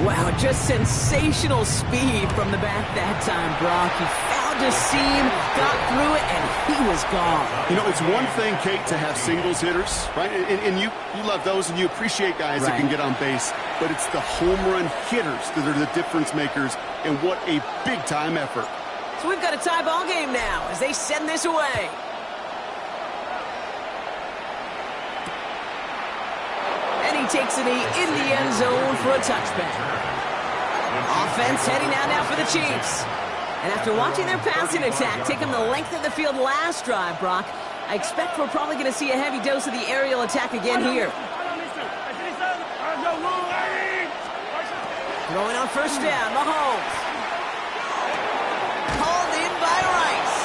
Wow, just sensational speed from the back that time, Brock. He found a seam, got through it, and he was gone. You know, it's one thing, Kate, to have singles hitters, right? And you love those, and you appreciate guys that can get on base. But it's the home run hitters that are the difference makers, and what a big-time effort. So we've got a tie ball game now as they send this away. He takes it in the end zone for a touchback. Offense heading out now for the Chiefs. And after watching their passing attack take them the length of the field last drive, Brock, I expect we're probably going to see a heavy dose of the aerial attack again here. Throwing on 1st down, Mahomes. Hauled in by Rice.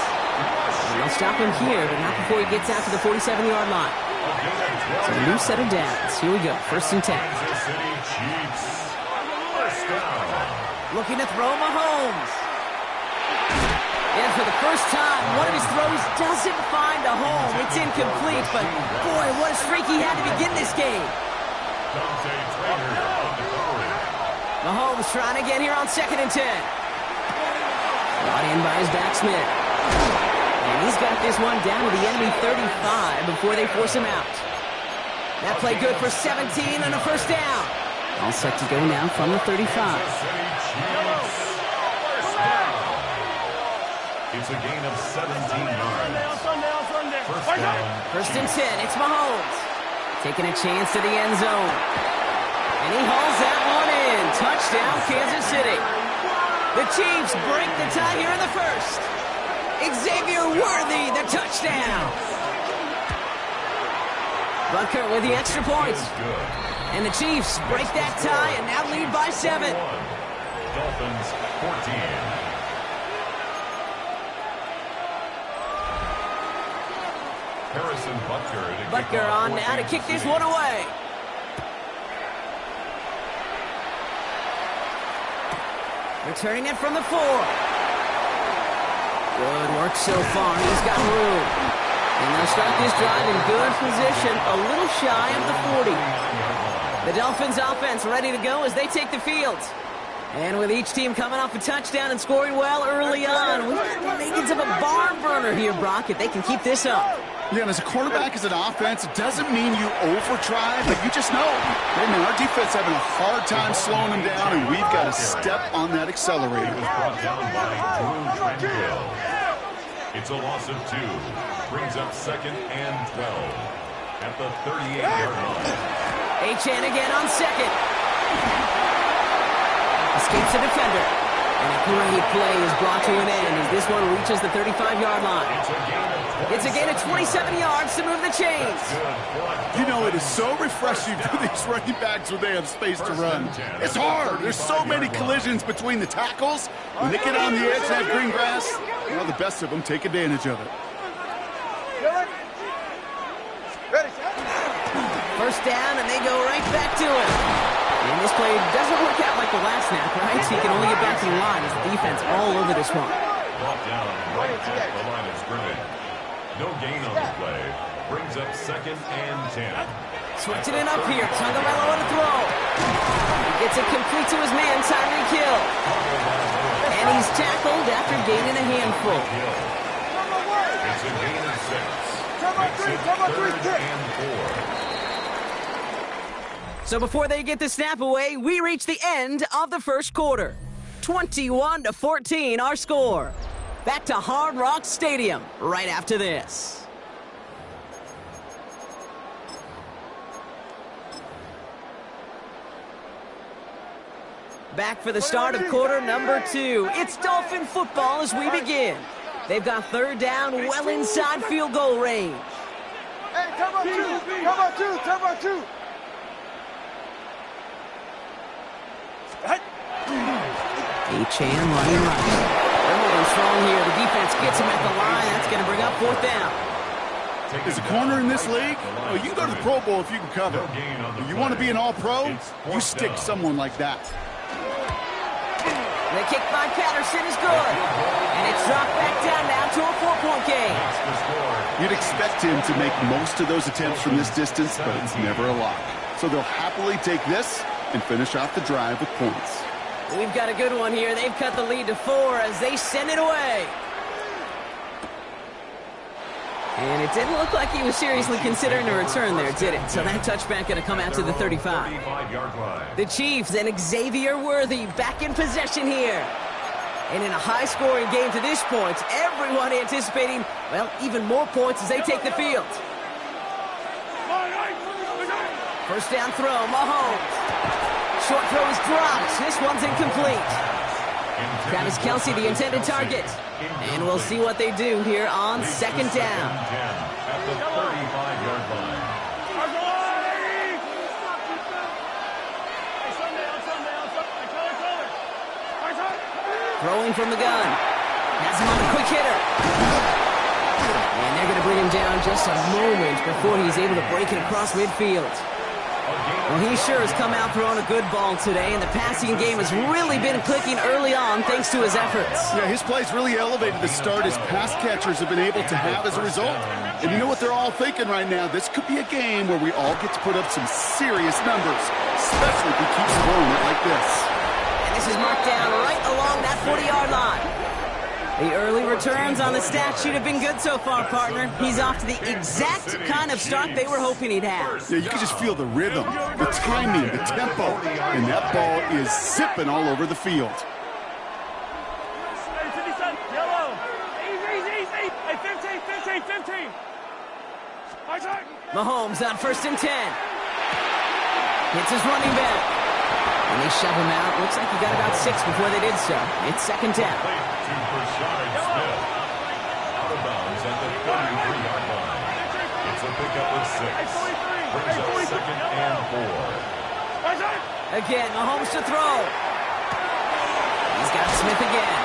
And they'll stop him here, but not before he gets out to the 47-yard line. So a new set of downs. Here we go, 1st and 10. Looking to throw Mahomes. And for the first time, one of his throws doesn't find a home. It's incomplete, but boy, what a streak he had to begin this game. Mahomes trying again here on 2nd and 10. Brought in by his back Smith. And he's got this one down to the enemy 35 before they force him out. That play good for 17 and a 1st down. All set to go now from the 35. It's a gain of 17 yards. 1st and 10, it's Mahomes. Taking a chance to the end zone. And he hauls that one in. Touchdown, Kansas City. The Chiefs break the tie here in the 1st. Xavier Worthy, the touchdown. Butker with the extra point. And the Chiefs break that tie and now lead by 7. Dolphins 14. Harrison Butker on now to kick this one away. Returning it from the 4. Good work so far. He's got room. And they'll start this drive in good position, a little shy of the 40. The Dolphins offense ready to go as they take the field. And with each team coming off a touchdown and scoring well early on, we've got the makings of a barn burner here, Brock, if they can keep this up. Yeah, and as a quarterback, as an offense, it doesn't mean you over-try, but you just know, hey, man, our defense having a hard time slowing them down, and we've got to step on that accelerator. It's a loss of 2. Brings up 2nd and 12 at the 38-yard line. Achane again on 2nd. Escapes the defender. And a great play is brought to an end as this one reaches the 35-yard line. It's a gain of 27 yards to move the chains. You know, it is so refreshing for these running backs when they have space to run. It's hard. There's so many collisions between the tackles. When they get on the edge and have green grass, you know, the best of them take advantage of it. First down, and they go right back to it. And this play doesn't work out like the last snap, right? So he can only get back to the line as the defense all over this one. Brought down right at the line of scrimmage. No gain on the play. Brings up 2nd and 10. Switching it up here. Tagovailoa on the throw. He gets it complete to his man, Tyreek Hill. And he's tackled after gaining a handful. It's a gain of 6. Makes it 3rd and 4. So before they get the snap away, we reach the end of the first quarter. 21-14 our score. Back to Hard Rock Stadium right after this. Back for the start of quarter number 2. It's Dolphin football as we begin. They've got 3rd down well inside field goal range. Hey, come on, 2. Come on, 2. Come on, 2. Achane running right. They're moving strong here. The defense gets him at the line. That's going to bring up 4th down. As a corner in this league, oh, you can go to the Pro Bowl if you can cover. You want to be an all-pro, you stick someone like that. The kick by Patterson is good. And it's dropped back down now to a 4-point game. You'd expect him to make most of those attempts from this distance, but it's never a lock. So they'll happily take this and finish off the drive with points. We've got a good one here. They've cut the lead to 4 as they send it away. And it didn't look like he was seriously considering a return there, did it? So that touchback going to come out to the 35. The Chiefs and Xavier Worthy back in possession here. And in a high-scoring game to this point, everyone anticipating, well, even more points as they take the field. First down throw, Mahomes. Short throw is dropped. This one's incomplete. Travis Kelce, the intended target. And we'll see what they do here on 2nd down. At the 35-yard line. Throwing from the gun. Has him on a quick hitter. And they're going to bring him down just a moment before he's able to break it across midfield. Well, he sure has come out throwing a good ball today, and the passing game has really been clicking early on thanks to his efforts. Yeah, his play's really elevated the start his pass catchers have been able to have as a result. And you know what they're all thinking right now? This could be a game where we all get to put up some serious numbers, especially if he keeps throwing it like this. And this is marked down right along that 40-yard line. The early returns on the stat sheet have been good so far, partner. He's off to the exact kind of start they were hoping he'd have. Yeah, you can just feel the rhythm, the timing, the tempo, and that ball is zipping all over the field. Mahomes on 1st and 10. Hits his running back. And they shove him out. Looks like he got about 6 before they did so. It's 2nd down. Out of bounds at the 33-yard line. It's a pickup of 6. Brings up 2nd and 4. Again, Mahomes to throw. He's got Smith again.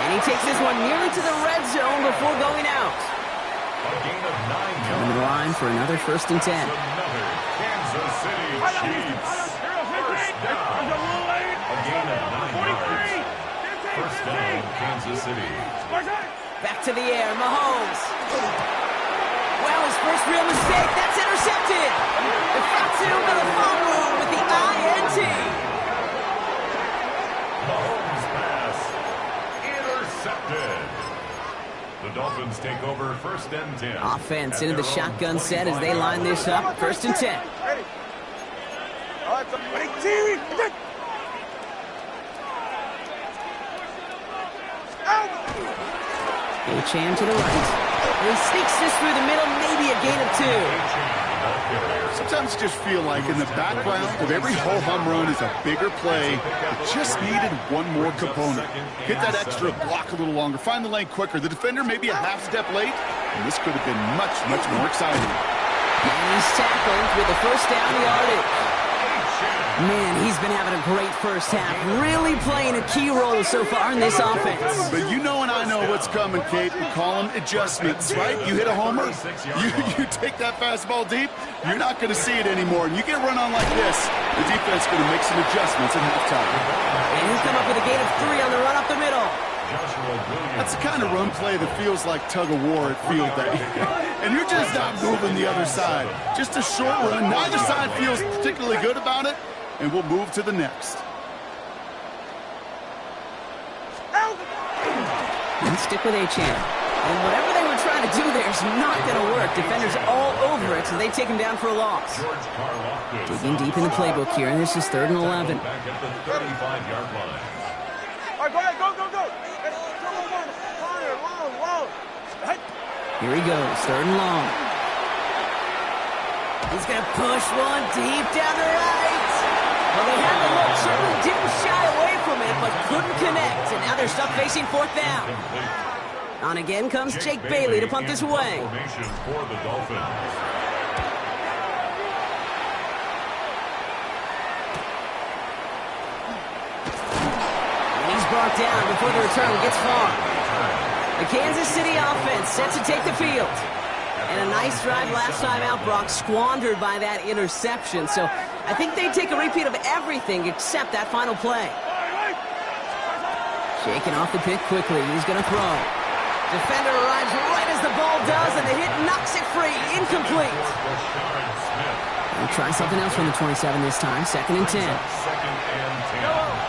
And he takes this one nearly to the red zone before going out. A gain of 9 yards. Coming to the line for another 1st and 10. Another Kansas City Chiefs. First down. A gain of 9 yards. down, Kansas City. Back to the air, Mahomes. Well, his first real mistake, that's intercepted. The Fatsu to the fumble with the INT. Mahomes pass intercepted. The Dolphins take over 1st and 10. Offense into the shotgun set as they line this up. 1st and 10. Ready. All right, ready, TV. Achane to the right. And he sneaks this through the middle, maybe a gain of 2. Sometimes you just feel like in the background of every ho-hum run is a bigger play that just needed one more component. Hit that extra block a little longer, find the lane quicker. The defender maybe a half step late, and this could have been much, much more exciting. And he's tackled with the first down yardage. Man, he's been having a great first half, really playing a key role so far in this offense. But you know and I know what's coming, Kate. We call them adjustments, right? You hit a homer, you take that fastball deep, you're not going to see it anymore. And you get run on like this, the defense is going to make some adjustments at halftime. And he'll come up with a gain of 3 on the run up the middle. That's the kind of run play that feels like tug of war at field day. And you're just not moving the other side. Just a short run. Neither side feels particularly good about it. And we'll move to the next. And stick with Achane. And whatever they were trying to do there is not going to work. Defenders all over it, so they take him down for a loss. Digging deep in the playbook here, and this is 3rd and 11. Back at the 35-yard line. All right, go ahead, go. Long. Here he goes, 3rd and long. He's going to push one deep down the right. Well, they had the look, certainly didn't shy away from it, but couldn't connect. And now they're stuck facing 4th down. On again comes Jake Bailey to punt this away. Formation for the Dolphins. And he's brought down before the return gets far. The Kansas City offense set to take the field. And a nice drive last time out, Brock, squandered by that interception. So I think they take a repeat of everything except that final play. Shaking off the pick quickly. He's going to throw. Defender arrives right as the ball does, and the hit knocks it free. Incomplete. We'll try something else from the 27 this time. 2nd and 10. 2nd and 10.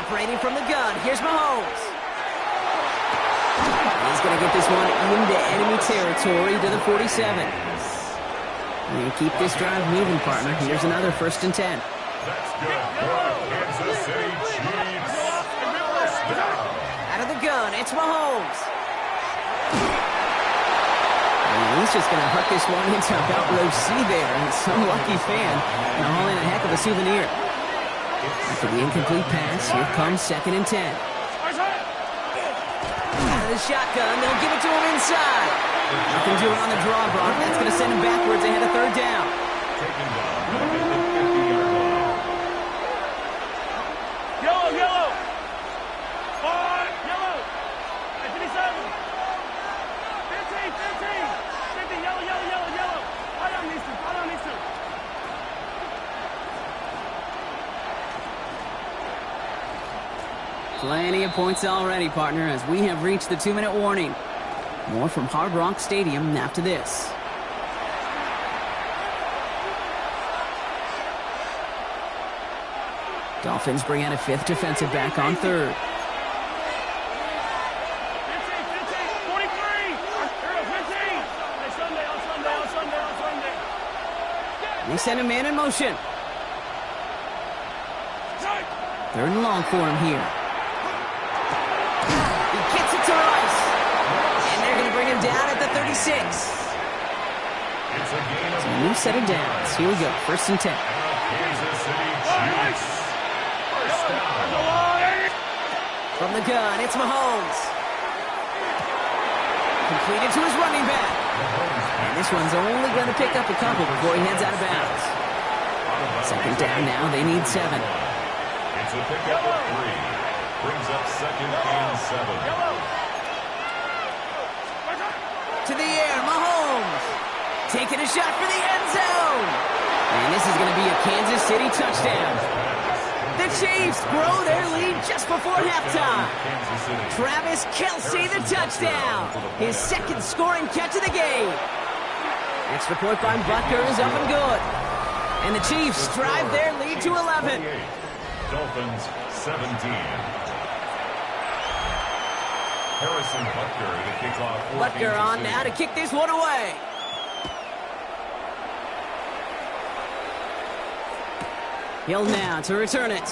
Operating from the gun, here's Mahomes. He's going to get this one into enemy territory to the 47. And keep this drive moving, partner. Here's another 1st and 10. That's good for Kansas City Chiefs. Out of the gun, it's Mahomes. And he's just going to hook this one into about row C there. And some lucky fan going to haul in a heck of a souvenir. After the incomplete pass, here comes 2nd and 10. Out of the shotgun, they'll give it to him inside. Nothing doing on the draw, Brock. That's going to send him backwards ahead of 3rd down. Taken down at the 50-yard line. Yellow. 5, yellow. 57. 15, yellow. Hold on these two. Plenty of points already, partner, as we have reached the 2-minute warning. More from Hard Rock Stadium after this. Dolphins bring out a 5th defensive back on 3rd. 15, 43. 15. On Sunday. They send a man in motion. 3rd and long for him here. He gets it to Rice. And they're going to bring him down at the 36. It's a gain of A new set of downs. Here we go. 1st and 10. Kansas City Chiefs. First down. From the gun, it's Mahomes. Completed to his running back. And this one's only going to pick up a couple before he heads out of bounds. 2nd down now. They need 7. It's a pickup of 3. Brings up 2nd and 7. To the air, Mahomes. Taking a shot for the end zone. And this is going to be a Kansas City touchdown. The Chiefs grow their lead just before halftime. Travis Kelce, the touchdown. His second scoring catch of the game. Extra point by Butker is up and good. And the Chiefs drive their lead to 11. Dolphins 17. Harrison Butker to kick off. Butker on now to kick this one away. Hill now to return it.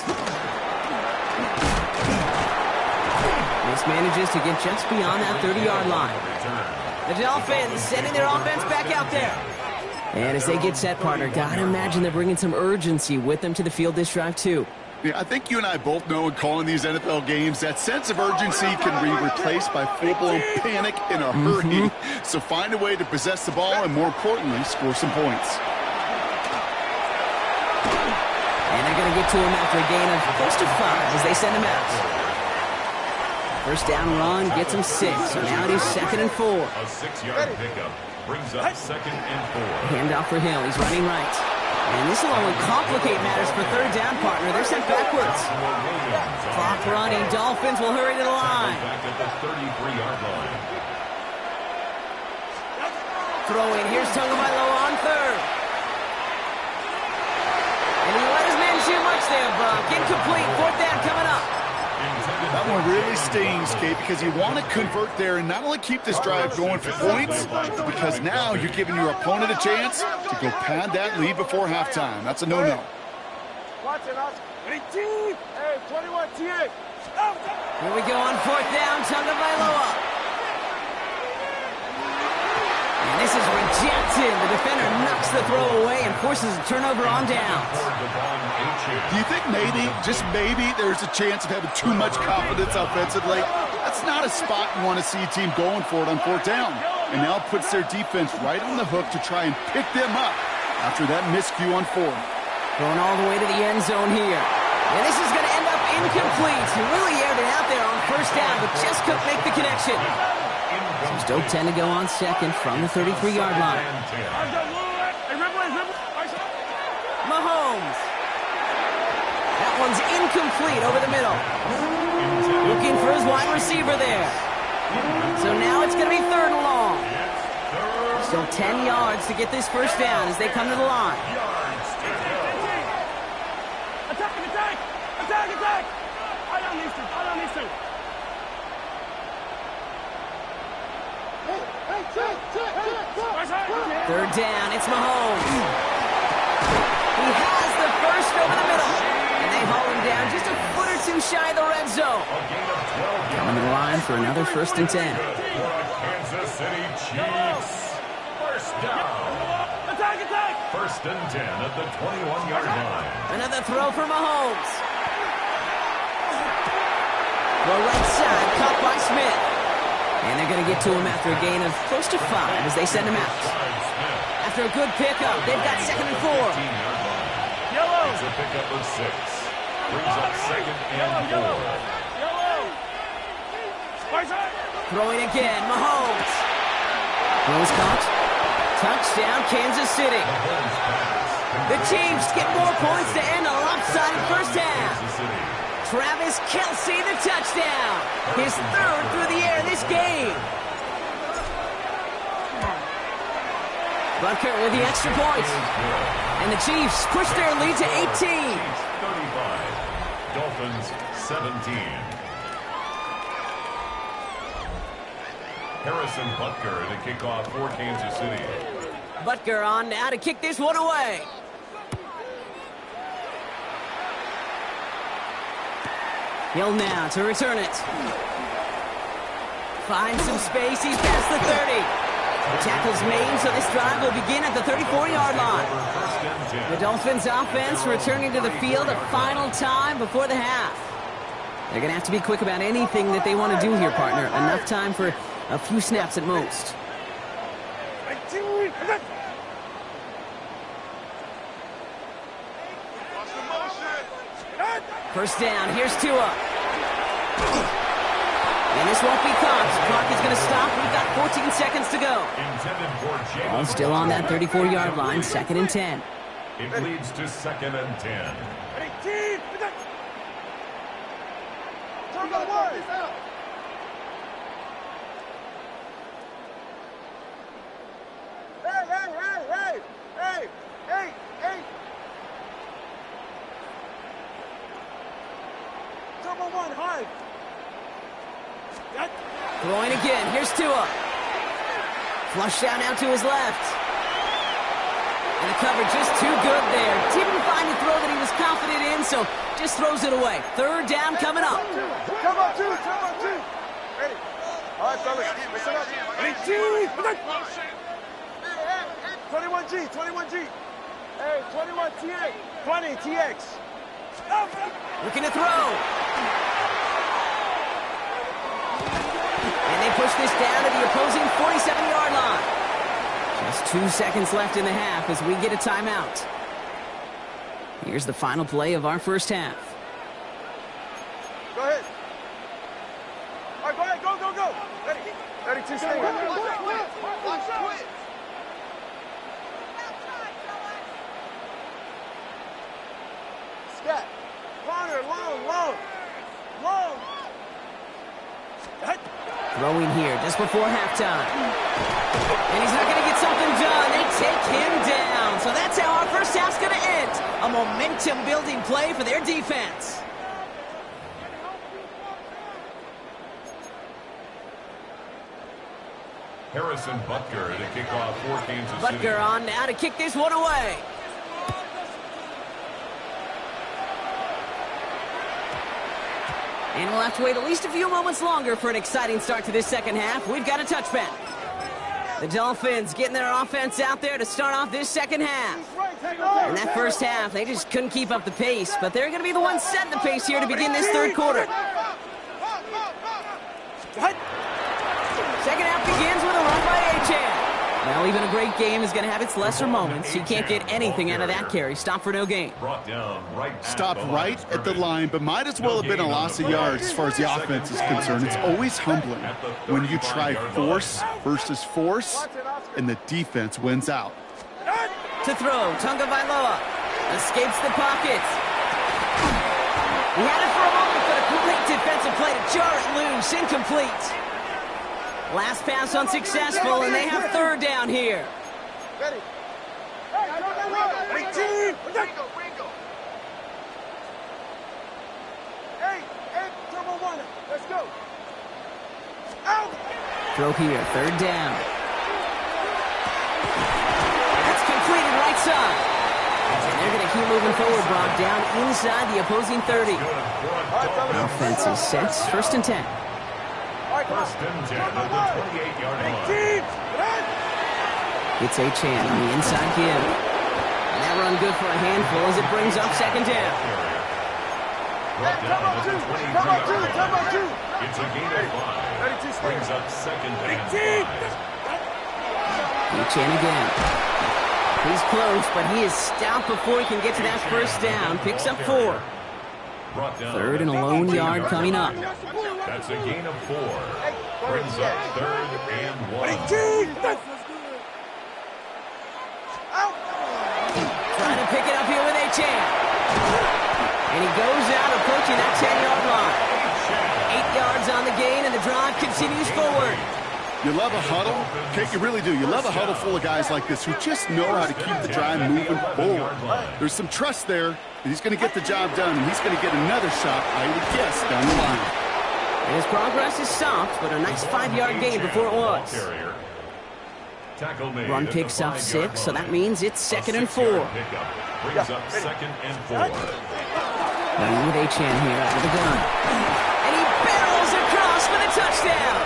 Mismanages to get just beyond that 30-yard line. The Dolphins sending their offense back out there. And as they get set, partner, gotta imagine they're bringing some urgency with them to the field this drive, too. Yeah, I think you and I both know in calling these NFL games that sense of urgency can be replaced by full-blown panic in a hurry. So find a way to possess the ball and, more importantly, score some points. And they're going to get to him after a gain of close to 5 as they send him out. First down run gets him 6, so now it is 2nd and 4. A 6-yard pickup brings up 2nd and 4. Handoff for Hill. He's running right. And this will only complicate matters for third down, partner. They're sent backwards. Clock running. Dolphins will hurry to the line. Back at the 33-yard line. Throw in. Here's Tagovailoa on third. And he let his man shoot much there, Buck. Incomplete. 4th down coming up. That one really stings, Kate, because you want to convert there and not only keep this drive going for points, because now you're giving your opponent a chance to go pad that lead before halftime. That's a no-no. Watch it, Oscar. Hey, 21 TA. Here we go on 4th down. Tagovailoa. And this is rejected. The defender knocks the throw away and forces a turnover on downs. Do you think maybe, just maybe, there's a chance of having too much confidence offensively? That's not a spot you want to see a team going for it on 4th down. And now it puts their defense right on the hook to try and pick them up after that miscue on 4th. Going all the way to the end zone here. And this is going to end up incomplete. He really aired it out there on 1st down, but just couldn't make the connection. So still 10 to go on 2nd from the 33-yard line. Mahomes. That one's incomplete over the middle. Looking for his wide receiver there. So now it's going to be 3rd and long. Still 10 yards to get this first down as they come to the line. Attack! I don't need to. Third down, it's Mahomes. He has the first over the middle. And they haul him down just a foot or two shy of the red zone. Coming to the line for another 1st and 10. Kansas City Chiefs. First down. Attack! 1st and 10 at the 21-yard line. Another throw for Mahomes. The right side, caught by Smith. And they're going to get to him after a gain of close to 5 as they send him out. After a good pickup, they've got 2nd and 4. Yellow. It's a pickup of 6. Brings up 2nd and 4. Throwing again, Mahomes. Throws caught. Touchdown, Kansas City. The Chiefs get more points to end a lopsided first half. Travis Kelce, the touchdown. His 3rd through the air this game. Butker with the extra point. And the Chiefs push their lead to 18. 35. Dolphins 17. Harrison Butker to kick off for Kansas City. Butker on now to kick this one away. Hill now to return it. Finds some space. He's past the 30. The tackle's made, so this drive will begin at the 34-yard line. The Dolphins offense returning to the field a final time before the half. They're going to have to be quick about anything that they want to do here, partner. Enough time for a few snaps at most. First down, here's Tua. And this won't be caught. The clock is going to stop. We've got 14 seconds to go. Ball still on that 34-yard line, 2nd and 10. It leads to 2nd and 10. 18. Turbo one. Hey. Turbo one, high. Throwing again. Here's Tua. Flush down out to his left. And the cover just too good there. Didn't find the throw that he was confident in, so just throws it away. 3rd down coming up. Come on, two. Ready. All right, fellas. Listen up. 21G. Hey, 21 TX. 20 TX. Looking to throw. And they push this down to the opposing 47-yard line. Just 2 seconds left in the half as we get a timeout. Here's the final play of our first half. Go ahead. All right, go ahead. Go. Ready, two, stay. Scat. Corner, long. Throwing here just before halftime. And he's not going to get something done. They take him down. So that's how our first half's going to end. A momentum-building play for their defense. Harrison Butker to kick off for Kansas City. Butker on now to kick this one away. And we'll have to wait at least a few moments longer for an exciting start to this second half. We've got a touchback. The Dolphins getting their offense out there to start off this second half. In that first half, they just couldn't keep up the pace, but they're going to be the ones setting the pace here to begin this third quarter. Second half begins with a run by Achane. Well, even a great game is going to have its lesser moments. He can't get anything out of that carry. Stop for no gain. Stopped right at the line, but might as well have been a loss of yards as far as the offense is concerned. It's always humbling when you try force versus force, and the defense wins out. To throw, Tunga Vailoa escapes the pocket. He had it for a moment, but a great defensive play to jar it loose. Incomplete. Last pass unsuccessful, and they have 3rd down here. Ready. Hey, turbo one. Let's go. Out. Throw here, 3rd down. That's completed right side. And they're going to keep moving forward, Brock, down inside the opposing 30. Offense is set, 1st and 10. 1st and 10 at the 28-yard line. It's Achane on the inside give. And that run good for a handful as it brings up 2nd down. Brought down at the 23-yard line. It's a gain of 5. Brings up 2nd and 5. Achane again. He's close, but he is stout before he can get to that 1st down. Picks up 4. 3rd and a lone yard coming up. That's a gain of 4. Brings up 3rd and 1. Trying to pick it up here with Achane. And he goes out approaching that 10-yard line. 8 yards on the gain, and the drive continues forward. You love a huddle? Okay, you really do. You love a huddle full of guys like this who just know how to keep the drive moving forward. There's some trust there that he's going to get the job done, and he's going to get another shot, I would guess, down the line. And his progress is stopped, but a nice 5-yard gain before it was. Run picks up 6, so that means it's 2nd and 4. Brings up 2nd and 4. Running with Achane here out of the gun. And he barrels across for the touchdown.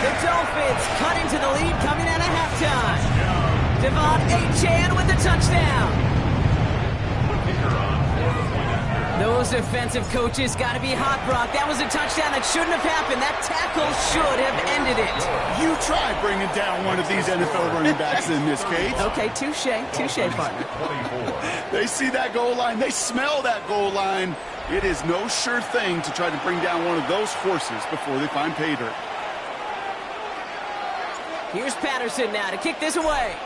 The Dolphins cut into the lead coming out of halftime. Devon Achane with the touchdown. Those defensive coaches got to be hot, Brock. That was a touchdown that shouldn't have happened. That tackle should have ended it. You try bringing down one of these NFL running backs in this case. Okay, touche, partner. They see that goal line. They smell that goal line. It is no sure thing to try to bring down one of those horses before they find pay dirt. Here's Patterson now to kick this away.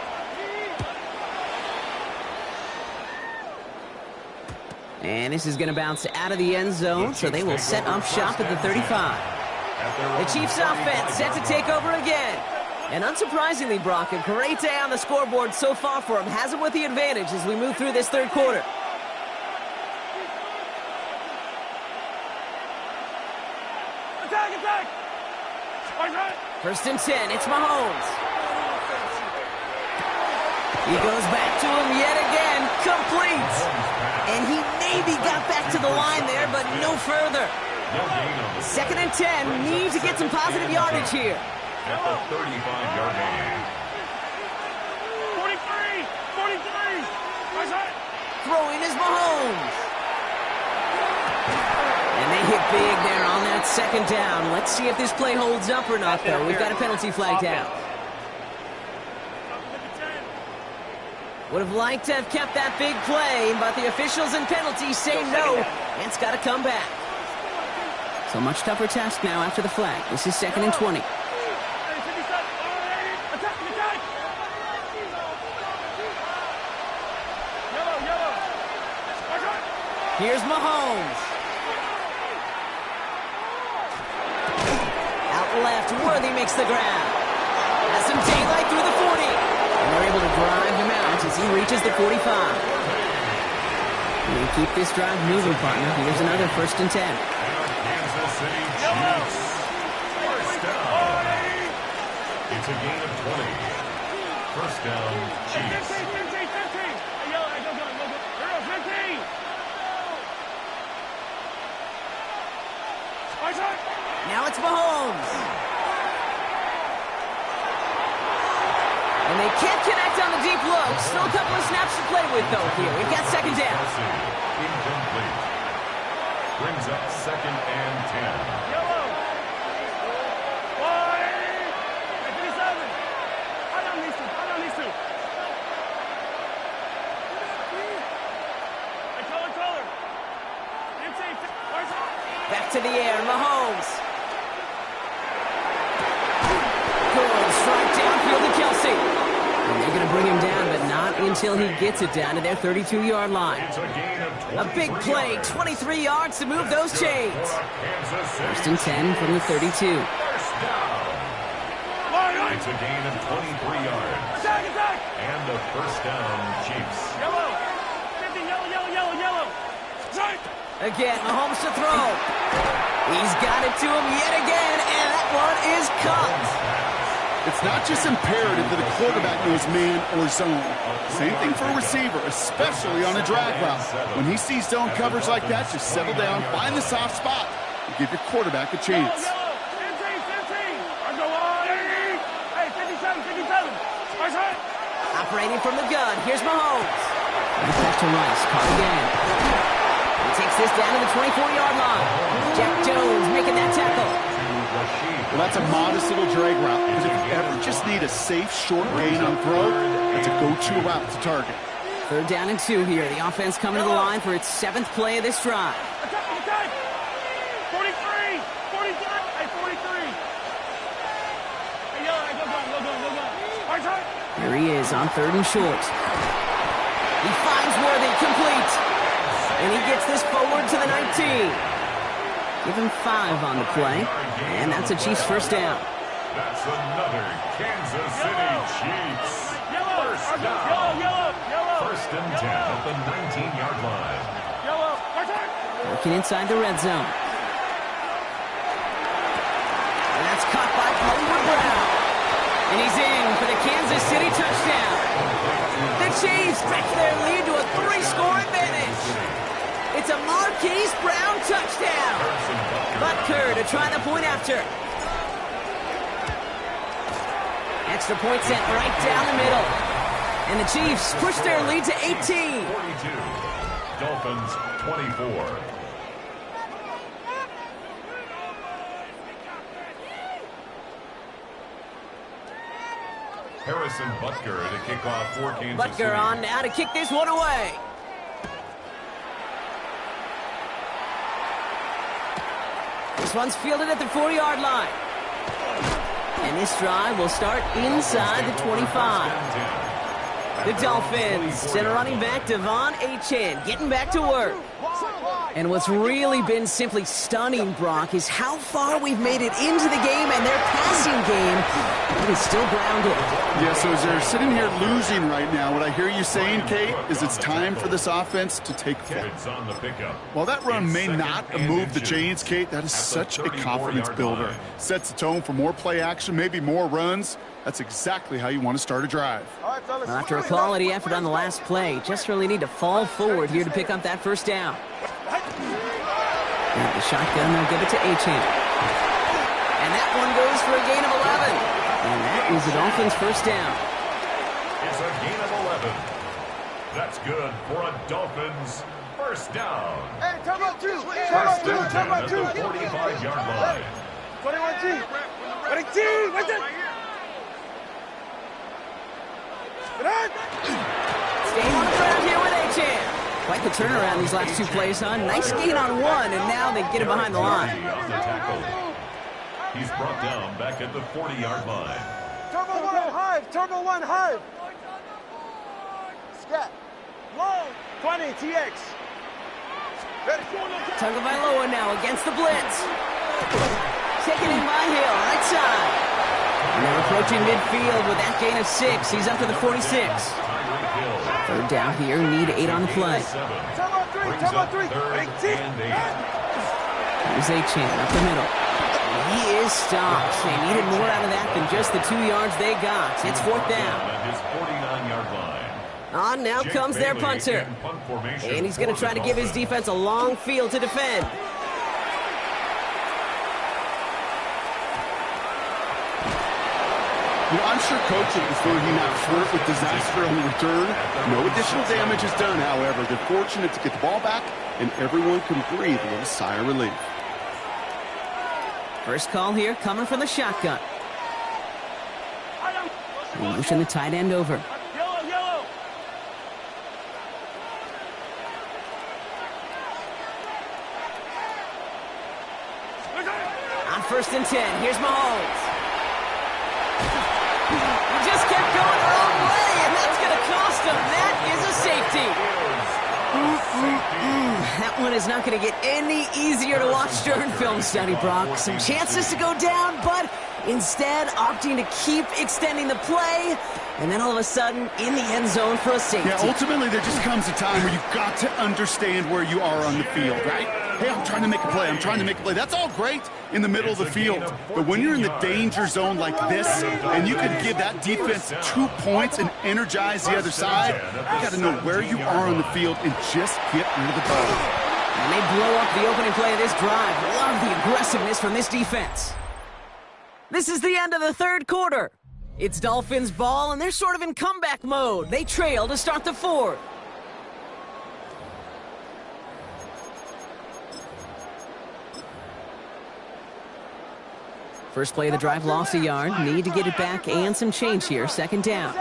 And this is going to bounce out of the end zone, so they will set up shop at the 35. The Chiefs offense set to take over again. And unsurprisingly, Brock, a great day on the scoreboard so far for him. Has him with the advantage as we move through this third quarter. Attack! 1st and 10, it's Mahomes. He goes back to him yet again, complete. And he maybe got back to the line there, but no further. 2nd and 10, need to get some positive yardage here. At the 35-yard line. 43! Throwing is Mahomes. And they hit big there on that 2nd down. Let's see if this play holds up or not, though. We've got a penalty flag down. Would have liked to have kept that big play, but the officials and penalties say no, and it's got to come back. So much tougher task now after the flag. This is 2nd and 20. Here's Mahomes. Out left, Worthy makes the grab. Has some daylight through the 40. And they're able to drive him out as he reaches the 45. We keep this drive moving, partner. Here's another 1st and 10. Kansas City Chiefs. First down. It's a gain of 20. First down, Chiefs. 15! Now it's Mahomes. And they can't connect on the deep look. Still a couple of snaps to play with, though, here. We've got 2nd down. Incomplete. Brings up 2nd and 10. Back to the air, Mahomes. Good strike downfield to Kelsey. And they're going to bring him down, but not until he gets it down to their 32-yard line. A big play, 23 yards to move those chains. 1st and 10 from the 32. First down. It's a gain of 23 yards. Attack! And the first down, Chiefs. Yellow! 50, yellow! Again, Mahomes to throw. He's got it to him yet again, and that one is caught. It's not just imperative that a quarterback knows man or zone. Same thing for a receiver, especially on a drag route. When he sees zone coverage like that, just settle down, find the soft spot, and give your quarterback a chance. 15! Hey, 57! Operating from the gun, here's Mahomes. Back to Rice, caught again. He takes this down to the 24-yard line. Jack Jones making that tackle. Well, that's a modest little drag route, because if you ever just need a safe, short gain on throw, that's a go-to route to target. 3rd down and 2 here. The offense coming to the line for its 7th play of this drive. Attack! 43! Hey, 43! Hey, yellow, go. Here he is on 3rd and short. He finds Worthy, complete. And he gets this forward to the 19. Give him 5 on the play. And that's a Chiefs first down. That's another Kansas City Chiefs. First down. Yellow! 1st and 10 at the 19-yard line. Working inside the red zone. And that's caught by Hollywood Brown. And he's in for the Kansas City touchdown. The Chiefs stretch their lead to a 3-score advantage. It's a Marquise Brown touchdown. Butker to try the point after. Extra point sent right down the middle. And the Chiefs push their lead to 18. 42. Dolphins 24. Harrison Butker to kick off for Kansas City. Butker on now to kick this one away. This one's fielded at the 4-yard line. And this drive will start inside the 25. The Dolphins send a running back, Devon Achane, getting back to work. And what's really been simply stunning, Brock, is how far we've made it into the game, and their passing game, it is still grounded. Yeah, so as they're sitting here losing right now, what I hear you saying, Kate, is it's time for this offense to take flight. While that run may not move the chains, Kate, that is such a confidence builder. Sets the tone for more play action, maybe more runs. That's exactly how you want to start a drive. After a quality effort on the last play, just really need to fall forward here to pick up that first down. And the shotgun, they'll give it to Achane. And that one goes for a gain of 11. And that is the Dolphins' first down. It's a gain of 11. That's good for a Dolphins first down. Hey, come on, two. First and 10 at the 45-yard line. 21G. 20G. What's it? Staying on the ground here with Achane. Quite the turnaround these last two plays, huh? Nice gain on one, and now they get it behind the line. On the tackle. He's brought down back at the 40-yard line. Turbo 1 hive. Turbo 1 hive. Scat. Low. 20 TX. Ready. Tagovailoa now against the blitz. Taken in by Hill, right side. And they're approaching midfield with that gain of 6. He's up to the 46. Third down here, need 8 on the play. Turbo 3. Here's Achane up the middle. He is stopped. They needed more out of that than just the 2 yards they got. It's fourth down. On now comes their punter. And he's going to try to give his defense a long field to defend. You know, I'm sure Coach would prefer he not flirt with disaster on the return. No additional damage is done, however. They're fortunate to get the ball back, and everyone can breathe a little sigh of relief. First call here coming from the shotgun. Motion the tight end over. On first and 10, here's Mahomes. He just kept going the wrong way, and that's going to cost him. That is a safety. That one is not going to get any easier to watch during film study, Brock. Some chances to go down, but instead opting to keep extending the play, and then all of a sudden in the end zone for a safety. Yeah, ultimately there just comes a time where you've got to understand where you are on the field, right? Hey, I'm trying to make a play. I'm trying to make a play. That's all great in the middle of the field. But when you're in the danger zone like this, and you can give that defense 2 points and energize the other side, you got to know where you are on the field and just get rid of the ball. And they blow up the opening play of this drive. Love the aggressiveness from this defense. This is the end of the third quarter. It's Dolphins ball, and they're sort of in comeback mode. They trail to start the fourth. First play of the drive, lost a yard. Need to get it back and some change here. Second down.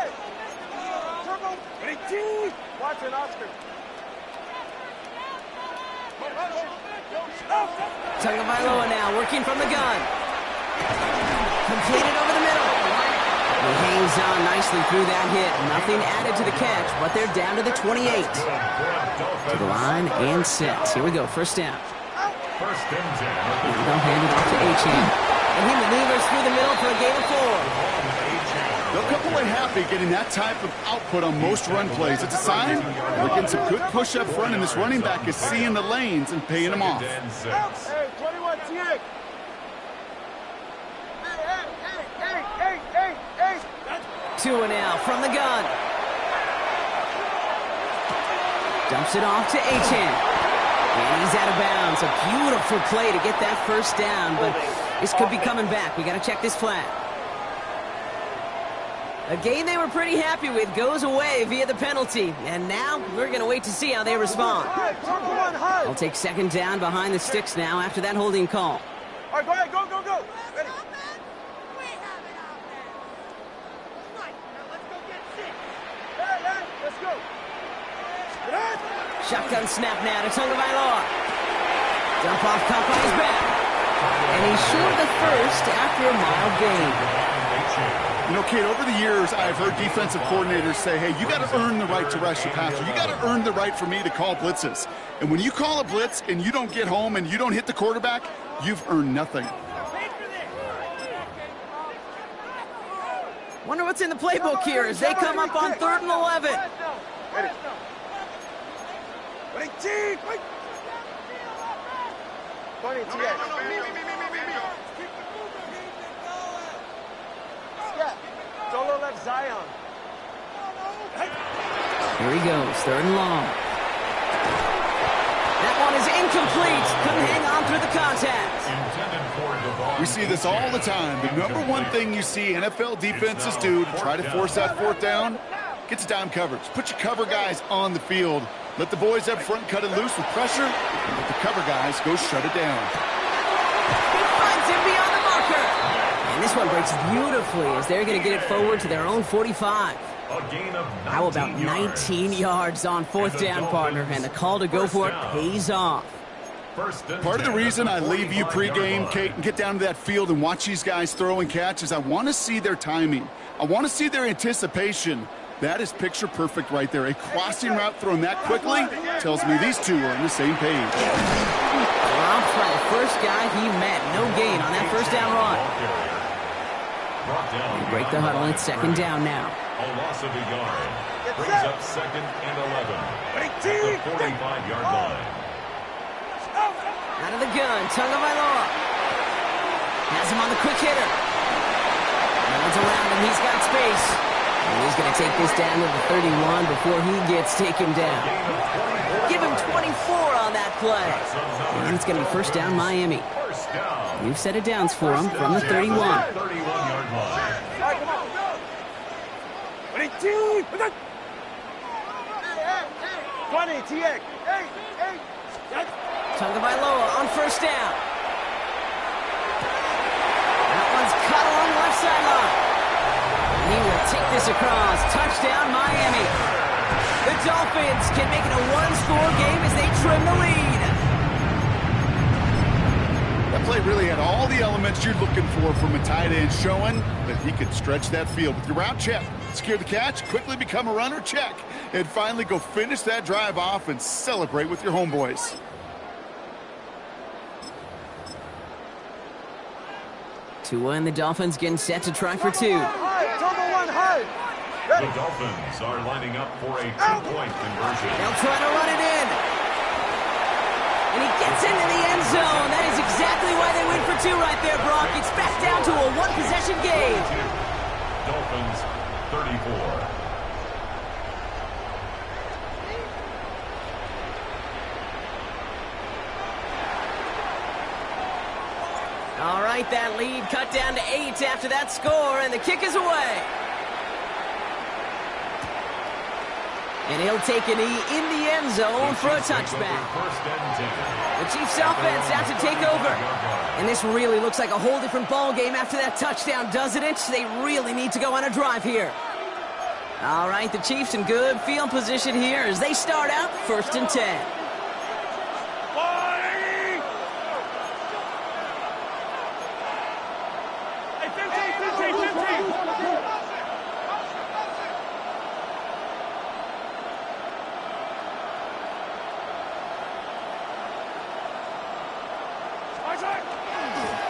Tagovailoa now working from the gun. Completed over the middle. He hangs on nicely through that hit. Nothing added to the catch, but they're down to the 28. To the line and set. Here we go, first down. First and 10. They'll hand it off to Achane. And he maneuvers through the middle for a gain of 4. They'll come away happy getting that type of output on most run plays. It's a sign we're getting some good push up front, and this running back is seeing the lanes and paying them off. Hey, 21 TX. Hey. 2 and out from the gun. Dumps it off to Achane. And he's out of bounds. A beautiful play to get that first down, but this could be coming back. We got to check this flag. A game they were pretty happy with goes away via the penalty, and now we're going to wait to see how they respond. I'll take second down behind the sticks now after that holding call. All right, go ahead, go. Ready. Let's go. Shotgun snap now to Tagovailoa. Dump off Cup on his back. And he's short of the first after a mild gain. You know, Kate, over the years, I've heard defensive coordinators say, hey, you got to earn the right to rush your passer. You got to earn the right for me to call blitzes. And when you call a blitz and you don't get home and you don't hit the quarterback, you've earned nothing. Wonder what's in the playbook here as they come up on 3rd and 11. Solo left Zion. Here he goes, 3rd and long. That one is incomplete. Couldn't hang on through the contact. We see this all the time. The number one thing you see NFL defenses do to try to force that 4th down, get to down coverage. Put your cover guys on the field. Let the boys up front cut it loose with pressure, and let the cover guys go shut it down. He finds him beyond the marker. And this one breaks beautifully as they're going to get it forward to their own 45. How about 19 yards on 4th down, partner, and the call to go for it pays off. Part of the reason I leave you pregame, Kate, and get down to that field and watch these guys throw and catch is I want to see their timing. I want to see their anticipation. That is picture perfect right there. A crossing route thrown that quickly tells me these two are on the same page. Robbed by the first guy he met. No gain on that 1st down run. They break the huddle. It's 2nd down now. A loss of a yard. Brings up 2nd and 11 at the 45-yard line. Out of the gun, Tagovailoa. Has him on the quick hitter. No one's around him, he's got space. And he's going to take this down to the 31 before he gets taken down. Give him 24 on that play. And it's going to be 1st down Miami. We've set it downs for him from the 31. 31-yard line. Tagovailoa on 1st down. That one's cut along the left sideline. And he will take this across. Touchdown, Miami. The Dolphins can make it a 1-score game as they trim the lead. That play really had all the elements you're looking for from a tight end, showing that he could stretch that field. With your route, check. Secure the catch, quickly become a runner, check. And finally go finish that drive off and celebrate with your homeboys. Tua and the Dolphins getting set to try for 2. The Dolphins are lining up for a 2-point conversion. They'll try to run it in. And he gets into the end zone. That is exactly why they went for 2 right there, Brock. It's back down to a 1-possession game. Dolphins 34. All right, that lead cut down to 8 after that score, and the kick is away. And he'll take a knee in the end zone for a touchback. The Chiefs offense out to take over. And this really looks like a whole different ball game after that touchdown, doesn't it? They really need to go on a drive here. All right, the Chiefs in good field position here as they start out 1st and 10.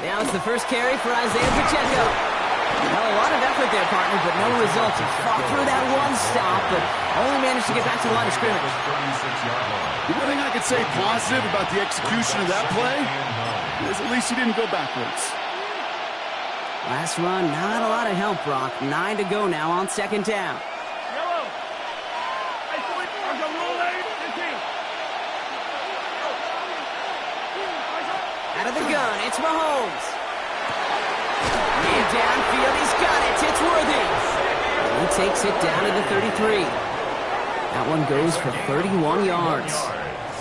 Now it's the first carry for Isaiah Pacheco. Well, a lot of effort there, partner, but no results. He fought through that one stop, but only managed to get back to the line of scrimmage. The one thing I could say positive about the execution of that play is at least he didn't go backwards. Last run, not a lot of help, Brock. 9 to go now on 2nd down. Out of the gun, it's Mahomes. And downfield, he's got it. It's Worthy. And he takes it down to the 33. That one goes for 31 yards.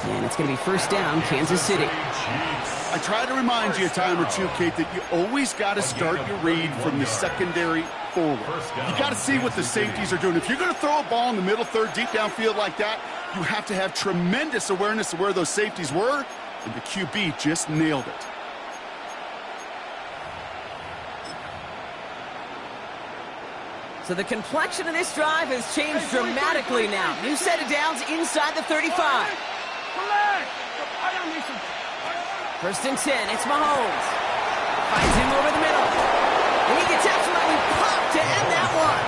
And it's going to be 1st down, Kansas City. I try to remind you a time or two, Kate, that you always got to start your read from the secondary forward. You got to see what the safeties are doing. If you're going to throw a ball in the middle third, deep downfield like that, you have to have tremendous awareness of where those safeties were, and the QB just nailed it. So the complexion of this drive has changed dramatically now. New set of downs inside the 35. First and 10, it's Mahomes. Finds him over the middle. And he gets absolutely popped to end that one.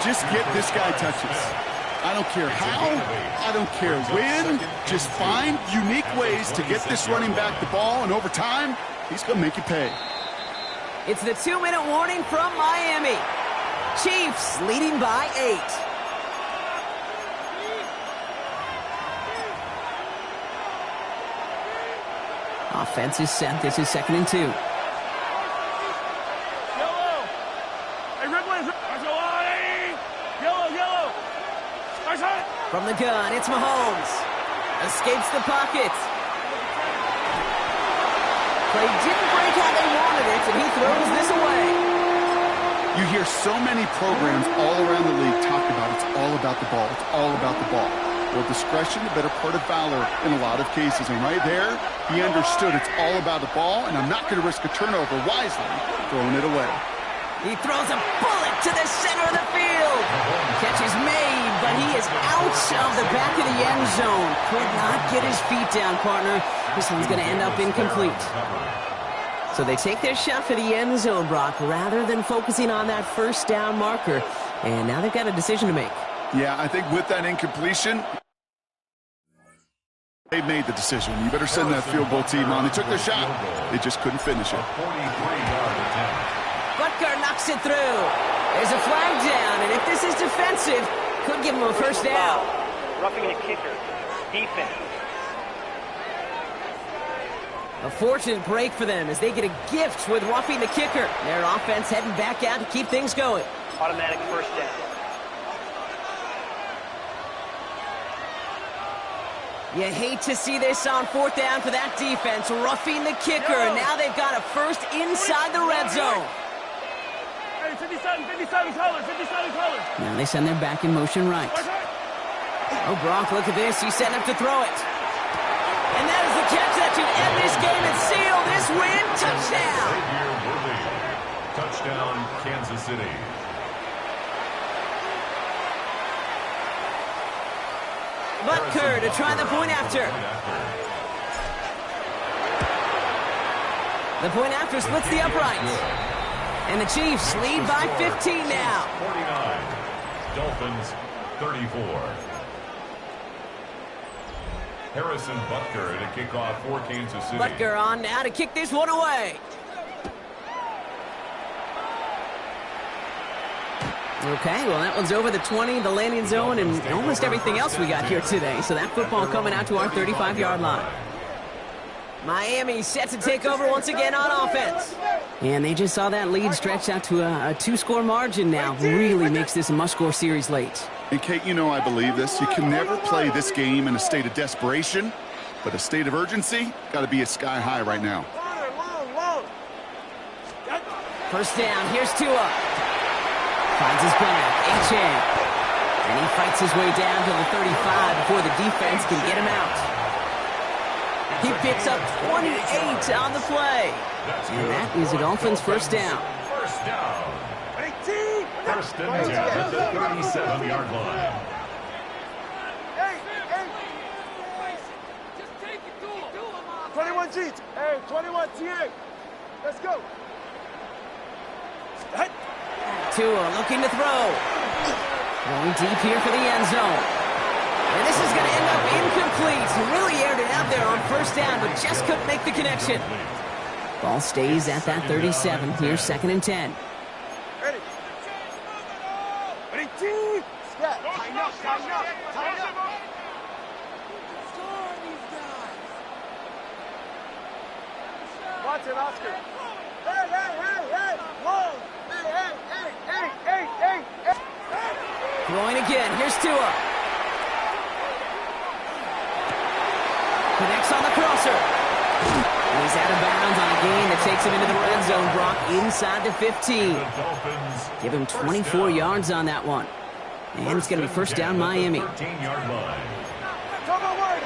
Just get this guy touches. I don't care how, I don't care when. Just find unique ways to get this running back the ball, and over time, he's going to make you pay. It's the 2-minute warning from Miami. Chiefs leading by 8. Offense is set. This is 2nd and 2. From the gun, it's Mahomes. Escapes the pocket. Play didn't break how they wanted it, and he throws this away. You hear so many programs all around the league talk about it's all about the ball. It's all about the ball. Well, discretion, the better part of valor in a lot of cases. And right there, he understood it's all about the ball, and I'm not going to risk a turnover wisely, throwing it away. He throws a bullet to the center of the field. Catch is made, but he is out of the back of the end zone. Could not get his feet down, partner. This one's going to end up incomplete. So they take their shot for the end zone, Brock, rather than focusing on that first down marker. And now they've got a decision to make. Yeah, I think with that incompletion, they made the decision. You better send that field goal team on. They took their shot. They just couldn't finish it. Butker knocks it through. There's a flag down, and if this is defensive, could give him a first down. Roughing the kicker. Defense. A fortunate break for them as they get a gift with roughing the kicker. Their offense heading back out to keep things going. Automatic first down. You hate to see this on 4th down for that defense. Roughing the kicker, and now they've got a first inside the red zone. 57 colors. Now they send their back in motion right. Oh, Brock, look at this. He's setting up to throw it. And that is the catch that should end this game and seal this win. Touchdown! Touchdown, Kansas City. Butker to try the point after. The point after splits the uprights. And the Chiefs lead by 15 now. 49. Dolphins 34. Harrison Butker to kick off for Kansas City. Butker on now to kick this one away. Okay, well, that one's over the 20, the landing zone, and almost everything else we got here today. So that football coming out to our 35-yard line. Miami set to take over once again on offense. And they just saw that lead stretch out to a 2-score margin now. Really makes this a must-score series late. And, Kate, you know I believe this. You can never play this game in a state of desperation, but a state of urgency got to be at sky high right now. First down, here's Tua. Finds his back, H.A. And he fights his way down to the 35 before the defense can get him out. He picks up 28 on the play. And that is a Dolphins first down. First down. First and 10 at the 37-yard line. Hey. 21 G. Hey, 21 TA. Let's go. Tua looking to throw. Going deep here for the end zone. And this is going to end up incomplete. He really aired it out there on first down, but just couldn't make the connection. Ball stays at that 37. Here's 2nd and 10. Ready, team. Scat. Tighten up. Watch it, Oscar. Hey. Long. Hey. Throwing again. Here's Tua. Connects on the crosser. And he's out of bounds on a gain that takes him into the red zone, Brock, inside the 15. Give him 24 yards on that one. And it's going to be first down Miami. 13-yard line. Come on, word.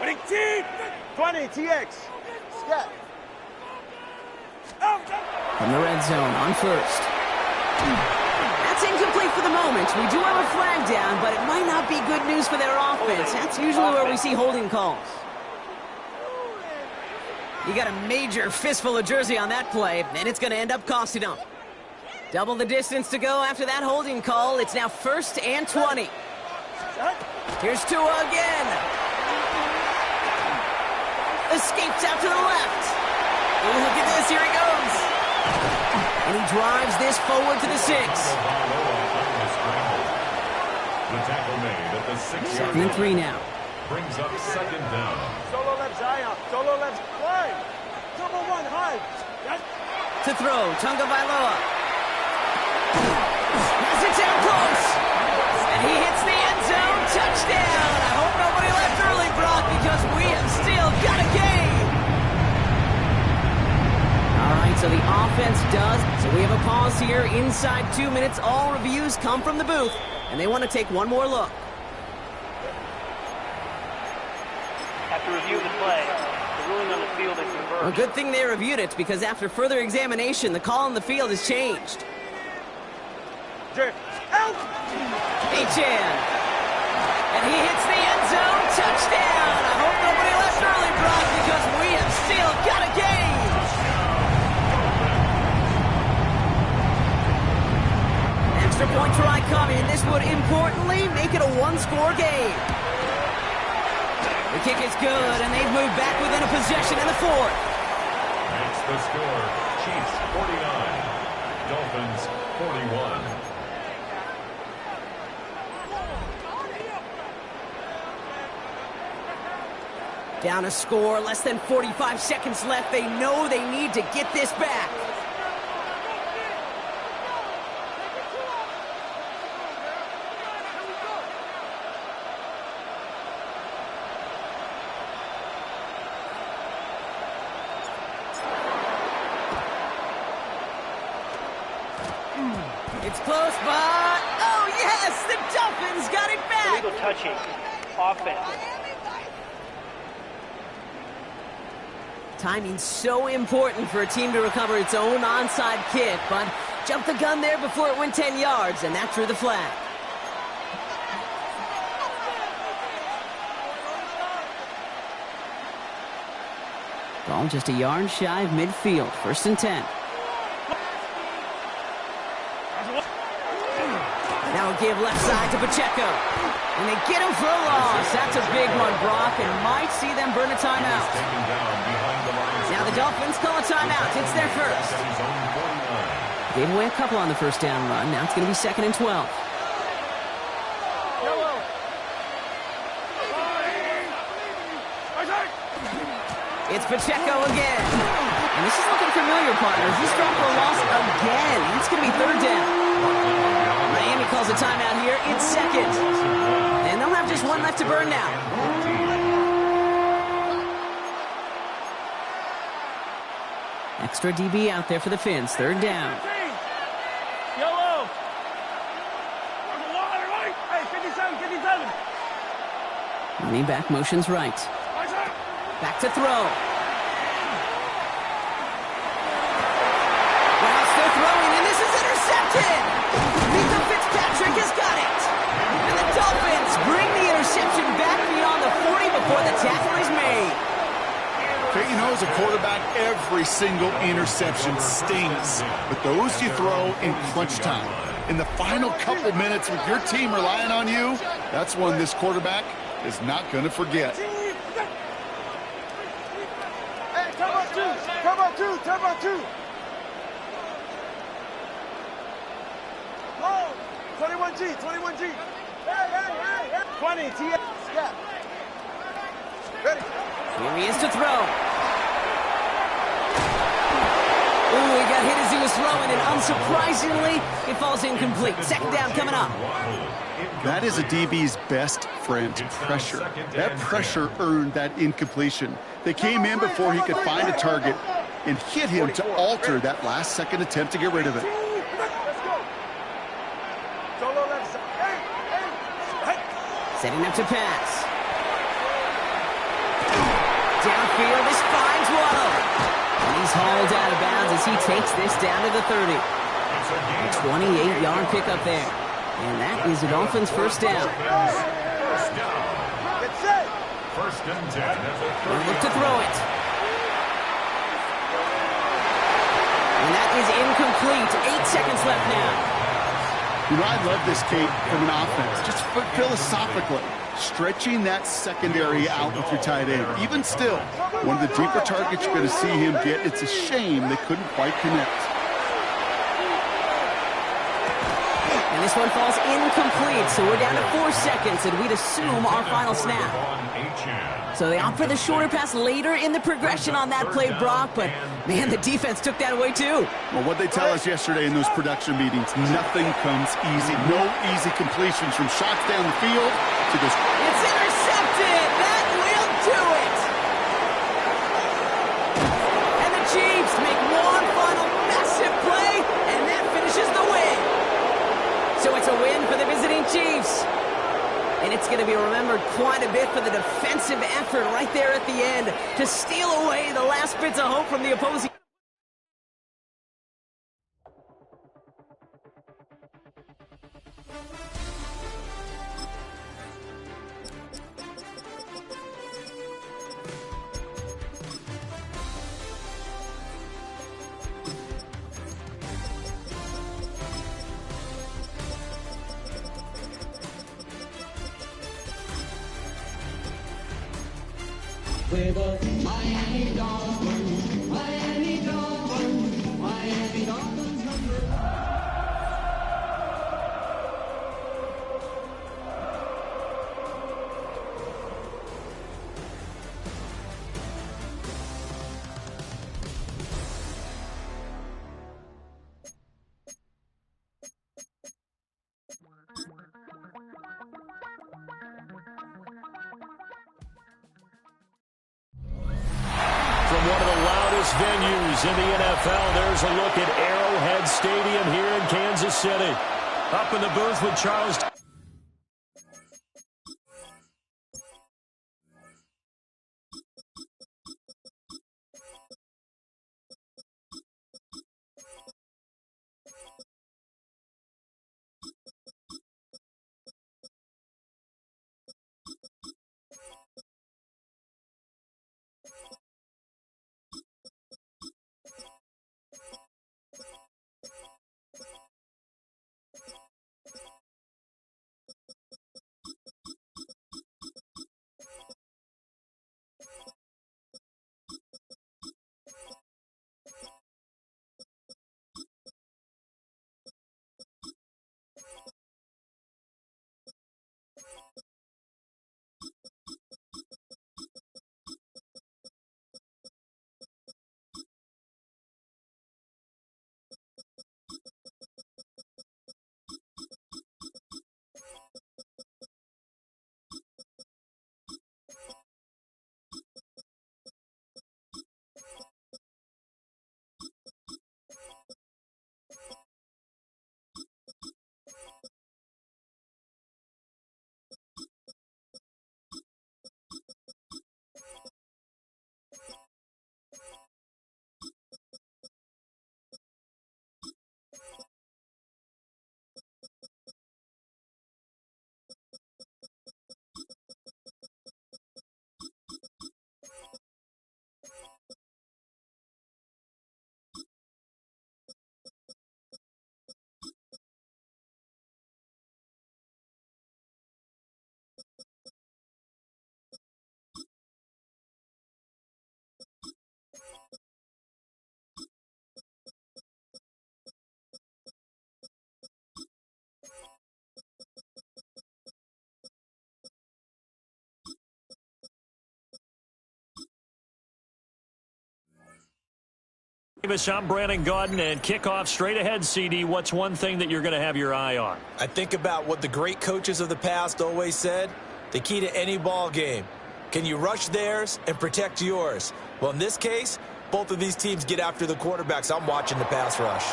Winning team. 20 TX. Scat. From the red zone on first. That's incomplete for the moment. We do have a flag down, but it might not be good news for their offense. That's usually where we see holding calls. You got a major fistful of jersey on that play, and it's going to end up costing them. Double the distance to go after that holding call. It's now 1st and 20. Here's Tua again. Escapes out to the left. Oh, look at this. Here he goes. And he drives this forward to the 6. The tackle made at the 6-yard 2nd and 3 now. Brings up 2nd down. Solo left, Zion. Solo left, line. Double one, high. To throw, Tagovailoa. Has it down close. And he hits the end zone. Touchdown. I hope nobody left early, Brock, because we have still got a game. All right, so the offense does. So we have a pause here inside 2 minutes. All reviews come from the booth, and they want to take one more look. After review of the play, the ruling on the field is reversed. Well, good thing they reviewed it, because after further examination, the call on the field has changed. Achan. And he hits the end zone. Touchdown. I hope nobody left early, Brock, because we have still got a game. Extra point try coming. This would importantly make it a one-score game. The kick is good, and they've moved back within a possession in the 4th. That's the score. Chiefs 49. Dolphins 41. Down a score, less than 45 seconds left. They know they need to get this back. It's close, but oh yes, the Dolphins got it back. Illegal touching. Offense. Timing's so important for a team to recover its own onside kick, but jumped the gun there before it went 10 yards, and that drew the flag. Ball just a yard shy of midfield, 1st and 10. Now a give left side to Pacheco. And they get him for a loss. That's a big one, Brock, and might see them burn a timeout. Now the Dolphins call a timeout. It's their first. Gave away a couple on the first down run. Now it's going to be 2nd and 12. It's Pacheco again. And this is looking familiar, partner. He's dropped for a loss again. It's going to be 3rd down. Miami calls a timeout here. It's 2nd. And they'll have just one left to burn now. Extra DB out there for the Fins. 3rd down. Yellow. Hey, 57, 57. Running back motions right. Back to throw. Routes they're throwing, and this is intercepted. Mika Fitzpatrick has got it. And the Dolphins bring the interception back beyond the 40 before the tackle is made. Okay, you know, as a quarterback, every single interception stings. But those you throw in crunch time. In the final couple minutes with your team relying on you, that's one this quarterback is not going to forget. Hey, come on, two. Come on, two. Come on, two. Oh, 21G, 21G. Hey. 20, TS. Yeah. Ready. Here he is to throw. Ooh, he got hit as he was throwing, and unsurprisingly, it falls incomplete. 2nd down coming up. That is a DB's best friend, pressure. That pressure earned that incompletion. They came in before he could find a target and hit him to alter that last-second attempt to get rid of it. Setting up to pass. Downfield, this finds Waddle. And He's hauled out of bounds as he takes this down to the 30. A 28-yard pickup there. And that is the Dolphins' first down. First down. First and 10 at the 30. They'll look to throw it. And that is incomplete. 8 seconds left now. You know, I love this, Kate, from an offense. Just philosophically, stretching that secondary out with your tight end. Even still, one of the deeper targets you're going to see him get. It's a shame they couldn't quite connect. And this one falls incomplete, so we're down to 4 seconds, and we'd assume our final snap. So they opt for the shorter pass later in the progression on that play, Brock, but, man, the defense took that away, too. Well, what they tell us yesterday in those production meetings, nothing comes easy. No easy completions from shots down the field to this. It's intercepted! That will do it! And the Chiefs make one final massive play, and that finishes the win. So it's a win for the visiting Chiefs. And it's going to be remembered quite a bit for the defensive effort right there at the end to steal away the last bits of hope from the opposing. With a Miami Dolphins, Miami Dolphins, Miami Dolphins number. One of the loudest venues in the NFL. There's a look at Arrowhead Stadium here in Kansas City. Up in the booth with Charles. I'm Brandon Gaudin, and kickoff straight ahead, CD. What's one thing that you're going to have your eye on? I think about what the great coaches of the past always said. The key to any ball game. Can you rush theirs and protect yours? Well, in this case, both of these teams get after the quarterbacks. I'm watching the pass rush.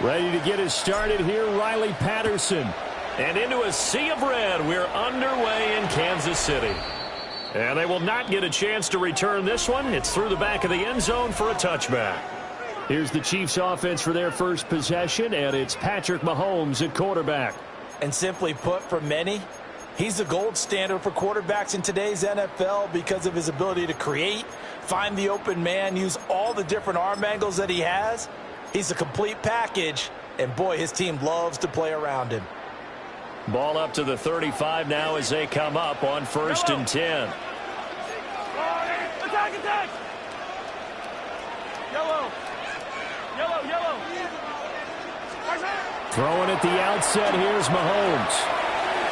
Ready to get us started here, Riley Patterson. And into a sea of red, we're underway in Kansas City. And they will not get a chance to return this one. It's through the back of the end zone for a touchback. Here's the Chiefs offense for their first possession, and it's Patrick Mahomes at quarterback. And simply put, for many, he's the gold standard for quarterbacks in today's NFL because of his ability to create, find the open man, use all the different arm angles that he has. He's a complete package, and boy, his team loves to play around him. Ball up to the 35 now as they come up on 1st and 10. Attack, attack! Yellow! Yellow, yellow! Throwing at the outset, here's Mahomes.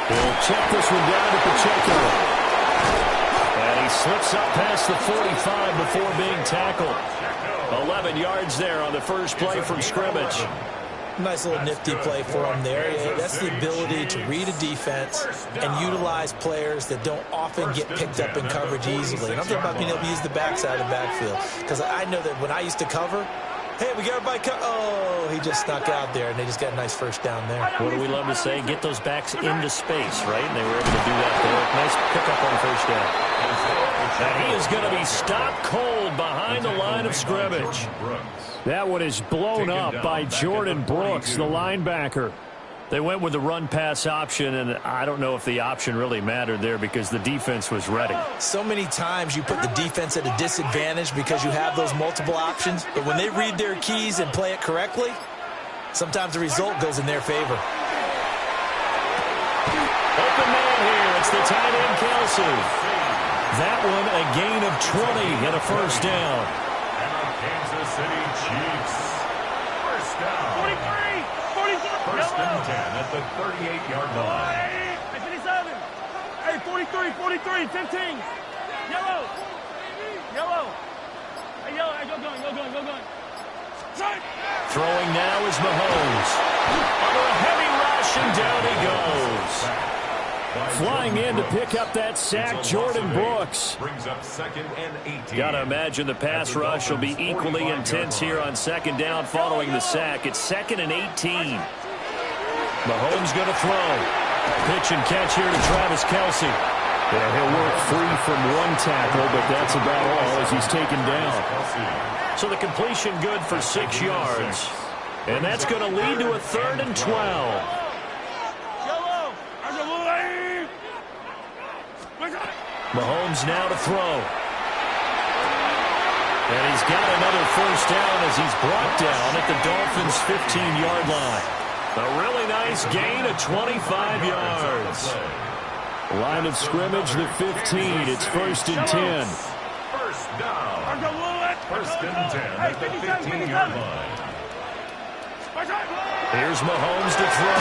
He'll check this one down to Pacheco. And he slips up past the 45 before being tackled. 11 yards there on the first play from scrimmage. Nice little nifty play for him there. Yeah, that's the ability to read a defense and utilize players that don't often get picked up in coverage easily. And I'm talking about being able to use the backside of the backfield. Because I know that when I used to cover, hey, we got everybody oh, he just snuck out there, and they just got a nice first down there. What do we love to say? Get those backs into space, right? And they were able to do that there. Nice pickup on first down. And he is going to be stopped cold behind the line of scrimmage. That one is blown up by Jordan Brooks, the linebacker. They went with the run-pass option, and I don't know if the option really mattered there because the defense was ready. So many times you put the defense at a disadvantage because you have those multiple options, but when they read their keys and play it correctly, sometimes the result goes in their favor. Open man here. It's the tight end, Kelsey. That one a gain of 20 and a first down. And the Kansas City Chiefs. First down. 43! 44! First and 10 at the 38-yard line. Hey, 57! Hey, 43, 43, 15! Yellow! Yellow! Hey, yellow, hey, go going. Throwing now is Mahomes. Under a heavy rush, and down he goes. Flying in to pick up that sack, Jordan Brooks. Brings up 2nd and 18. Got to imagine the pass rush will be equally intense here on 2nd down following the sack. It's 2nd and 18. Mahomes going to throw. Pitch and catch here to Travis Kelce. Yeah, he'll work free from one tackle, but that's about all as he's taken down. So the completion good for 6 yards. And that's going to lead to a 3rd and 12. Mahomes now to throw. And he's got another first down as he's brought down at the Dolphins' 15-yard line. A really nice gain of 25 yards. Line of scrimmage, the 15. It's 1st and 10. First down. 1st and 10 at the 15-yard line. Here's Mahomes to throw.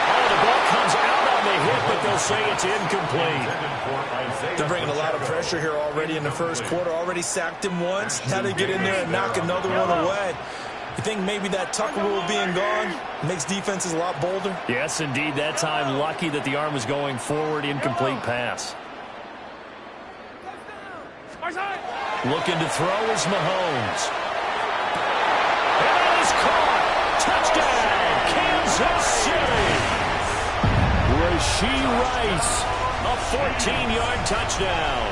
Oh, the ball comes out on the hit, but they'll say it's incomplete. They're bringing a lot of pressure here already in the first quarter. Already sacked him once. Now they get in there and knock another one away. You think maybe that tuck rule being gone makes defenses a lot bolder? Yes, indeed. That time, lucky that the arm was going forward. Incomplete pass. Looking to throw is Mahomes. And that is caught. Touchdown, Kansas City. Rashee Rice, a 14-yard touchdown.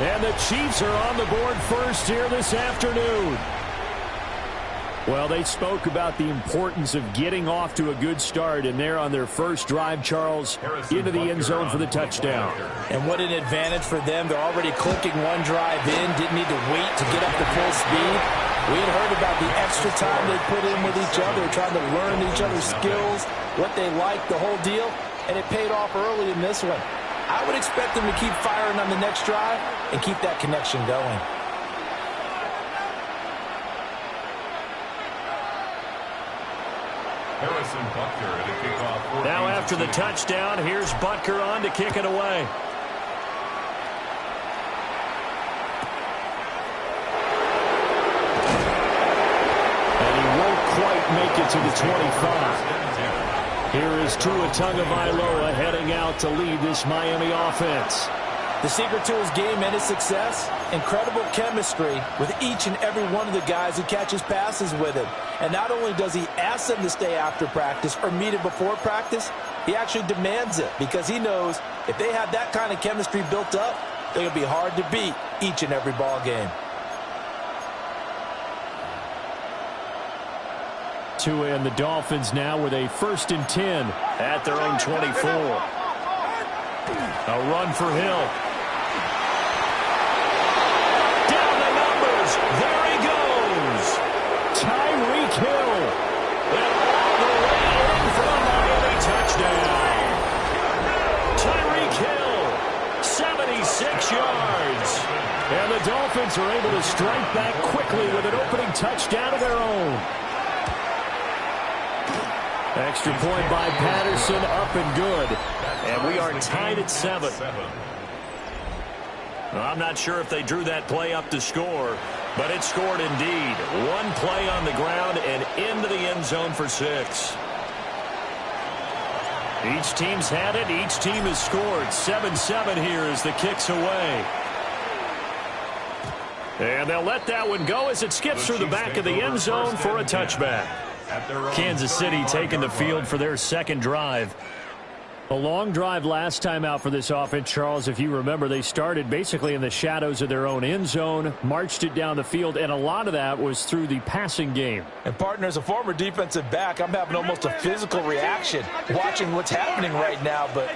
And the Chiefs are on the board first here this afternoon. Well, they spoke about the importance of getting off to a good start, and they're on their first drive, Charles, into the end zone for the touchdown. And what an advantage for them. They're already clicking one drive in, didn't need to wait to get up to full speed. We had heard about the extra time they put in with each other, trying to learn each other's skills, what they like, the whole deal, and it paid off early in this one. I would expect them to keep firing on the next drive and keep that connection going. Now after the touchdown, here's Butker on to kick it away. And he won't quite make it to the 25. Here is Tua Tagovailoa heading out to lead this Miami offense. The secret to his game and his success, incredible chemistry with each and every one of the guys who catches passes with him. And not only does he ask them to stay after practice or meet him before practice, he actually demands it because he knows if they have that kind of chemistry built up, they're going to be hard to beat each and every ball game. Tua and the Dolphins now with a 1st and 10 at their own 24. A run for Hill. Down the numbers. There he goes. Tyreek Hill. And all the way in for the Miami touchdown. Tyreek Hill, 76 yards. And the Dolphins are able to strike back quickly with an opening touchdown of their own. Extra point by Patterson, up and good. And we are tied at 7. Well, I'm not sure if they drew that play up to score, but it scored indeed. One play on the ground and into the end zone for 6. Each team's had it. Each team has scored. 7-7 here as the kick's away. And they'll let that one go as it skips through the back of the end zone for a touchback. Kansas City taking the field for their second drive. A long drive last time out for this offense, Charles. If you remember, they started basically in the shadows of their own end zone, marched it down the field, and a lot of that was through the passing game. And, partner, as a former defensive back, I'm having almost a physical reaction watching what's happening right now. But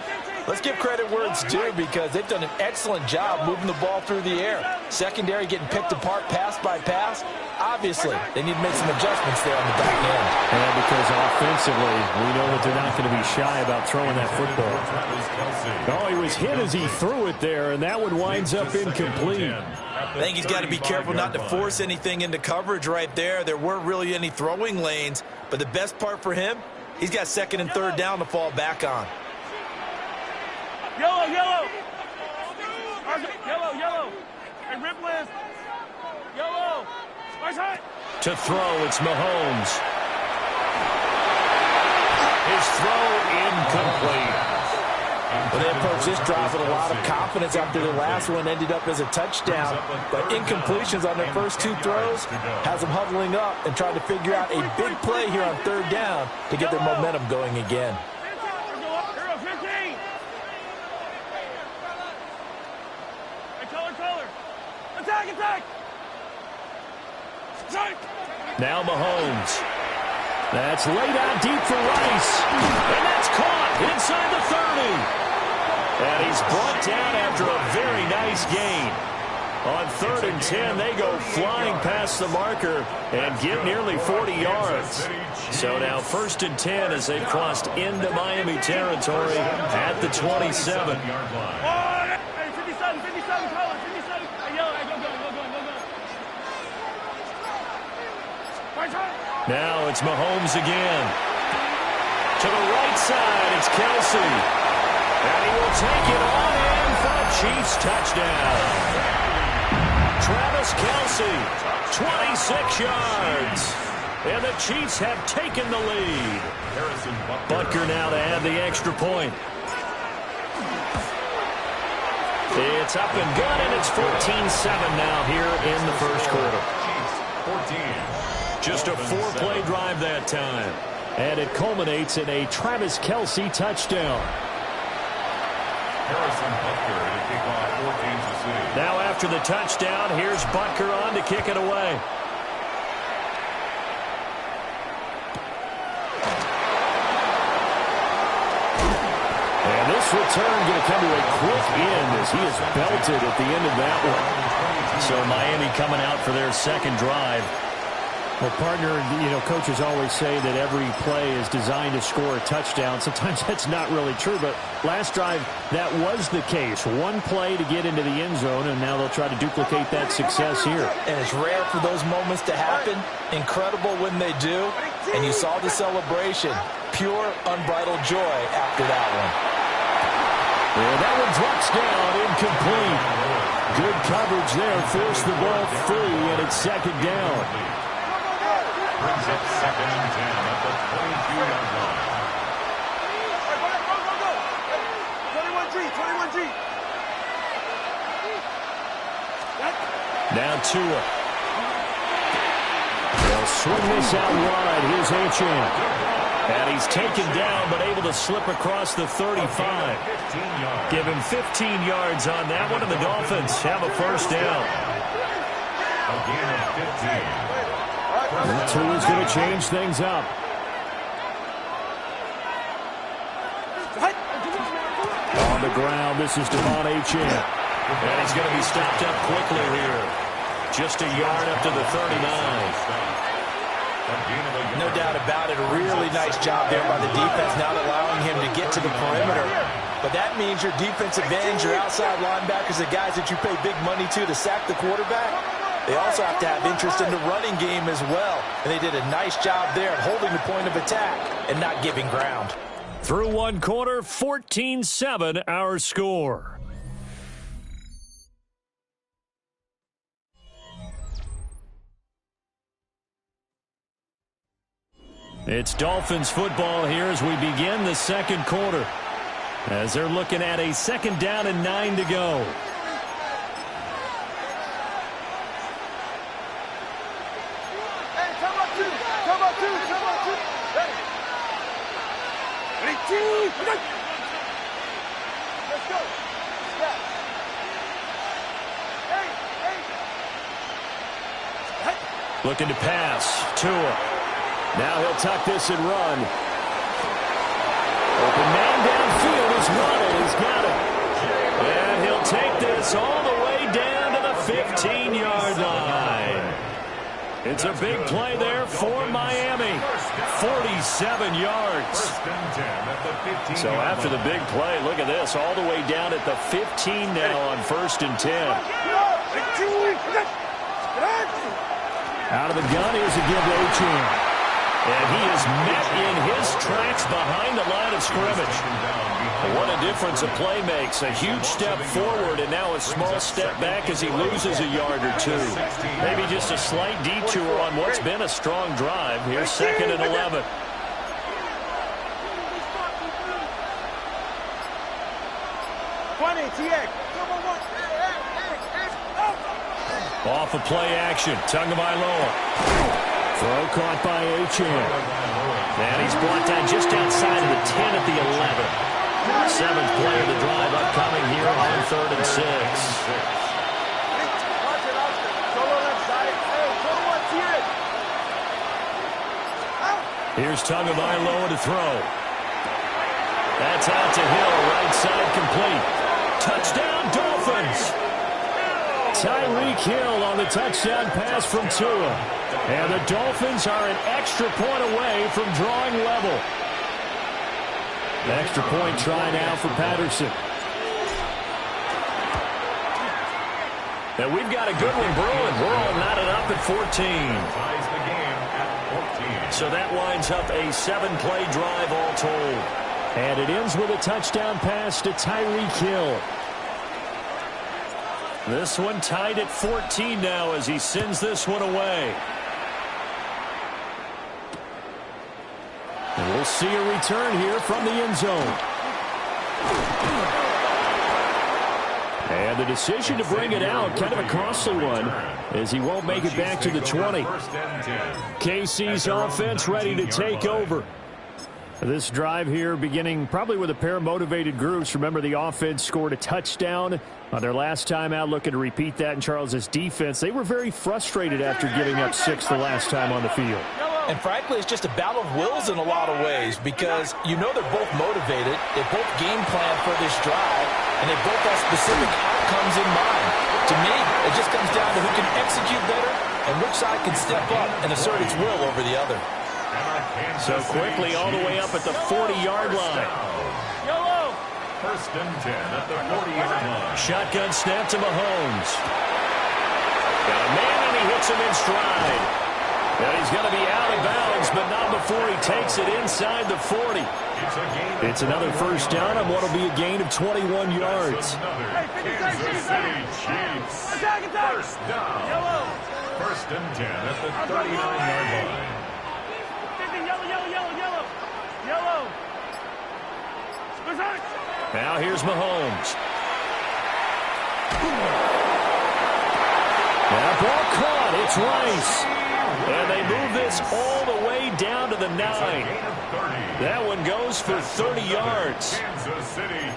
let's give credit where it's due because they've done an excellent job moving the ball through the air. Secondary getting picked apart pass by pass. Obviously, they need to make some adjustments there on the back end. And because offensively, we know that they're not going to be shy about throwing that football. Oh, he was hit as he threw it there, and that one winds up incomplete. I think he's got to be careful not to force anything into coverage right there. There weren't really any throwing lanes, but the best part for him, he's got 2nd and 3rd down to fall back on. Yellow, yellow. Yellow, yellow. Hey, rip list. Yellow. To throw, it's Mahomes. His throw incomplete. Well, they approached this drive with a lot of confidence after the last one ended up as a touchdown. But incompletions on their first 2 throws has them huddling up and trying to figure out a big play here on 3rd down to get their momentum going again. Attack! Now Mahomes. That's laid out deep for Rice. And that's caught inside the 30. And he's brought down after a very nice gain. On 3rd and 10, they go flying past the marker and get nearly 40 yards. So now 1st and 10 as they've crossed into Miami territory at the 27. Hey, 57, color, 57. Hey, yo, go. Now it's Mahomes again. To the right side, it's Kelsey. And he will take it on in for a Chiefs touchdown. Travis Kelsey, 26 yards. And the Chiefs have taken the lead. Butker now to add the extra point. It's up and good, and it's 14-7 now here in the first quarter. 14. Just a 4-play drive that time. And it culminates in a Travis Kelsey touchdown. Harrison Butker to kick off for Kansas City. Now after the touchdown, here's Butker on to kick it away. And this return going to come to a quick end as he is belted at the end of that one. So Miami coming out for their second drive. Well, partner, coaches always say that every play is designed to score a touchdown. Sometimes that's not really true, but last drive, that was the case. One play to get into the end zone, and now they'll try to duplicate that success here. And it's rare for those moments to happen. Incredible when they do. And you saw the celebration. Pure, unbridled joy after that one. And that one drops down, incomplete. Good coverage there, forced the ball free, and it's 2nd down. Brings up 2nd and 10 at the 22-yard line. Go. 21G. Now Tua. They'll swing this out wide. Here's Achane. And he's taken down, but able to slip across the 35. Give him 15 yards on that one, and the Dolphins have a first down. A gain of 15. That's who is going to change things up. On the ground, this is Devon Achane. And he's going to be stopped up quickly here. Just a yard up to the 39. No doubt about it. A really nice job there by the defense, not allowing him to get to the perimeter. But that means your defense advantage, your outside linebackers, the guys that you pay big money to sack the quarterback. They also have to have interest in the running game as well. And they did a nice job there at holding the point of attack and not giving ground. Through one quarter, 14-7 our score. It's Dolphins football here as we begin the second quarter. As they're looking at a second down and 9 to go. Hey, come on, two. Ready, two. Let's go. Yeah. Hey. Looking to pass. Tua. Now he'll tuck this and run. Open man downfield is Waddle. He's got it. And he'll take this all the way down to the 15-yard line. It's a big play there for Miami. 47 yards. So after the big play, look at this. All the way down at the 15 now on 1st and 10. Out of the gun, here's a give to Achane. And he is met in his tracks behind the line of scrimmage. What a difference a play makes. A huge step forward and now a small step back as he loses a yard or two. Maybe just a slight detour on what's been a strong drive. Here's 2nd and 11. Off of play action. Tagovailoa. Throw caught by Achane. And he's brought down just outside of the 10 at the 11. 7th play of the drive upcoming here on 3rd and 6. Here's Tagovailoa to throw. That's out to Hill, right side complete. Touchdown, Dolphins! Tyreek Hill on the touchdown pass from Tua. And the Dolphins are an extra point away from drawing level. An extra point try now for Patterson. And we've got a good one brewing. We're all knotted up at 14. So that winds up a 7-play drive all told. And it ends with a touchdown pass to Tyreek Hill. This one tied at 14 now as he sends this one away. And we'll see a return here from the end zone. And the decision to bring it out, kind of a costly one, as he won't make it back to the 20. KC's offense ready to take over. This drive here beginning probably with a pair of motivated groups. Remember, the offense scored a touchdown on their last time out, looking to repeat that in Charles's defense. They were very frustrated after giving up 6 the last time on the field. And frankly, it's just a battle of wills in a lot of ways because you know they're both motivated. They both game plan for this drive, and they both have specific outcomes in mind. To me, it just comes down to who can execute better and which side can step up and assert its will over the other. So quickly all the way up at the 40-yard line. Yellow. 1st and 10 at the 40-yard line. Shotgun snap to Mahomes. Got a man and he hits him in stride. And he's going to be out of bounds, but not before he takes it inside the 40. It's another first down on what will be a gain of 21 yards. Attack. First down. Yellow. 1st and 10 at the 39-yard line. Yellow. Now here's Mahomes. That ball caught. It's Rice. And they move this all the way down to the the 9. That one goes for 30 yards.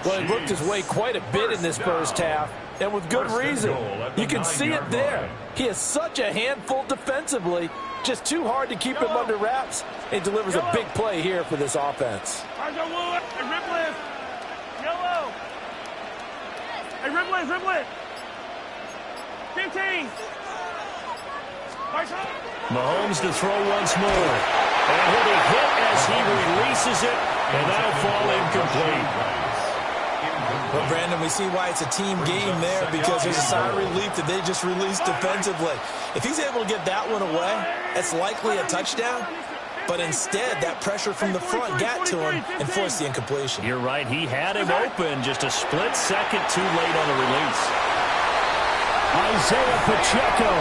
Well, he looked his way quite a bit in this first half, and with good reason. You can see it there. He is such a handful defensively, just too hard to keep him under wraps, and delivers a big play here for this offense. Hey, Ripley. 15. Mahomes to throw once more. And he'll be hit as he releases it, and that'll fall incomplete. Well, Brandon, we see why it's a team game there, because there's a sigh of relief that they just released defensively. If he's able to get that one away, it's likely a touchdown. But instead, that pressure from the front got to him and forced the incompletion. You're right. He had him open, just a split second too late on the release. Isaiah Pacheco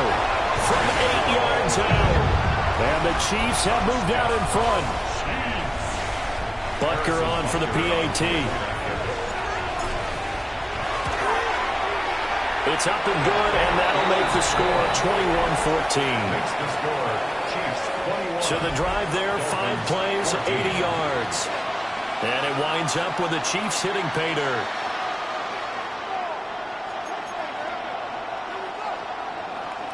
from 8 yards out. And the Chiefs have moved out in front. Butker on for the PAT. It's up and good, and that'll make the score 21-14. So the drive there, 5 plays, 80 yards. And it winds up with the Chiefs hitting pay dirt.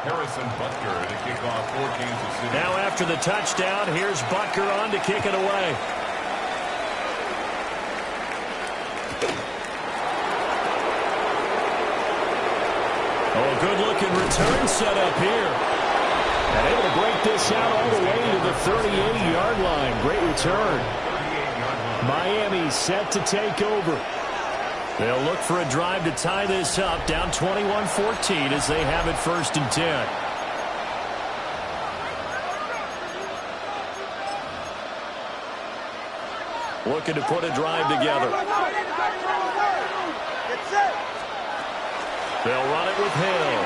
Harrison Butker to kick off for Kansas City. Now after the touchdown, here's Butker on to kick it away. Oh, good-looking return set up here. And able to break this out all the way to the 38-yard line. Great return. Miami set to take over. They'll look for a drive to tie this up, down 21-14 as they have it 1st and 10. Looking to put a drive together. They'll run it with Hill.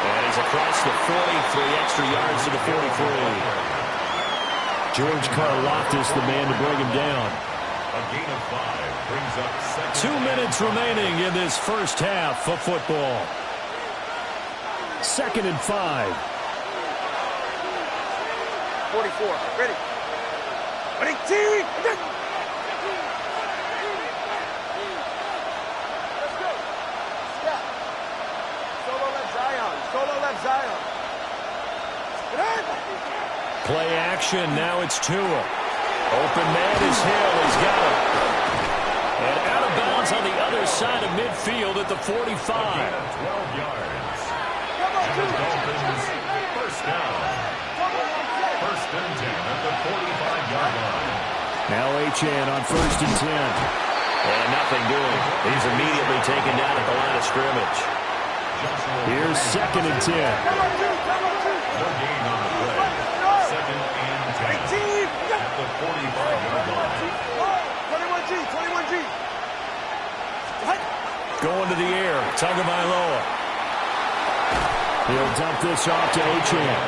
And he's across the 40, 3 extra yards to the 43. George Karlaftis, the man to bring him down. A gain of 5 brings up 2 minutes remaining in this first half of football. 2nd and 5. 44. Ready. Ready, team. Let's go. Step. Solo left Zion. Play action. Now it's Tua. Open man is Hill. He's got it. And out of bounds on the other side of midfield at the 45. 12 yards. Dolphins, first down. 1st and 10 at the 45-yard line. Now Achane on 1st and 10. And nothing doing. He's immediately taken down at the line of scrimmage. Here's 2nd and 10. No gain on the play. 2nd and 10 at the 45-yard line. 21G. Going to the air. Tagovailoa. He'll dump this off to Achane.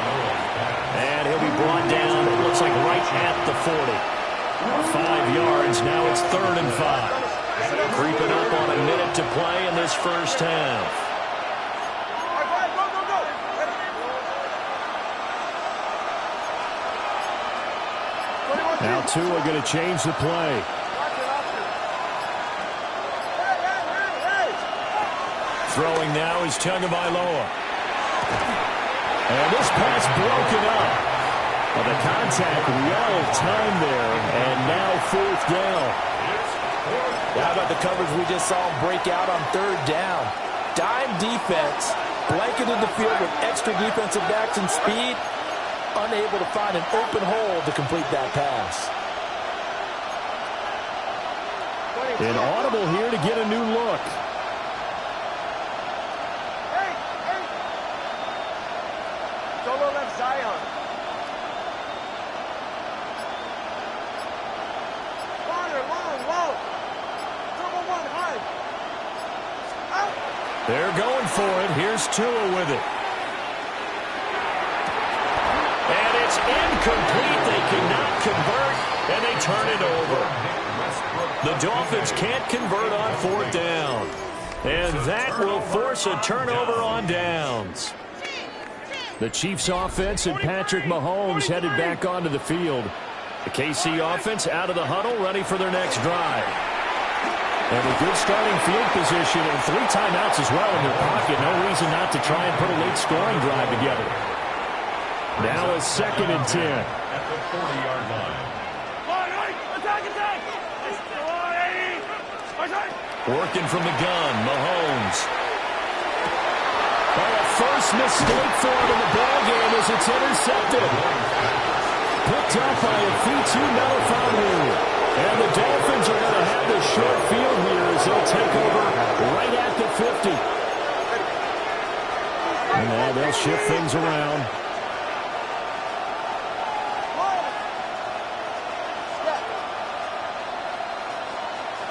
And he'll be brought down, it looks like right at the 40. 5 yards, now it's 3rd and 5. Creeping up on a minute to play in this first half. Now Tua going to change the play. Throwing now is Tagovailoa. And this pass broken up. Well, the contact well timed there, and now 4th down. How about the coverage we just saw him break out on 3rd down? Dime defense, blanketed the field with extra defensive backs and speed, unable to find an open hole to complete that pass. An audible here to get a new look. Solo left Zion. Long. Double 1, high. Out. They're going for it. Here's Tua with it. And it's incomplete. They cannot convert, and they turn it over. The Dolphins can't convert on 4th down. And that will force a turnover on downs. The Chiefs offense and Patrick Mahomes headed back onto the field. The KC offense out of the huddle, ready for their next drive. And a good starting field position and 3 timeouts as well in their pocket. No reason not to try and put a late scoring drive together. Now a 2nd and 10. At the 40-yard line. Working from the gun, Mahomes. Oh, a first mistake for him in the ballgame as it's intercepted. Picked up by a Fitu Melifonwu. And the Dolphins are going to have the short field here as they'll take over right at the 50. And now they'll shift things around.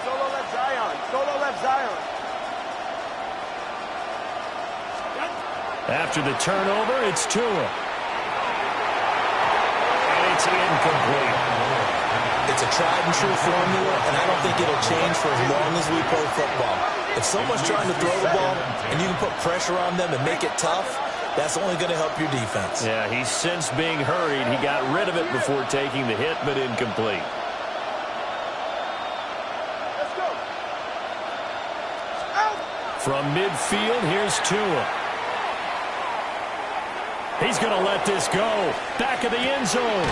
Solo left Zion. Solo left Zion. After the turnover, it's Tua. And it's incomplete. It's a tried-and-true formula, and I don't think it'll change for as long as we play football. If someone's trying to throw the ball and you can put pressure on them and make it tough, that's only going to help your defense. Yeah, he's since being hurried. He got rid of it before taking the hit, but incomplete. Let's go. Out. From midfield, here's Tua. He's going to let this go. Back of the end zone.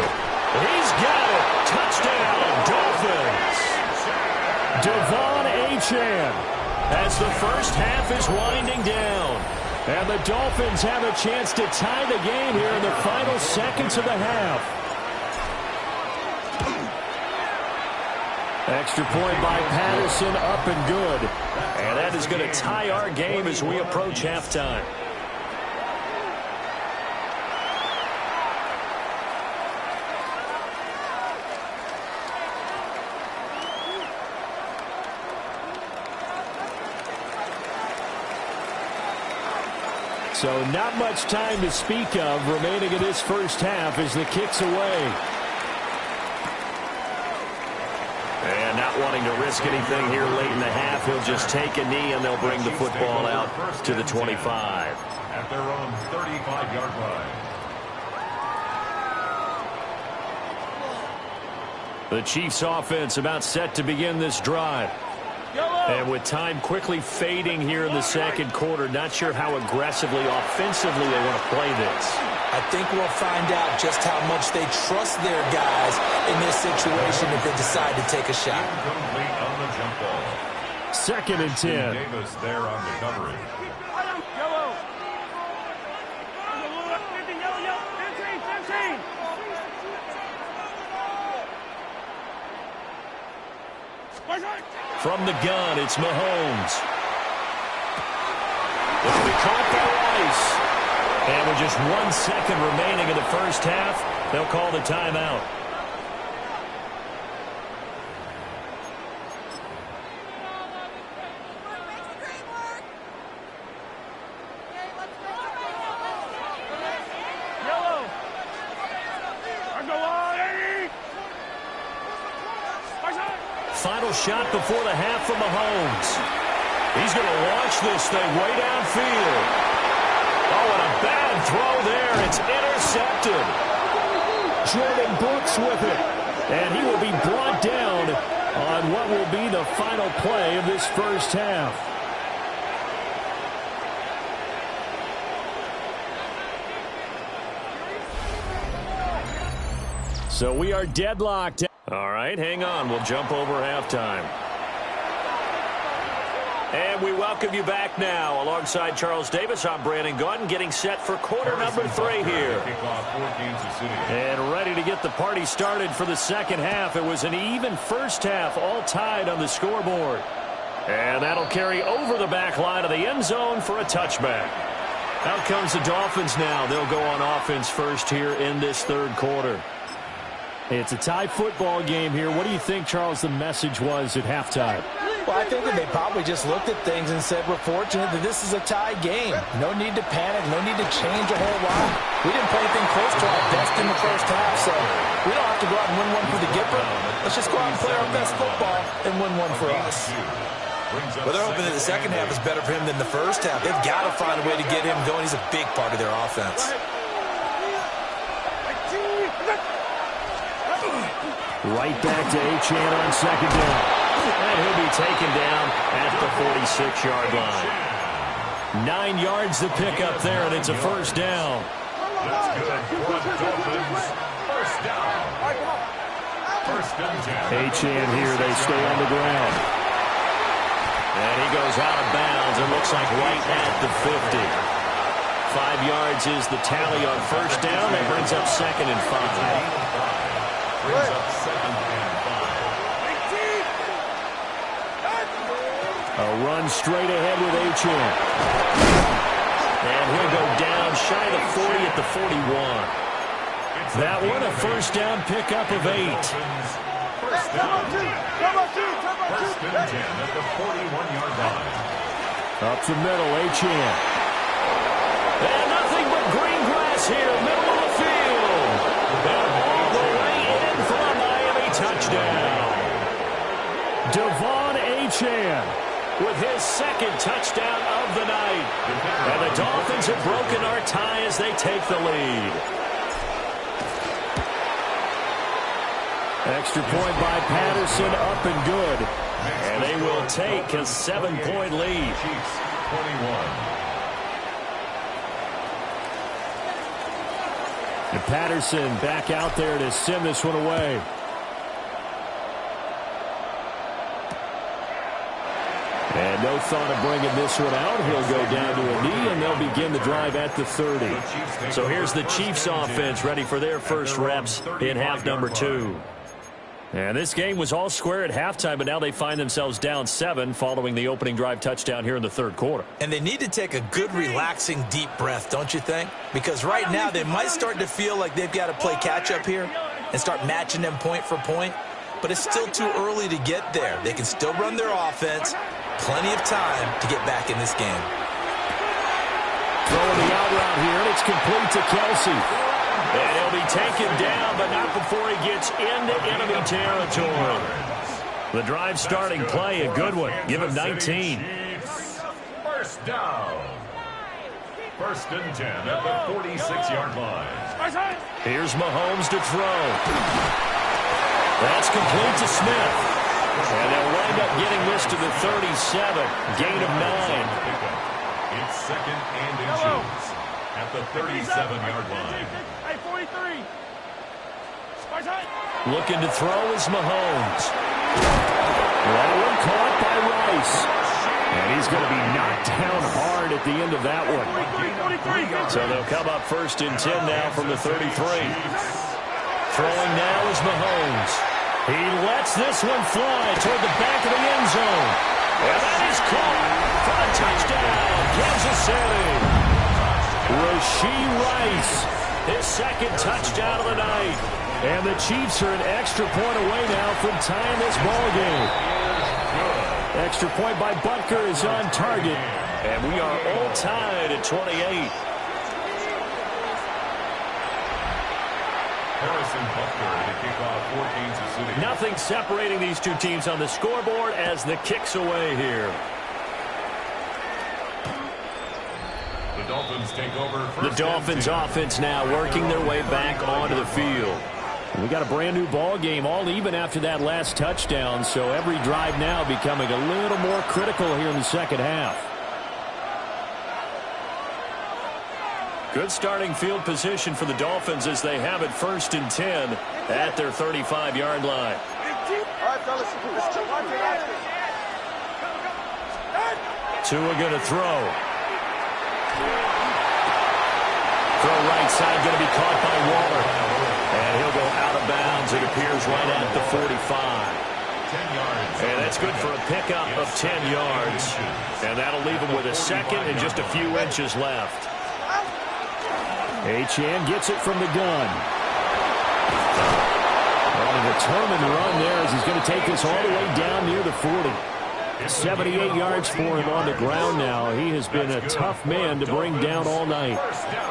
He's got it. Touchdown, Dolphins. Devon Achane as the first half is winding down. And the Dolphins have a chance to tie the game here in the final seconds of the half. Extra point by Patterson, up and good. And that is going to tie our game as we approach halftime. So not much time to speak of remaining in this first half as the kick's away. And not wanting to risk anything here late in the half, he'll just take a knee and they'll bring the football out to the 25. At their own 35-yard line. The Chiefs offense about set to begin this drive. And with time quickly fading here in the second quarter, not sure how aggressively, offensively they want to play this. I think we'll find out just how much they trust their guys in this situation if they decide to take a shot. Incomplete on the jump ball. 2nd and 10. Davis there on the coverage. Yellow. 15. From the gun, it's Mahomes. It'll be caught by Rice. And with just 1 second remaining in the first half, they'll call the timeout. Final shot before the half from Mahomes. He's going to launch this thing way downfield. Oh, and a bad throw there. It's intercepted. Jordan Brooks with it. And he will be brought down on what will be the final play of this first half. So we are deadlocked. All right, hang on. We'll jump over halftime. And we welcome you back now. Alongside Charles Davis, I'm Brandon Gaudin, getting set for quarter number 3 here. And ready to get the party started for the second half. It was an even first half, all tied on the scoreboard. And that'll carry over the back line of the end zone for a touchback. Out comes the Dolphins now. They'll go on offense first here in this third quarter. It's a tie football game here. What do you think, Charles, the message was at halftime? Well, I think that they probably just looked at things and said, we're fortunate that this is a tie game. No need to panic. No need to change a whole lot. We didn't play anything close to our best in the first half, so we don't have to go out and win one for the Gipper. Let's just go out and play our best football and win one for us. Well, they're hoping that the second half is better for him than the first half. They've got to find a way to get him going. He's a big part of their offense. Right back to Achane on second down. And he'll be taken down at the 46-yard line. 9 yards to pick up there, and it's a first down. That's good for the Dolphins. First down. First and 10. Achane here, they stay on the ground. And he goes out of bounds. It looks like right at the 50. 5 yards is the tally on first down. That brings up second and 5. Brings up second and 5. A run straight ahead with Achane. And he'll go down shy of the 40 at the 41. That one a first down pickup of 8. First down. First and 10 at the 41-yard line. Up the middle, Achane. And nothing but green grass here, middle of the field. And all the way in for a Miami touchdown. Devon Achane with his second touchdown of the night. And the Dolphins have broken our tie as they take the lead. Extra point by Patterson, up and good. And they will take a 7-point lead. Chiefs 21. And Patterson back out there to send this one away. And no thought of bringing this one out. He'll go down to a knee, and they'll begin the drive at the 30. So here's the Chiefs offense ready for their first reps in half number 2. And this game was all square at halftime, but now they find themselves down 7 following the opening drive touchdown here in the third quarter. And they need to take a good, relaxing, deep breath, don't you think? Because right now they might start to feel like they've got to play catch-up here and start matching them point for point. But it's still too early to get there. They can still run their offense. Plenty of time to get back in this game. Throwing the out route here, and it's complete to Kelsey. And he'll be taken down, but not before he gets into enemy territory. The drive starting play, a good one. Give him 19. First down. First and 10 at the 46-yard line. Here's Mahomes to throw. That's complete to Smith. And they'll wind up getting this to the 37. Gain of 9. It's second and inches at the 37-yard line. Hey, 43. Looking to throw is Mahomes. That one caught by Rice. And he's going to be knocked down hard at the end of that one. So they'll come up first and 10 now from the 33. Throwing now is Mahomes. He lets this one fly toward the back of the end zone. And that is caught for a touchdown, Kansas City. Rashee Rice, his second touchdown of the night. And the Chiefs are an extra point away now from tying this ball game. Extra point by Butker is on target. And we are all tied at 28. Harrison Butker to kick off for Kansas City. Nothing separating these two teams on the scoreboard as the kick's away here. The Dolphins take over first. The Dolphins offense now working their way back onto the field. We got a brand new ball game, all even after that last touchdown, so every drive now becoming a little more critical here in the second half. Good starting field position for the Dolphins as they have it first and 10 at their 35-yard line. Tua going to throw. Throw right side going to be caught by Waller. And he'll go out of bounds. It appears right at the 45. 10 yards. And that's good for a pickup of 10 yards. And that'll leave him with a second and just a few inches left. Achane gets it from the gun. And a determined run there as he's going to take this all the way down near the 40. 78 yards for him on the ground now. He has been a tough man to bring down all night.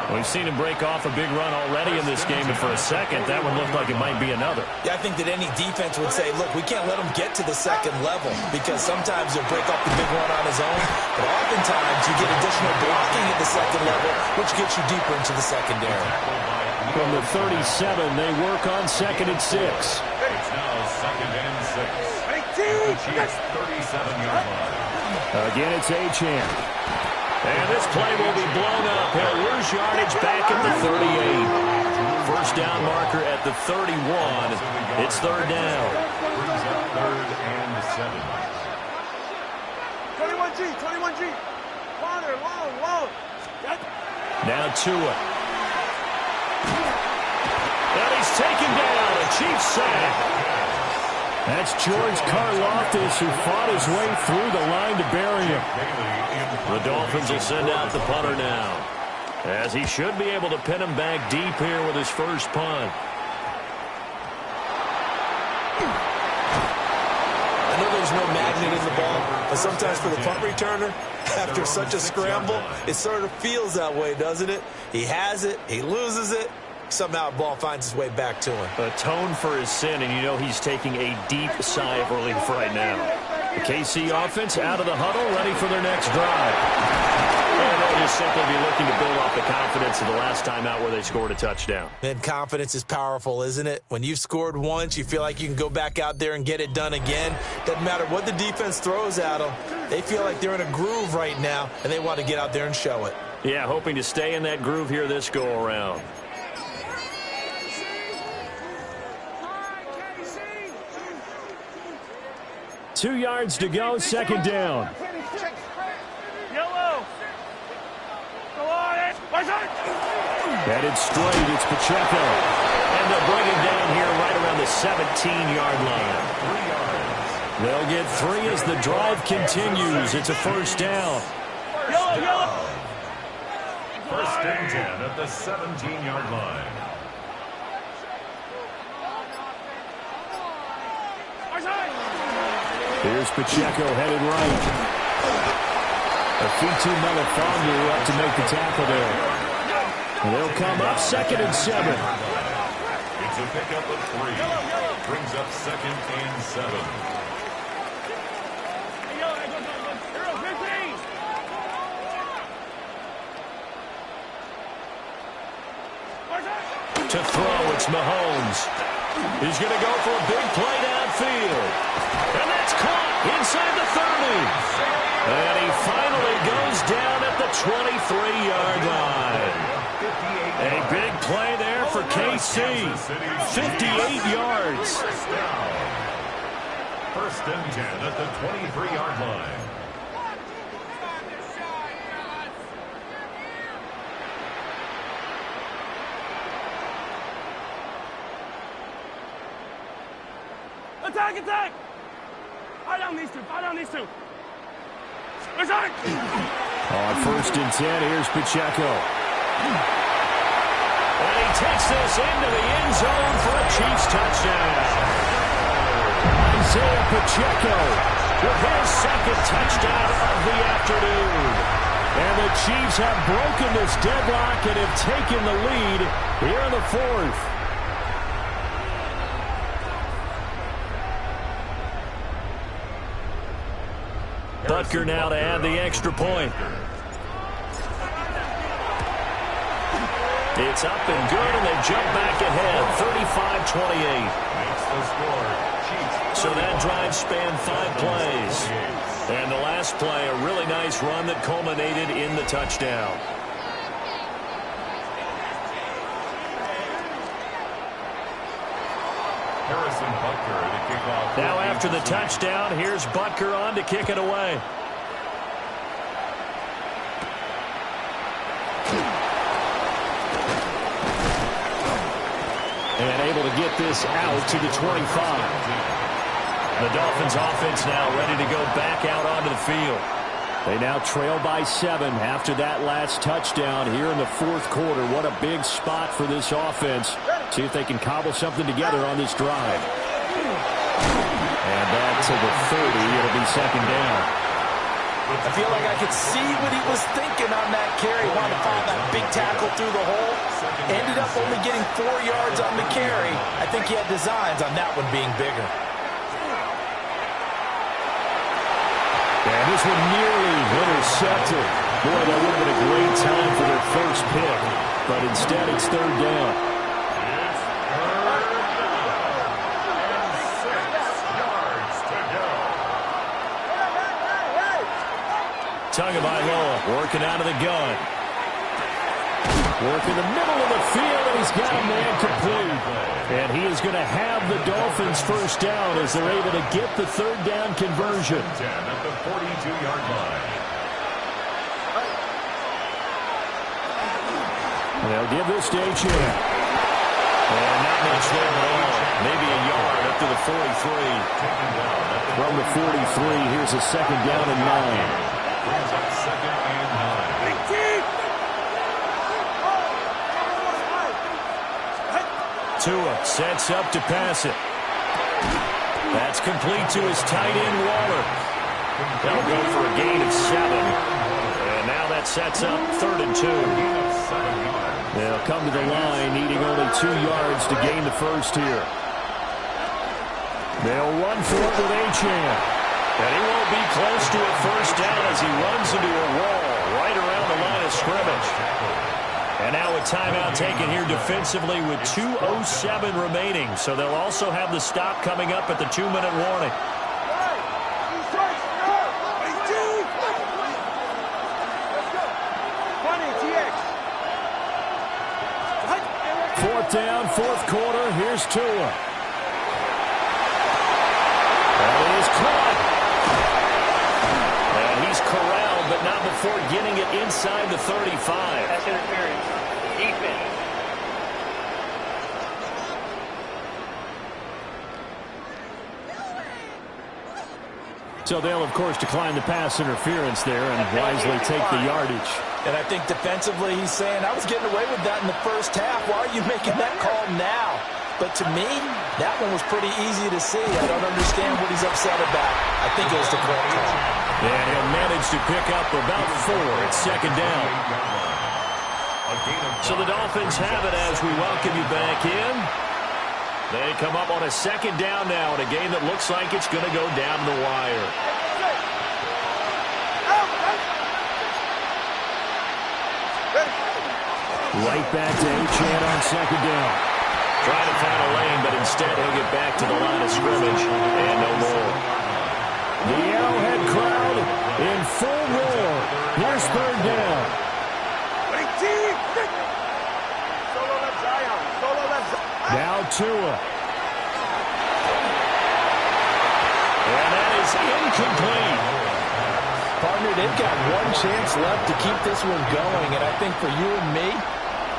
We've seen him break off a big run already in this game, and for a second, that one looked like it might be another. Yeah, I think that any defense would say, look, we can't let him get to the second level because sometimes he'll break off the big run on his own, but oftentimes you get additional blocking at the second level, which gets you deeper into the secondary. From the 37, they work on 2nd and 6. It's now 2nd and 6. The Chiefs' 37-yard line. Again, it's Achane. And this play will be blown up. He'll lose yardage back at the 38. First down marker at the 31. It's 3rd down. Brings up 3rd and 7. 21G. Father, long. Now Tua. And he's taken down. A Chiefs sack. That's George Karlaftis, who fought his way through the line to bury him. The Dolphins will send out the punter now, as he should be able to pin him back deep here with his first punt. I know there's no magnet in the ball, but sometimes for the punt returner, after such a scramble, it sort of feels that way, doesn't it? He has it, he loses it, somehow the ball finds its way back to him. Atone for his sin, and you know he's taking a deep sigh of relief right now. The KC offense out of the huddle, ready for their next drive. And they'll just simply be looking to build off the confidence of the last time out where they scored a touchdown. And confidence is powerful, isn't it? When you've scored once, you feel like you can go back out there and get it done again. Doesn't matter what the defense throws at them. They feel like they're in a groove right now, and they want to get out there and show it. Yeah, hoping to stay in that groove here this go-around. Two yards to go, 2nd down. Yellow. Go on it. Headed straight, it's Pacheco. And they'll bring him down here right around the 17-yard line. They'll get 3 as the drive continues. It's a first down. Yellow. First and 10 at the 17-yard line. Here's Pacheco headed right. Afitu Melifonwu up to make the tackle there. And they'll come up 2nd and 7. It's a pickup of 3. Brings up 2nd and 7. To throw, it's Mahomes. He's going to go for a big play downfield. And that's caught inside the 30. And he finally goes down at the 23-yard line. A big play there for KC. 58 yards. First and 10 at the 23-yard line. Attack! Fire down these two. Attack! On 1st and 10, here's Pacheco. And he takes this into the end zone for a Chiefs touchdown. Isaiah Pacheco with his 2nd touchdown of the afternoon. And the Chiefs have broken this deadlock and have taken the lead here in the 4th. Butker now to add the extra point. It's up and good, and they jump back ahead, 35-28. Makes the score. Chiefs. So that drive spanned 5 plays. And the last play, a really nice run that culminated in the touchdown. Harrison Butker to kick off. Now after the touchdown, here's Butker on to kick it away. And able to get this out to the 25. The Dolphins offense now ready to go back out onto the field. They now trail by 7 after that last touchdown here in the 4th quarter. What a big spot for this offense. See if they can cobble something together on this drive. And back to the 30. It'll be 2nd down. I feel like I could see what he was thinking on that carry. Wanted to find that big tackle through the hole. Ended up only getting 4 yards on the carry. I think he had designs on that one being bigger. And this one nearly intercepted. Boy, that would have been a great time for their first pick. But instead, it's 3rd down. Tagovailoa working out of the gun. Work in the middle of the field, and he's got a man complete. And he is going to have the Dolphins first down as they're able to get the third down conversion. 10 at the 42-yard line. They'll give this to H.M. And not much there at all. Maybe a yard up to the 43. From the 43, here's a second down and 9. Brings up second and 9. Tua sets up to pass it. That's complete to his tight end, Waller. That'll go for a gain of 7. And now that sets up 3rd and 2. They'll come to the line, needing only 2 yards to gain the first here. They'll run for it with Achane. And he won't be close to a first down as he runs into a wall right around the line of scrimmage. And now a timeout taken here defensively with 2:07 remaining. So they'll also have the stop coming up at the 2-minute warning. 4th down, 4th quarter. Here's Tua. That is caught. And he's corralled, but not before getting it inside the 35. That's interference. Defense. So they'll, of course, decline the pass interference there and wisely take the yardage. And I think defensively he's saying, I was getting away with that in the first half. Why are you making that call now? But to me, that one was pretty easy to see. I don't understand what he's upset about. I think it was the correct call. And he'll manage to pick up about 4 at second down. So the Dolphins have it as we welcome you back in. They come up on a second down now in a game that looks like it's going to go down the wire. Right back to Achane on second down. Trying to find a lane, but instead he'll get back to the line of scrimmage and no more. The Arrowhead crowd in full roar. Here's 3rd down. Now Tua. And that is incomplete. Partner, they've got one chance left to keep this one going, and I think for you and me,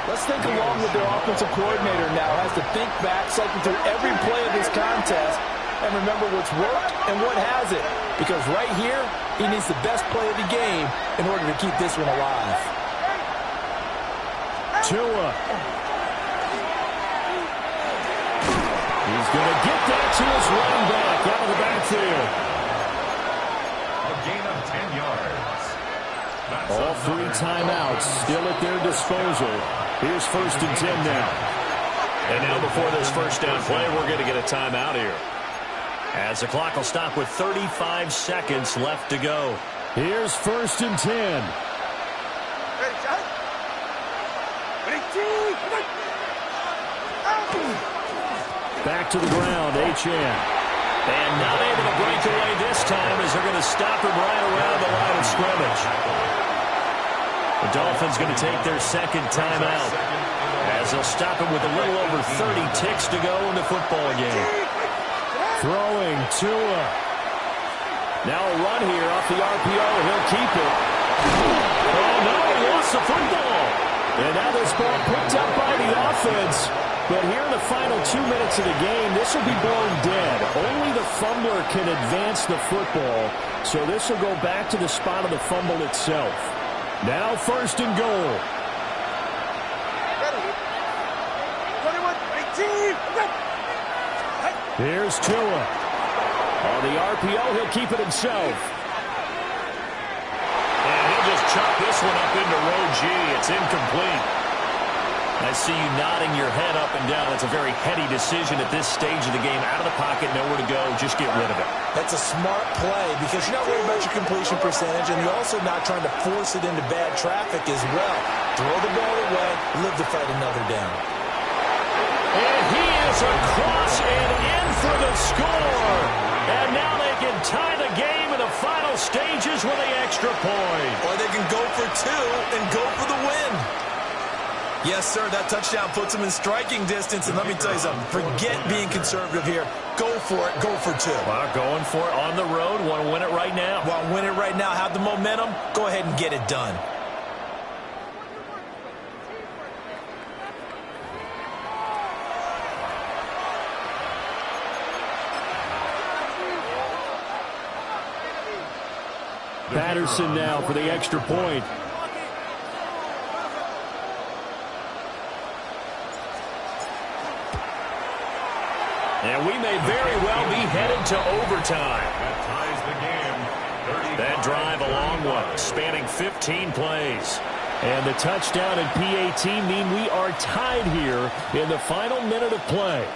let's think along with their offensive coordinator now. Has to think back, cycle through every play of this contest, and remember what's worked and what hasn't. Because right here, he needs the best play of the game in order to keep this one alive. Tua. He's going to get that to his running back out of the backfield. A gain of 10 yards. All 3 timeouts still at their disposal. Here's 1st and 10 now. And now before this first down play, we're going to get a timeout here. As the clock will stop with 35 seconds left to go. Here's 1st and 10. Back to the ground, Achane. And not able to break away this time as they're going to stop him right around the line of scrimmage. The Dolphins going to take their second timeout as they'll stop him with a little over 30 ticks to go in the football game. Throwing Tua. Now a run here off the RPO. He'll keep it. Oh, no, he lost the football. And now this ball picked up by the offense. But here in the final 2 minutes of the game, this will be blown dead. Only the fumbler can advance the football. So this will go back to the spot of the fumble itself. Now 1st and goal. Here's Tua. On the RPO, he'll keep it himself. And he'll just chuck this one up into row G. It's incomplete. I see you nodding your head up and down. It's a very heady decision at this stage of the game. Out of the pocket, nowhere to go. Just get rid of it. That's a smart play because you're not worried about your completion percentage, and you're also not trying to force it into bad traffic as well. Throw the ball away, live to fight another down. And he is across and in for the score. And now they can tie the game in the final score. stages with the extra point. Or they can go for two and go for the win. Yes, sir, that touchdown puts them in striking distance. And let me tell you something, forget being conservative here. Go for it, go for two. Well, going for it on the road. Want to win it right now. Want to win it right now, have the momentum, go ahead and get it done. Patterson now for the extra point. And we may very well be headed to overtime. That ties the game. That drive a long one, spanning 15 plays. And the touchdown and PAT mean we are tied here in the final minute of play.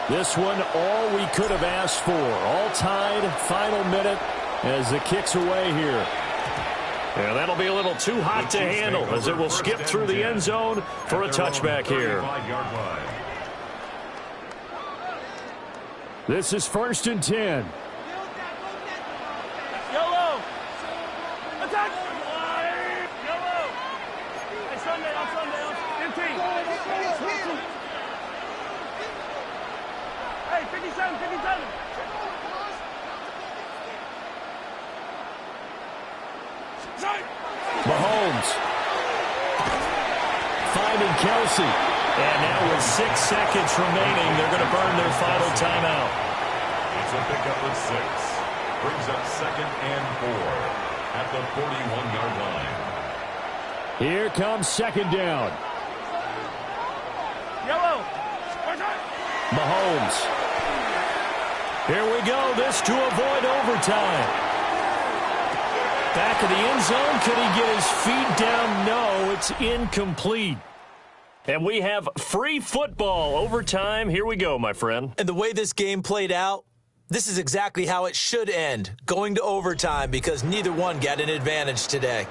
This one, all we could have asked for. All tied, final minute as the kick's away here. And that'll be a little too hot to handle as it will skip through the end zone for a touchback here. This is 1st and 10. Yellow! Attack! Yellow! Hey, Sunday, on Sunday, 15. Hey, 57, 57. Mahomes finding Kelsey. And now with 6 seconds remaining, they're going to burn their final timeout. It's a pickup of 6. Brings up 2nd and 4 at the 41-yard line. Here comes 2nd down. Yellow! Mahomes. Here we go. This to avoid overtime. Back of the end zone. Could he get his feet down? No, it's incomplete. And we have free football. Overtime. Here we go, my friend. And the way this game played out, this is exactly how it should end. Going to overtime because neither one got an advantage today.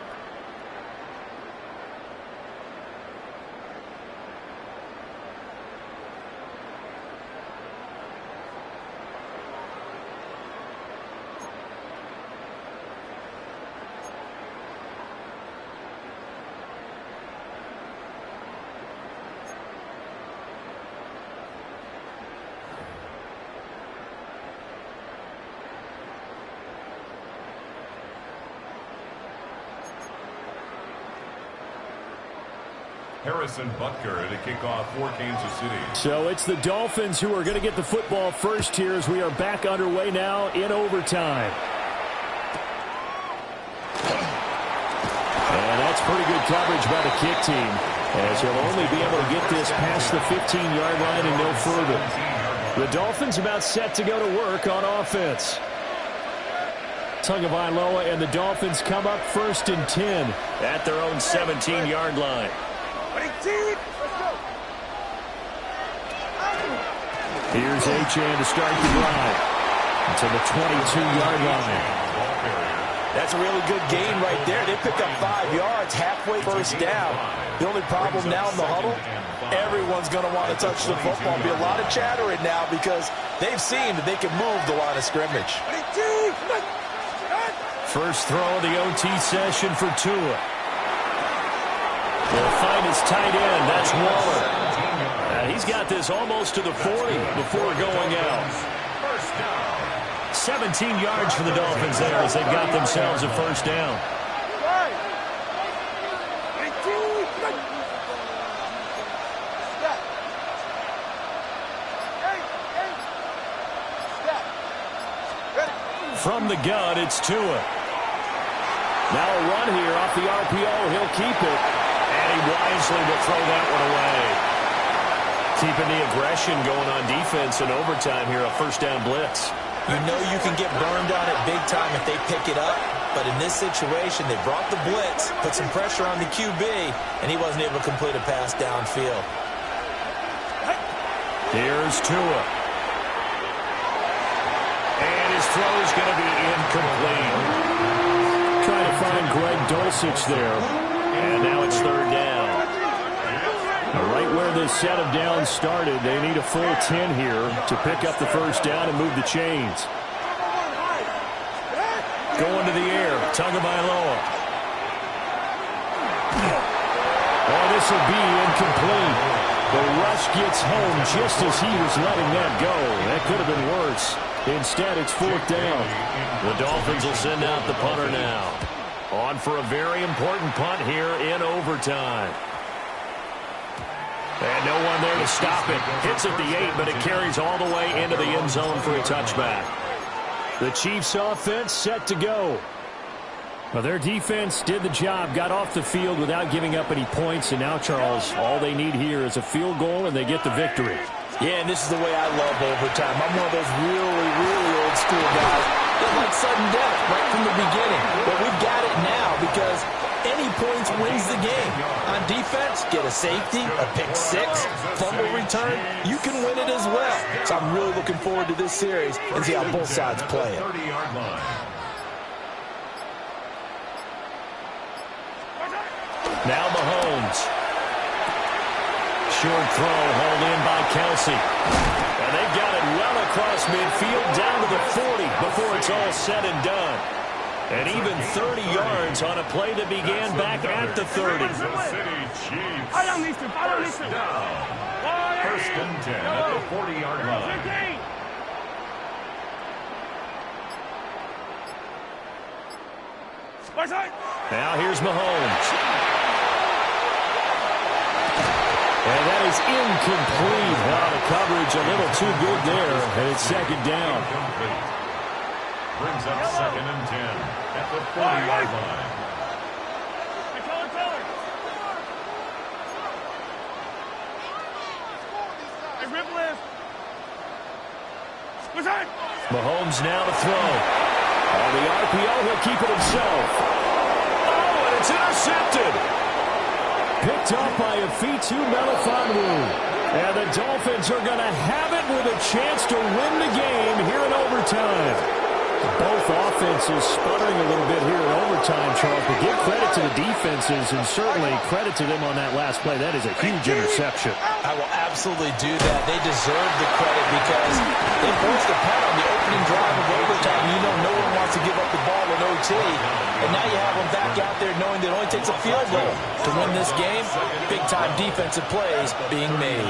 Harrison Butker to kick off for Kansas City. So it's the Dolphins who are going to get the football first here as we are back underway now in overtime. And that's pretty good coverage by the kick team, as he'll only be able to get this past the 15-yard line and no further. The Dolphins about set to go to work on offense. Tagovailoa and the Dolphins come up 1st and 10 at their own 17-yard line. Here's Achane to start the drive to the 22-yard line. That's a really good gain right there. They pick up 5 yards, halfway first down. The only problem now in the huddle, everyone's going to want to touch the football. There'll be a lot of chattering now because they've seen that they can move the line of scrimmage. First throw of the OT session for Tua. He'll find his tight end. That's Waller. He's got this almost to the 40 before going out. 17 yards for the Dolphins there as they've got themselves a first down. From the gun, it's Tua. Now a run here off the RPO. He'll keep it. And he wisely will throw that one away. Keeping the aggression going on defense in overtime here, a first down blitz. You know you can get burned on it big time if they pick it up. But in this situation, they brought the blitz, put some pressure on the QB, and he wasn't able to complete a pass downfield. Here's Tua. And his throw's going to be incomplete. Trying to find Greg Dulcich there. And now it's 3rd down. Right where this set of downs started, they need a full 10 here to pick up the first down and move the chains. Going to the air, Tagovailoa. Oh, this will be incomplete. The rush gets home just as he was letting that go. That could have been worse. Instead, it's fourth down. The Dolphins will send out the punter now. On for a very important punt here in overtime. And no one there to stop it. Hits at the 8, but it carries all the way into the end zone for a touchback. The Chiefs offense set to go. Well, their defense did the job, got off the field without giving up any points, and now, Charles, all they need here is a field goal, and they get the victory. Yeah, and this is the way I love overtime. I'm one of those really, really old school guys that like sudden death right from the beginning. But we've got it now because any points wins the game. On defense, get a safety, a pick six, fumble return, you can win it as well. So I'm really looking forward to this series and see how both sides play it. Now Mahomes. Short throw hauled in by Kelsey. And they've got it well across midfield down to the 40 before it's all said and done. And even 30 yards on a play that began back at the 30. First and 10 at the 40-yard line. Now here's Mahomes. And that is incomplete. The coverage a little too good there, and it's second down. Brings up second and 10 at the 40-yard line. Mahomes now to throw. On the RPO, he'll keep it himself. Oh, and it's intercepted. Picked up by Afitu Melifonwu. And the Dolphins are going to have it with a chance to win the game here in overtime. Both offenses sputtering a little bit here in overtime, Charles, but give credit to the defenses and certainly credit to them on that last play. That is a huge interception. I will absolutely do that. They deserve the credit because they forced a punt on the opening drive of overtime. You know no one wants to give up the ball in OT. And now you have them back out there knowing that it only takes a field goal to win this game. Big-time defensive plays being made.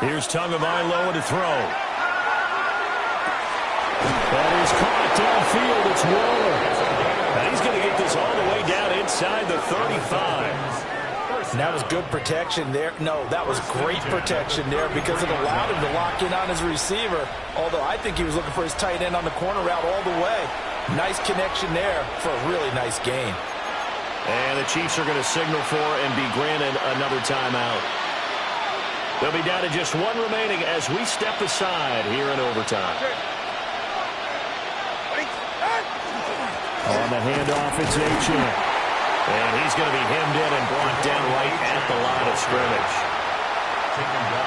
Here's Tagovailoa to throw. That is caught downfield. It's Waller. And he's going to get this all the way down inside the 35. And that was good protection there. No, that was great protection there because it allowed him to lock in on his receiver. Although I think he was looking for his tight end on the corner route all the way. Nice connection there for a really nice gain. And the Chiefs are going to signal for and be granted another timeout. They'll be down to just one remaining as we step aside here in overtime. On the handoff, it's H.M. And he's going to be hemmed in and brought down right at the line of scrimmage.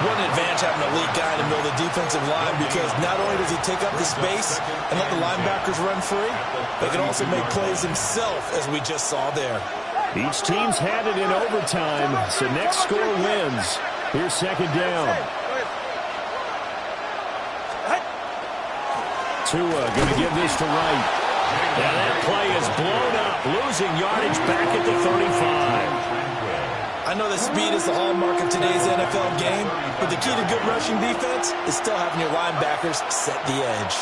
What an advantage having an elite guy in the middle of the defensive line because not only does he take up the space and let the linebackers run free, but he can also make plays himself, as we just saw there. Each team's had it in overtime, so next score wins. Here's second down. Tua going to give this to Wright. And that play is blown up, losing yardage back at the 35. I know that speed is the hallmark of today's NFL game, but the key to good rushing defense is still having your linebackers set the edge.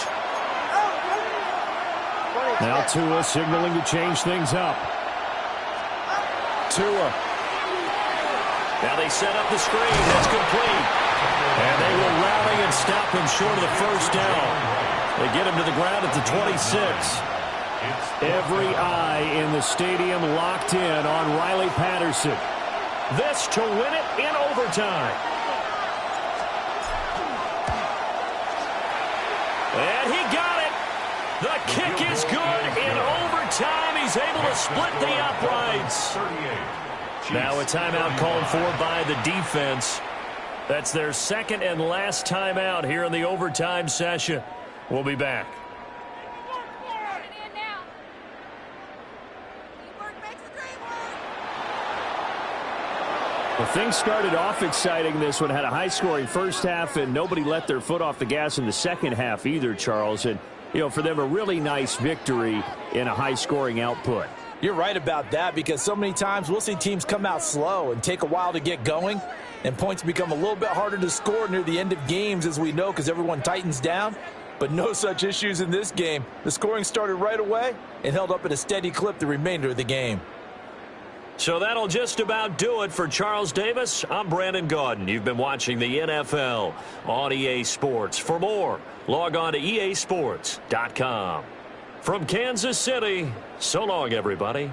Now Tua signaling to change things up. Tua. Now they set up the screen. That's complete. And they will rally and stop him short of the first down. They get him to the ground at the 26. Every eye in the stadium locked in on Riley Patterson. This to win it in overtime. And he got it. The kick is good in overtime. He's able to split the uprights. Now a timeout called for by the defense. That's their second and last timeout here in the overtime session. We'll be back. Well, things started off exciting. This one had a high-scoring first half, and nobody let their foot off the gas in the second half either, Charles. And, you know, for them, a really nice victory in a high-scoring output. You're right about that, because so many times we'll see teams come out slow and take a while to get going, and points become a little bit harder to score near the end of games, as we know, because everyone tightens down. But no such issues in this game. The scoring started right away and held up at a steady clip the remainder of the game. So that'll just about do it for Charles Davis. I'm Brandon Gaudin. You've been watching the NFL on EA Sports. For more, log on to easports.com. From Kansas City, so long, everybody.